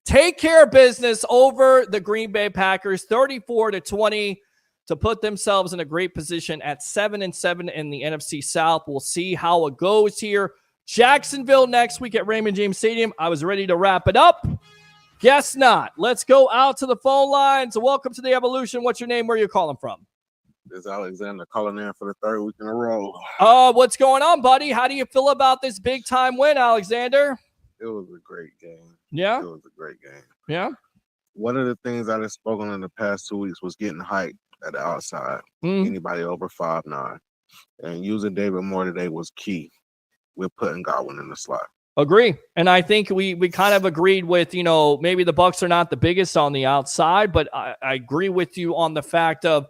take care of business over the Green Bay Packers, 34-20, to put themselves in a great position at 7-7 in the NFC South. We'll see how it goes here. Jacksonville next week at Raymond James Stadium. I was ready to wrap it up. Guess not. Let's go out to the phone lines. Welcome to the Evolution. What's your name? Where are you calling from? This is Alexander calling in for the third week in a row. What's going on, buddy? How do you feel about this big-time win, Alexander? It was a great game. Yeah? It was a great game. Yeah? One of the things I have spoken in the past 2 weeks was getting hype at the outside. Anybody over 5'9". And using David Moore today was key. We're putting Godwin in the slot. Agree. And I think we kind of agreed with, maybe the Bucs are not the biggest on the outside, but I agree with you on the fact of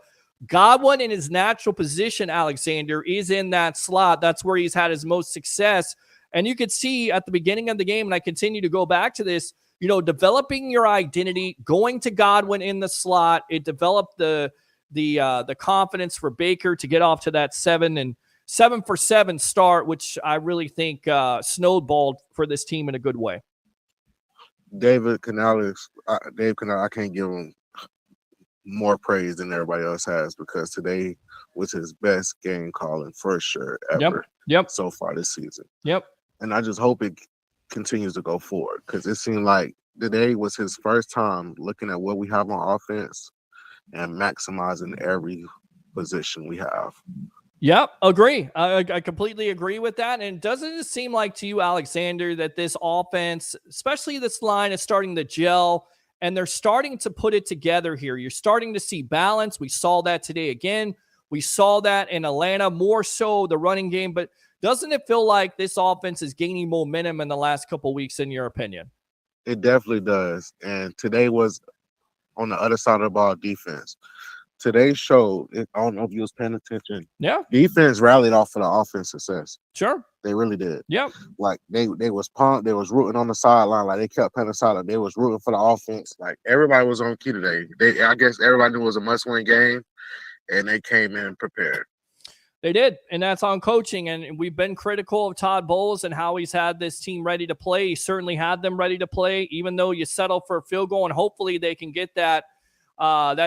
Godwin in his natural position, Alexander, is in that slot. That's where he's had his most success. And you could see at the beginning of the game, and I continue to go back to this, developing your identity, going to Godwin in the slot. It developed the confidence for Baker to get off to that 7-for-7 start, which I really think snowballed for this team in a good way. Dave Canales, I can't give him more praise than everybody else has, because today was his best game calling for sure ever so far this season. And I just hope it continues to go forward, because it seemed like today was his first time looking at what we have on offense and maximizing every position we have. Yep, agree. I completely agree with that. And doesn't it seem like to you, Alexander, that this offense, especially this line, is starting to gel and they're starting to put it together here? You're starting to see balance. We saw that today again. We saw that in Atlanta, more so the running game. But doesn't it feel like this offense is gaining momentum in the last couple of weeks, in your opinion? It definitely does. And today was on the other side of the ball, defense. Today's show, I don't know if you was paying attention. Yeah. Defense rallied off of the offense success. Sure. They really did. Yep. Like they was pumped. They was rooting on the sideline. Like they kept playing the sideline. They was rooting for the offense. Like everybody was on key today. I guess everybody knew it was a must-win game, and they came in prepared. They did, and that's on coaching. And we've been critical of Todd Bowles and how he's had this team ready to play. He certainly had them ready to play, even though you settle for a field goal, and hopefully they can get that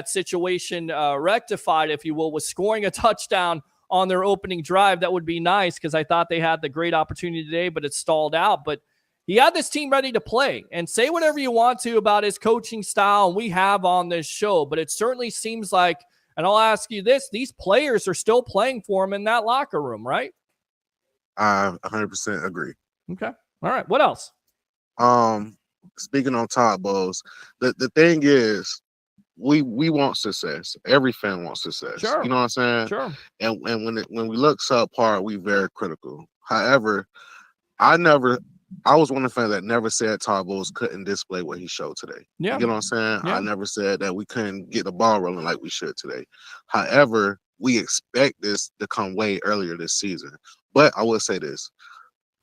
situation rectified, if you will, with scoring a touchdown on their opening drive. That would be nice, because I thought they had the great opportunity today, but it stalled out. But he had this team ready to play. And say whatever you want to about his coaching style, and we have on this show, but it certainly seems like, and I'll ask you this, these players are still playing for him in that locker room, right? I 100% agree. Okay. All right. What else? Speaking on Todd Bowles, the thing is, we want success. Every fan wants success. Sure. You know what I'm saying? Sure. And when we look subpar, we very critical. However, I was one of the fans that never said Todd Bowles couldn't display what he showed today. Yeah. You know what I'm saying? Yeah. I never said that we couldn't get the ball rolling like we should today. However, we expect this to come way earlier this season. But I will say this.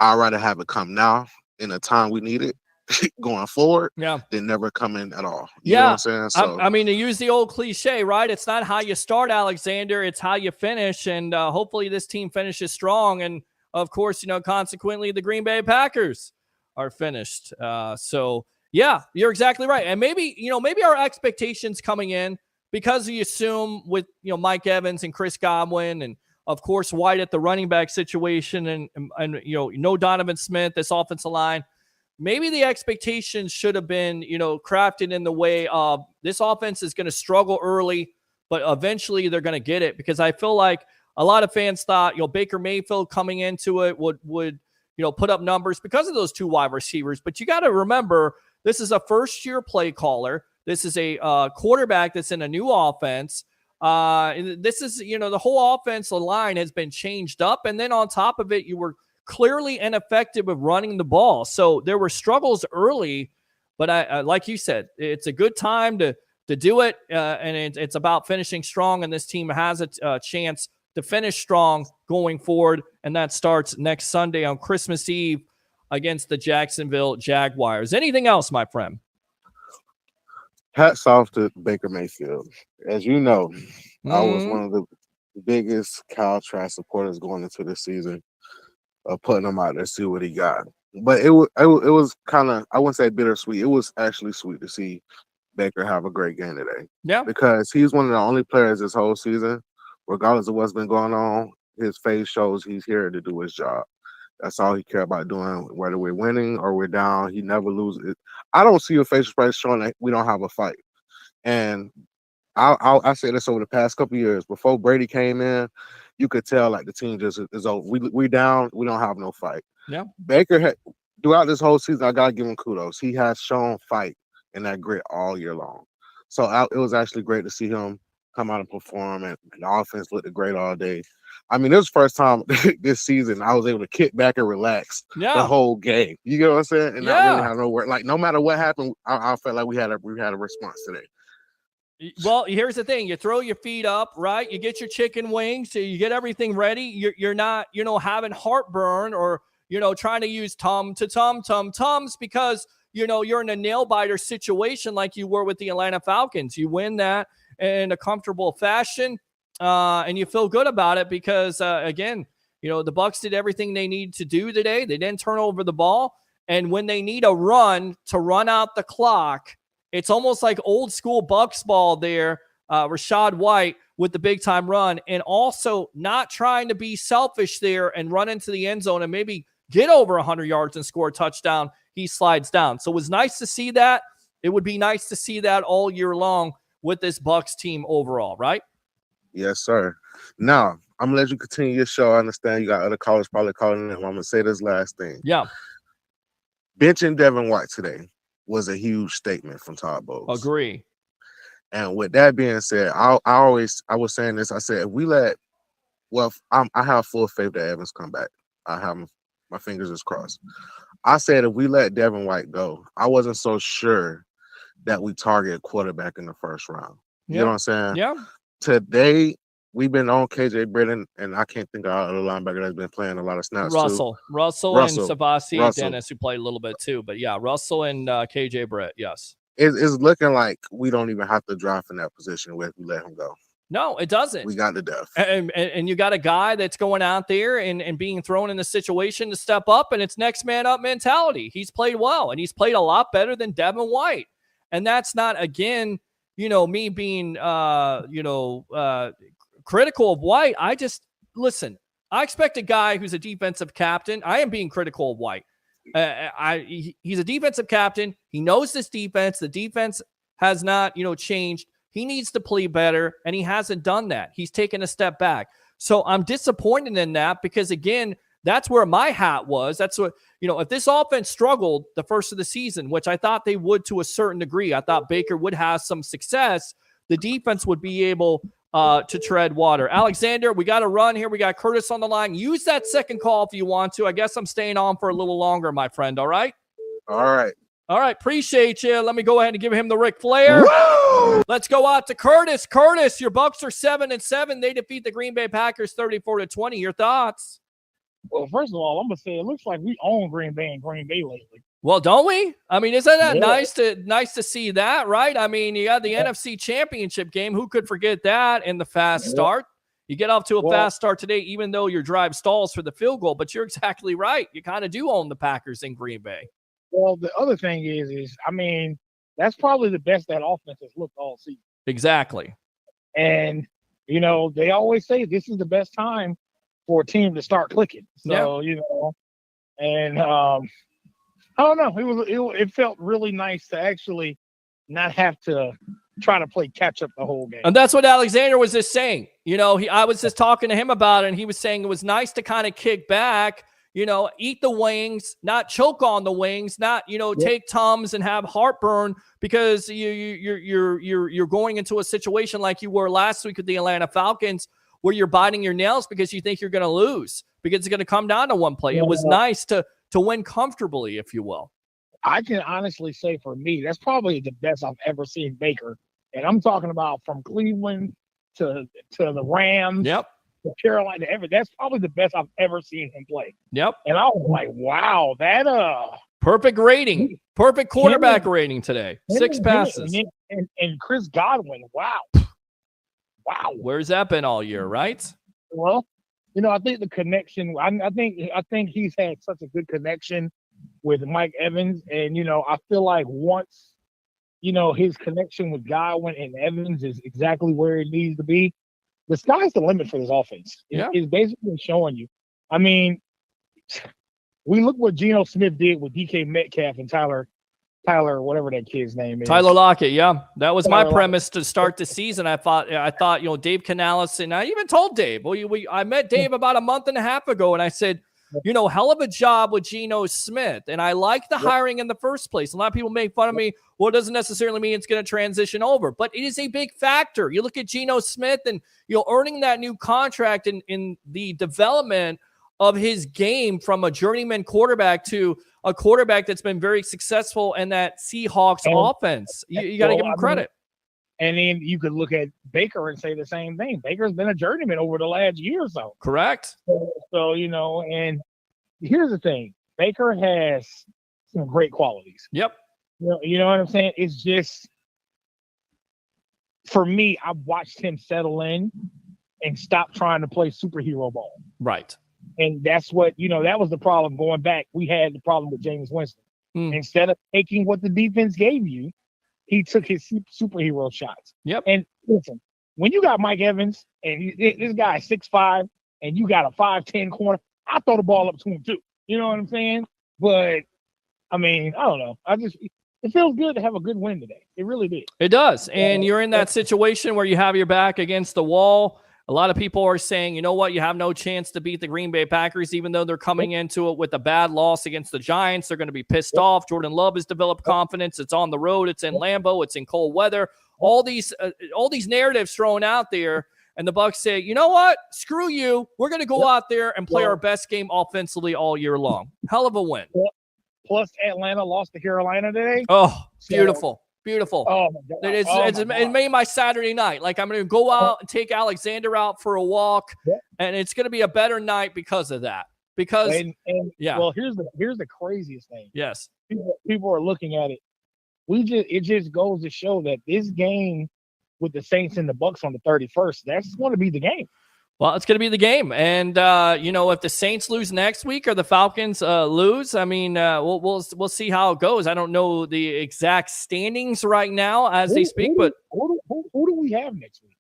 I'd rather have it come now in the time we need it going forward than never come in at all. You know what I'm saying? So I mean, to use the old cliche, right? It's not how you start, Alexander. It's how you finish. And hopefully this team finishes strong. And of course, consequently, the Green Bay Packers are finished. So yeah, you're exactly right. And maybe our expectations coming in, because we assume with, Mike Evans and Chris Godwin, and of course, White at the running back situation, and no Donovan Smith, this offensive line, maybe the expectations should have been, crafted in the way of this offense is going to struggle early, but eventually they're going to get it. Because I feel like a lot of fans thought, Baker Mayfield coming into it would put up numbers because of those two wide receivers. But you got to remember, this is a first-year play caller. This is a quarterback that's in a new offense. This is, the whole offensive line has been changed up. And then on top of it, you were clearly ineffective with running the ball. So there were struggles early, but I like you said, it's a good time to do it. And it's about finishing strong. And this team has a chance to finish strong going forward. And that starts next Sunday on Christmas Eve against the Jacksonville Jaguars. Anything else, my friend? Hats off to Baker Mayfield. As you know, I was one of the biggest Kyle Trask supporters going into this season, putting him out there, see what he got. But it was kind of, I wouldn't say bittersweet. It was actually sweet to see Baker have a great game today. Yeah. Because he's one of the only players this whole season, regardless of what's been going on, his face shows he's here to do his job. That's all he cares about doing, whether we're winning or we're down. He never loses. I don't see a facial expression showing that we don't have a fight. And I say this over the past couple of years. Before Brady came in, you could tell like the team just is over. We down. We don't have no fight. Yeah. Baker had throughout this whole season. I gotta give him kudos. He has shown fight and that grit all year long. So it was actually great to see him come out and perform, and the offense looked great all day. I mean, it was the first time this season I was able to kick back and relax the whole game. You get what I'm saying? And not really have no work. Like no matter what happened, I felt like we had a response today. Well, here's the thing: you throw your feet up, right? You get your chicken wings, so you get everything ready. You're not, having heartburn or trying to use tums because you're in a nail biter situation like you were with the Atlanta Falcons. You win that in a comfortable fashion, and you feel good about it because again, the Bucs did everything they needed to do today. They didn't turn over the ball, and when they need a run to run out the clock. It's almost like old school Bucs ball there, Rachaad White with the big time run, and also not trying to be selfish there and run into the end zone and maybe get over 100 yards and score a touchdown. He slides down. So it was nice to see that. It would be nice to see that all year long with this Bucs team overall, right? Yes, sir. Now, I'm going to let you continue your show. I understand you got other callers probably calling in. I'm going to say this last thing. Yeah. Benching Devin White today was a huge statement from Todd Bowles. Agree. And with that being said, I was saying this. I said, if I have full faith that Evans come back. I have my fingers is crossed. I said, if we let Devin White go, I wasn't so sure that we target quarterback in the first round. You know what I'm saying? Yeah. Today, we've been on KJ Britton, and I can't think of other linebacker that's been playing a lot of snaps Russell too. Russell and Savasi Dennis, who played a little bit too. But yeah, Russell and KJ Britt, yes. It's looking like we don't even have to draft in that position if we let him go. No, it doesn't. We got the depth. And you got a guy that's going out there and being thrown in the situation to step up, and it's next man up mentality. He's played well, and he's played a lot better than Devin White. And that's not, again, me being, critical of White. Listen, I expect a guy who's a defensive captain. I am being critical of White. He's a defensive captain. He knows this defense. The defense has not, changed. He needs to play better, and he hasn't done that. He's taken a step back. So I'm disappointed in that because, again, that's where my hat was. That's what, if this offense struggled the first of the season, which I thought they would to a certain degree, I thought Baker would have some success. The defense would be able to tread water. Alexander, we got to run here. We got Curtis on the line. Use that second call if you want to. I guess I'm staying on for a little longer, my friend. All right? All right. All right. Appreciate you. Let me go ahead and give him the Ric Flair. Woo! Let's go out to Curtis. Curtis, your Bucs are 7-7. They defeat the Green Bay Packers 34-20. Your thoughts? Well, first of all, I'm gonna say it looks like we own Green Bay and Green Bay lately. Well, don't we? I mean, isn't that nice to see that, right? I mean, you got the NFC Championship game. Who could forget that in the fast start? You get off to a fast start today, even though your drive stalls for the field goal. But you're exactly right. You kind of do own the Packers in Green Bay. Well, the other thing is, I mean, that's probably the best that offense has looked all season. Exactly. And, they always say this is the best time for a team to start clicking. So, and I don't know. It felt really nice to actually not have to try to play catch up the whole game. And that's what Alexander was just saying. I was just talking to him about it, and he was saying it was nice to kind of kick back, eat the wings, not choke on the wings, not, take Tums and have heartburn because you're going into a situation like you were last week with the Atlanta Falcons where you're biting your nails because you think you're going to lose because it's going to come down to one play. It was nice to win comfortably, if you will. I can honestly say for me, that's probably the best I've ever seen Baker. And I'm talking about from Cleveland to the Rams, to Carolina, that's probably the best I've ever seen him play. Yep. And I was like, wow, that perfect rating. Perfect quarterback rating today. 6 passes. And Chris Godwin, wow. Wow. Where's that been all year, right? Well, I think the connection, I think he's had such a good connection with Mike Evans. And, I feel like once, his connection with Godwin and Evans is exactly where it needs to be, the sky's the limit for this offense. It's basically showing you. I mean, we look what Geno Smith did with DK Metcalf and Tyler, whatever that kid's name is. Tyler Lockett, yeah. That was my premise to start the season. I thought, Dave Canales, and I even told Dave, I met Dave about a month and a half ago, and I said, hell of a job with Geno Smith. And I like the hiring in the first place. A lot of people make fun of me. Well, it doesn't necessarily mean it's going to transition over, but it is a big factor. You look at Geno Smith and, earning that new contract in the development of his game from a journeyman quarterback to a quarterback that's been very successful in that Seahawks offense. You got to give him credit. And then you could look at Baker and say the same thing. Baker's been a journeyman over the last year or so. Correct. So, and here's the thing. Baker has some great qualities. Yep. You know what I'm saying? It's just, for me, I've watched him settle in and stop trying to play superhero ball. Right. And that's what, that was the problem going back. We had the problem with Jameis Winston. Instead of taking what the defense gave you, he took his superhero shots. Yep. And listen, when you got Mike Evans and this guy is 6'5", and you got a 5'10" corner, I throw the ball up to him too. You know what I'm saying? But I mean, I don't know. It feels good to have a good win today. It really did. It does. And you're in that situation where you have your back against the wall. A lot of people are saying, you know what, you have no chance to beat the Green Bay Packers, even though they're coming into it with a bad loss against the Giants. They're going to be pissed off. Jordan Love has developed confidence. It's on the road. It's in Lambeau. It's in cold weather. All these narratives thrown out there, and the Bucs say, you know what, screw you. We're going to go out there and play our best game offensively all year long. Hell of a win. Plus, Atlanta lost to Carolina today. Oh, beautiful. Beautiful. Oh, my God. It made my Saturday night. Like, I'm going to go out and take Alexander out for a walk, and it's going to be a better night because of that. Because, well, here's the craziest thing. Yes. People are looking at it. It just goes to show that this game with the Saints and the Bucs on the 31st, that's going to be the game. Well, it's going to be the game. And, if the Saints lose next week or the Falcons lose, I mean, we'll see how it goes. I don't know the exact standings right now as they speak, but who do we have next week?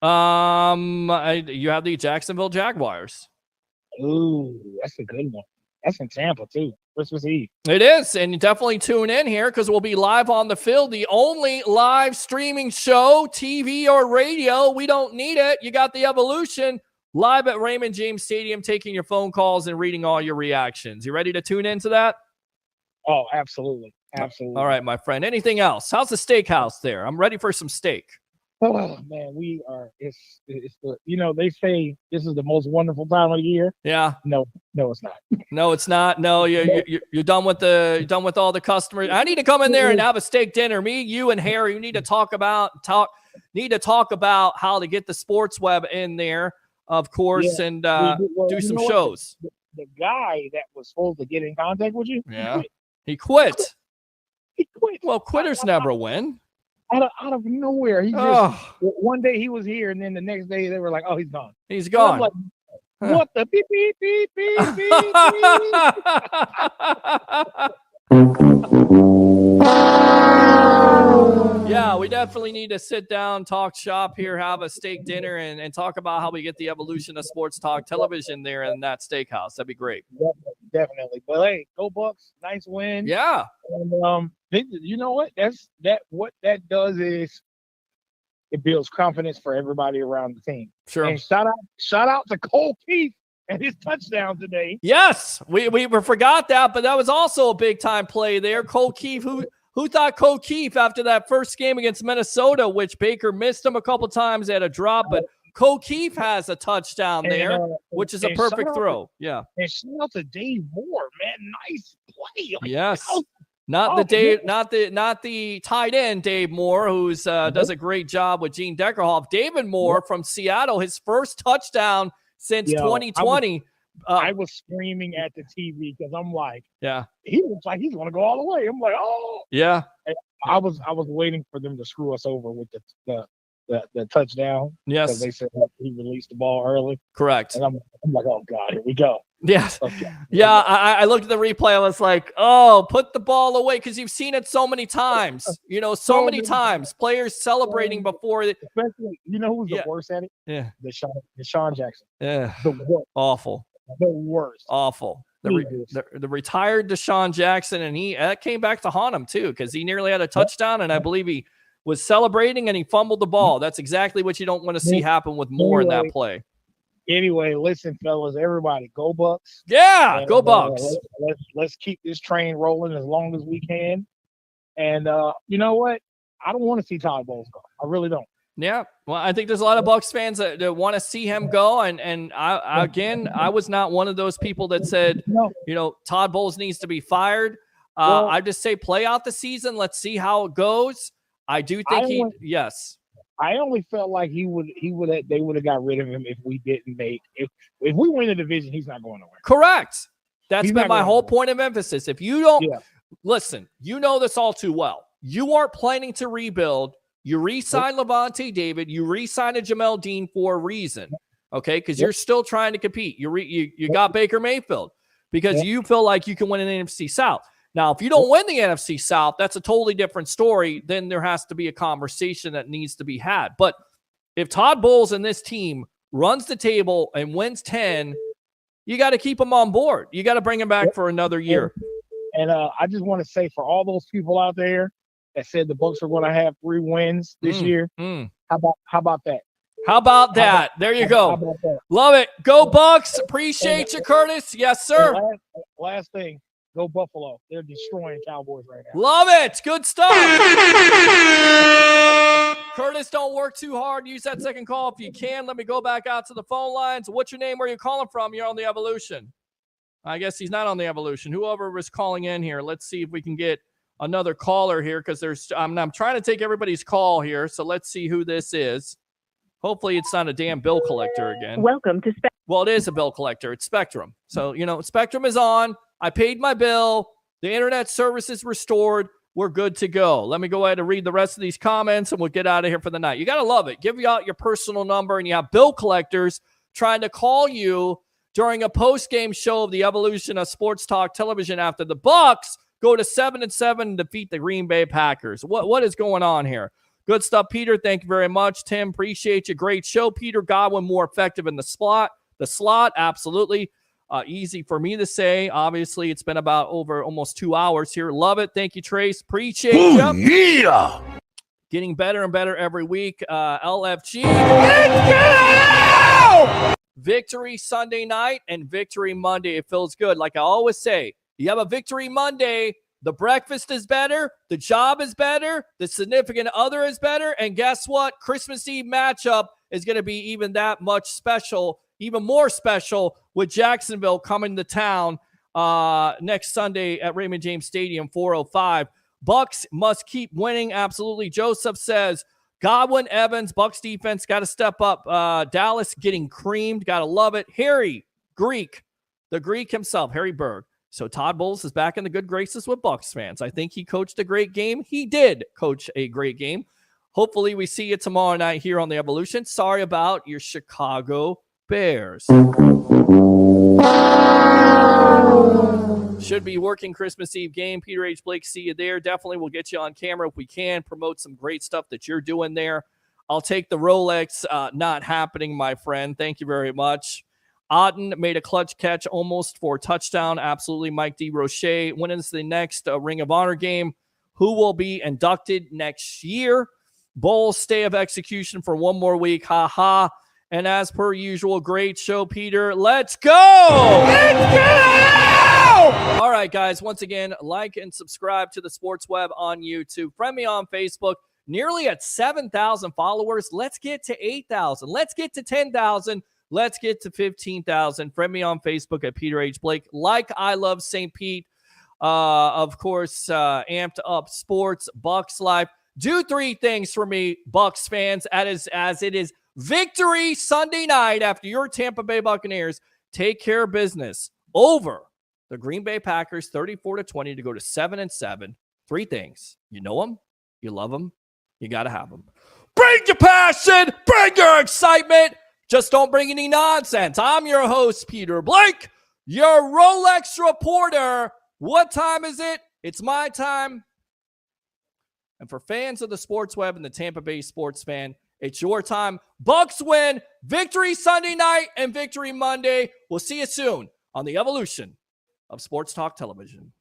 You have the Jacksonville Jaguars. Ooh, that's a good one. That's in Tampa, too. Christmas Eve. It is, and you definitely tune in here because we'll be live on the field, the only live streaming show, TV or radio. We don't need it. You got the evolution live at Raymond James Stadium, taking your phone calls and reading all your reactions. You ready to tune into that? Oh, absolutely. Absolutely. All right, my friend. Anything else? How's the steakhouse there? I'm ready for some steak. Oh man, we are. It's the they say this is the most wonderful time of the year. Yeah. No, it's not. No, it's not. No, you're done with all the customers. I need to come in there and have a steak dinner. Me, you, and Harry. We need to talk about how to get the sports web in there, of course, and do some shows. The guy that was supposed to get in contact with you, he quit. He quit. Well, quitters never win. Out of nowhere, he just one day he was here, and then the next day they were like, "Oh, he's gone." He's gone. Like, what the beep beep beep beep beep Yeah, we definitely need to sit down, talk shop here, have a steak dinner, and talk about how we get the evolution of sports talk television there in that steakhouse. That'd be great. Definitely. But hey, go Bucs! Nice win. Yeah. And you know what? What that does is it builds confidence for everybody around the team. Sure. And shout out to Cole Keith and his touchdown today. Yes, we forgot that, but that was also a big time play there. Cole Keith, who thought Cole Keith after that first game against Minnesota, which Baker missed him a couple times at a drop, but Cole Keith has a touchdown there, which is a perfect throw. Yeah. And shout out to Dave Moore, man. Nice play. Yes. Not the tight end, Dave Moore, who's does a great job with Gene Deckerhoff. David Moore from Seattle, his first touchdown since 2020. I was screaming at the TV because I'm like, yeah, he looks like he's going to go all the way. I'm like, oh, yeah. And I was waiting for them to screw us over with the the touchdown. Yes. Because they said he released the ball early. Correct. And I'm like, oh God, here we go. Yes. Okay. Yeah, I looked at the replay. I was like, oh, put the ball away, because you've seen it so many times. So many times. Players celebrating before. Especially, who's the worst at it? Yeah. Deshaun Jackson. Yeah. The worst. Awful. The worst. Awful. The retired Deshaun Jackson, and that came back to haunt him too, because he nearly had a touchdown, and I believe he was celebrating and he fumbled the ball. That's exactly what you don't want to see happen with Moore in that play. Anyway, listen, fellas, everybody, go Bucs. Yeah, and, go Bucs. Let's keep this train rolling as long as we can. And you know what? I don't want to see Todd Bowles go. I really don't. Yeah, well, I think there's a lot of Bucs fans that want to see him go, and I was not one of those people that said, Todd Bowles needs to be fired. I just say play out the season. Let's see how it goes. I do think yes. I only felt like they would have got rid of him if we didn't if we win the division, he's not going nowhere. Correct. That's been my whole point of emphasis. If you don't listen, this all too well. You aren't planning to rebuild. You re-sign Levante David. You re-sign a Jamel Dean for a reason, okay? Because you're still trying to compete. You got Baker Mayfield because you feel like you can win an NFC South. Now, if you don't win the NFC South, that's a totally different story. Then there has to be a conversation that needs to be had. But if Todd Bowles and this team runs the table and wins 10, you got to keep him on board. You got to bring him back for another year. And I just want to say, for all those people out there that said the Bucs are going to have 3 wins this year, how about that? How about that? There you go. Love it. Go Bucs. Appreciate you, Curtis. Yes, sir. Last thing. Go Buffalo. They're destroying Cowboys right now. Love it. Good stuff. Curtis, don't work too hard. Use that second call if you can. Let me go back out to the phone lines. What's your name? Where are you calling from? You're on the Evolution. I guess he's not on the Evolution. Whoever was calling in here, let's see if we can get another caller here, because I'm trying to take everybody's call here. So let's see who this is. Hopefully it's not a damn bill collector again. Welcome to Spectrum. Well, it is a bill collector. It's Spectrum. So, Spectrum is on. I paid my bill. The internet service is restored. We're good to go. Let me go ahead and read the rest of these comments, and we'll get out of here for the night. You got to love it. Give you out your personal number, and you have bill collectors trying to call you during a post-game show of the Evolution of Sports Talk Television after the Bucs go to 7-7 and defeat the Green Bay Packers. What is going on here? Good stuff, Peter. Thank you very much. Tim, appreciate you. Great show. Peter Godwin, more effective in the slot. Absolutely. Easy for me to say. Obviously, it's been about over almost 2 hours here. Love it. Thank you, Trace. Appreciate you. Yeah. Getting better and better every week. LFG. Victory Sunday night and victory Monday. It feels good. Like I always say, you have a victory Monday, the breakfast is better, the job is better, the significant other is better, and guess what? Christmas Eve matchup is going to be even that much special, even more special, with Jacksonville coming to town next Sunday at Raymond James Stadium, 4:05. Bucs must keep winning. Absolutely. Joseph says, Godwin, Evans, Bucs defense got to step up. Dallas getting creamed. Got to love it. Harry, the Greek himself, Harry Berg. So Todd Bowles is back in the good graces with Bucs fans. I think he coached a great game. He did coach a great game. Hopefully we see you tomorrow night here on the Evolution. Sorry about your Chicago Bears. Should be working Christmas Eve game. Peter H. Blake, see you there. Definitely we'll get you on camera if we can. Promote some great stuff that you're doing there. I'll take the Rolex not happening, my friend. Thank you very much. Otten made a clutch catch almost for a touchdown. Absolutely. Mike DeRoche. When is the next Ring of Honor game? Who will be inducted next year? Bowles stay of execution for one more week. Ha ha. And as per usual, great show, Peter. Let's go! Let's go! All right, guys. Once again, like and subscribe to the Sports Web on YouTube. Friend me on Facebook. Nearly at 7,000 followers. Let's get to 8,000. Let's get to 10,000. Let's get to 15,000. Friend me on Facebook at Peter H. Blake. Like I Love St. Pete. Of course, Amped Up Sports, Bucs Life. Do 3 things for me, Bucs fans, as it is victory Sunday night after your Tampa Bay Buccaneers take care of business over the Green Bay Packers 34-20 to go to 7-7. 3 things. You know them. You love them. You got to have them. Bring your passion. Bring your excitement. Just don't bring any nonsense. I'm your host, Peter Blake, your Rolex reporter. What time is it? It's my time. And for fans of the Sports Web and the Tampa Bay Sports Fan, it's your time. Bucs win. Victory Sunday night and victory Monday. We'll see you soon on the evolution of Sports Talk Television.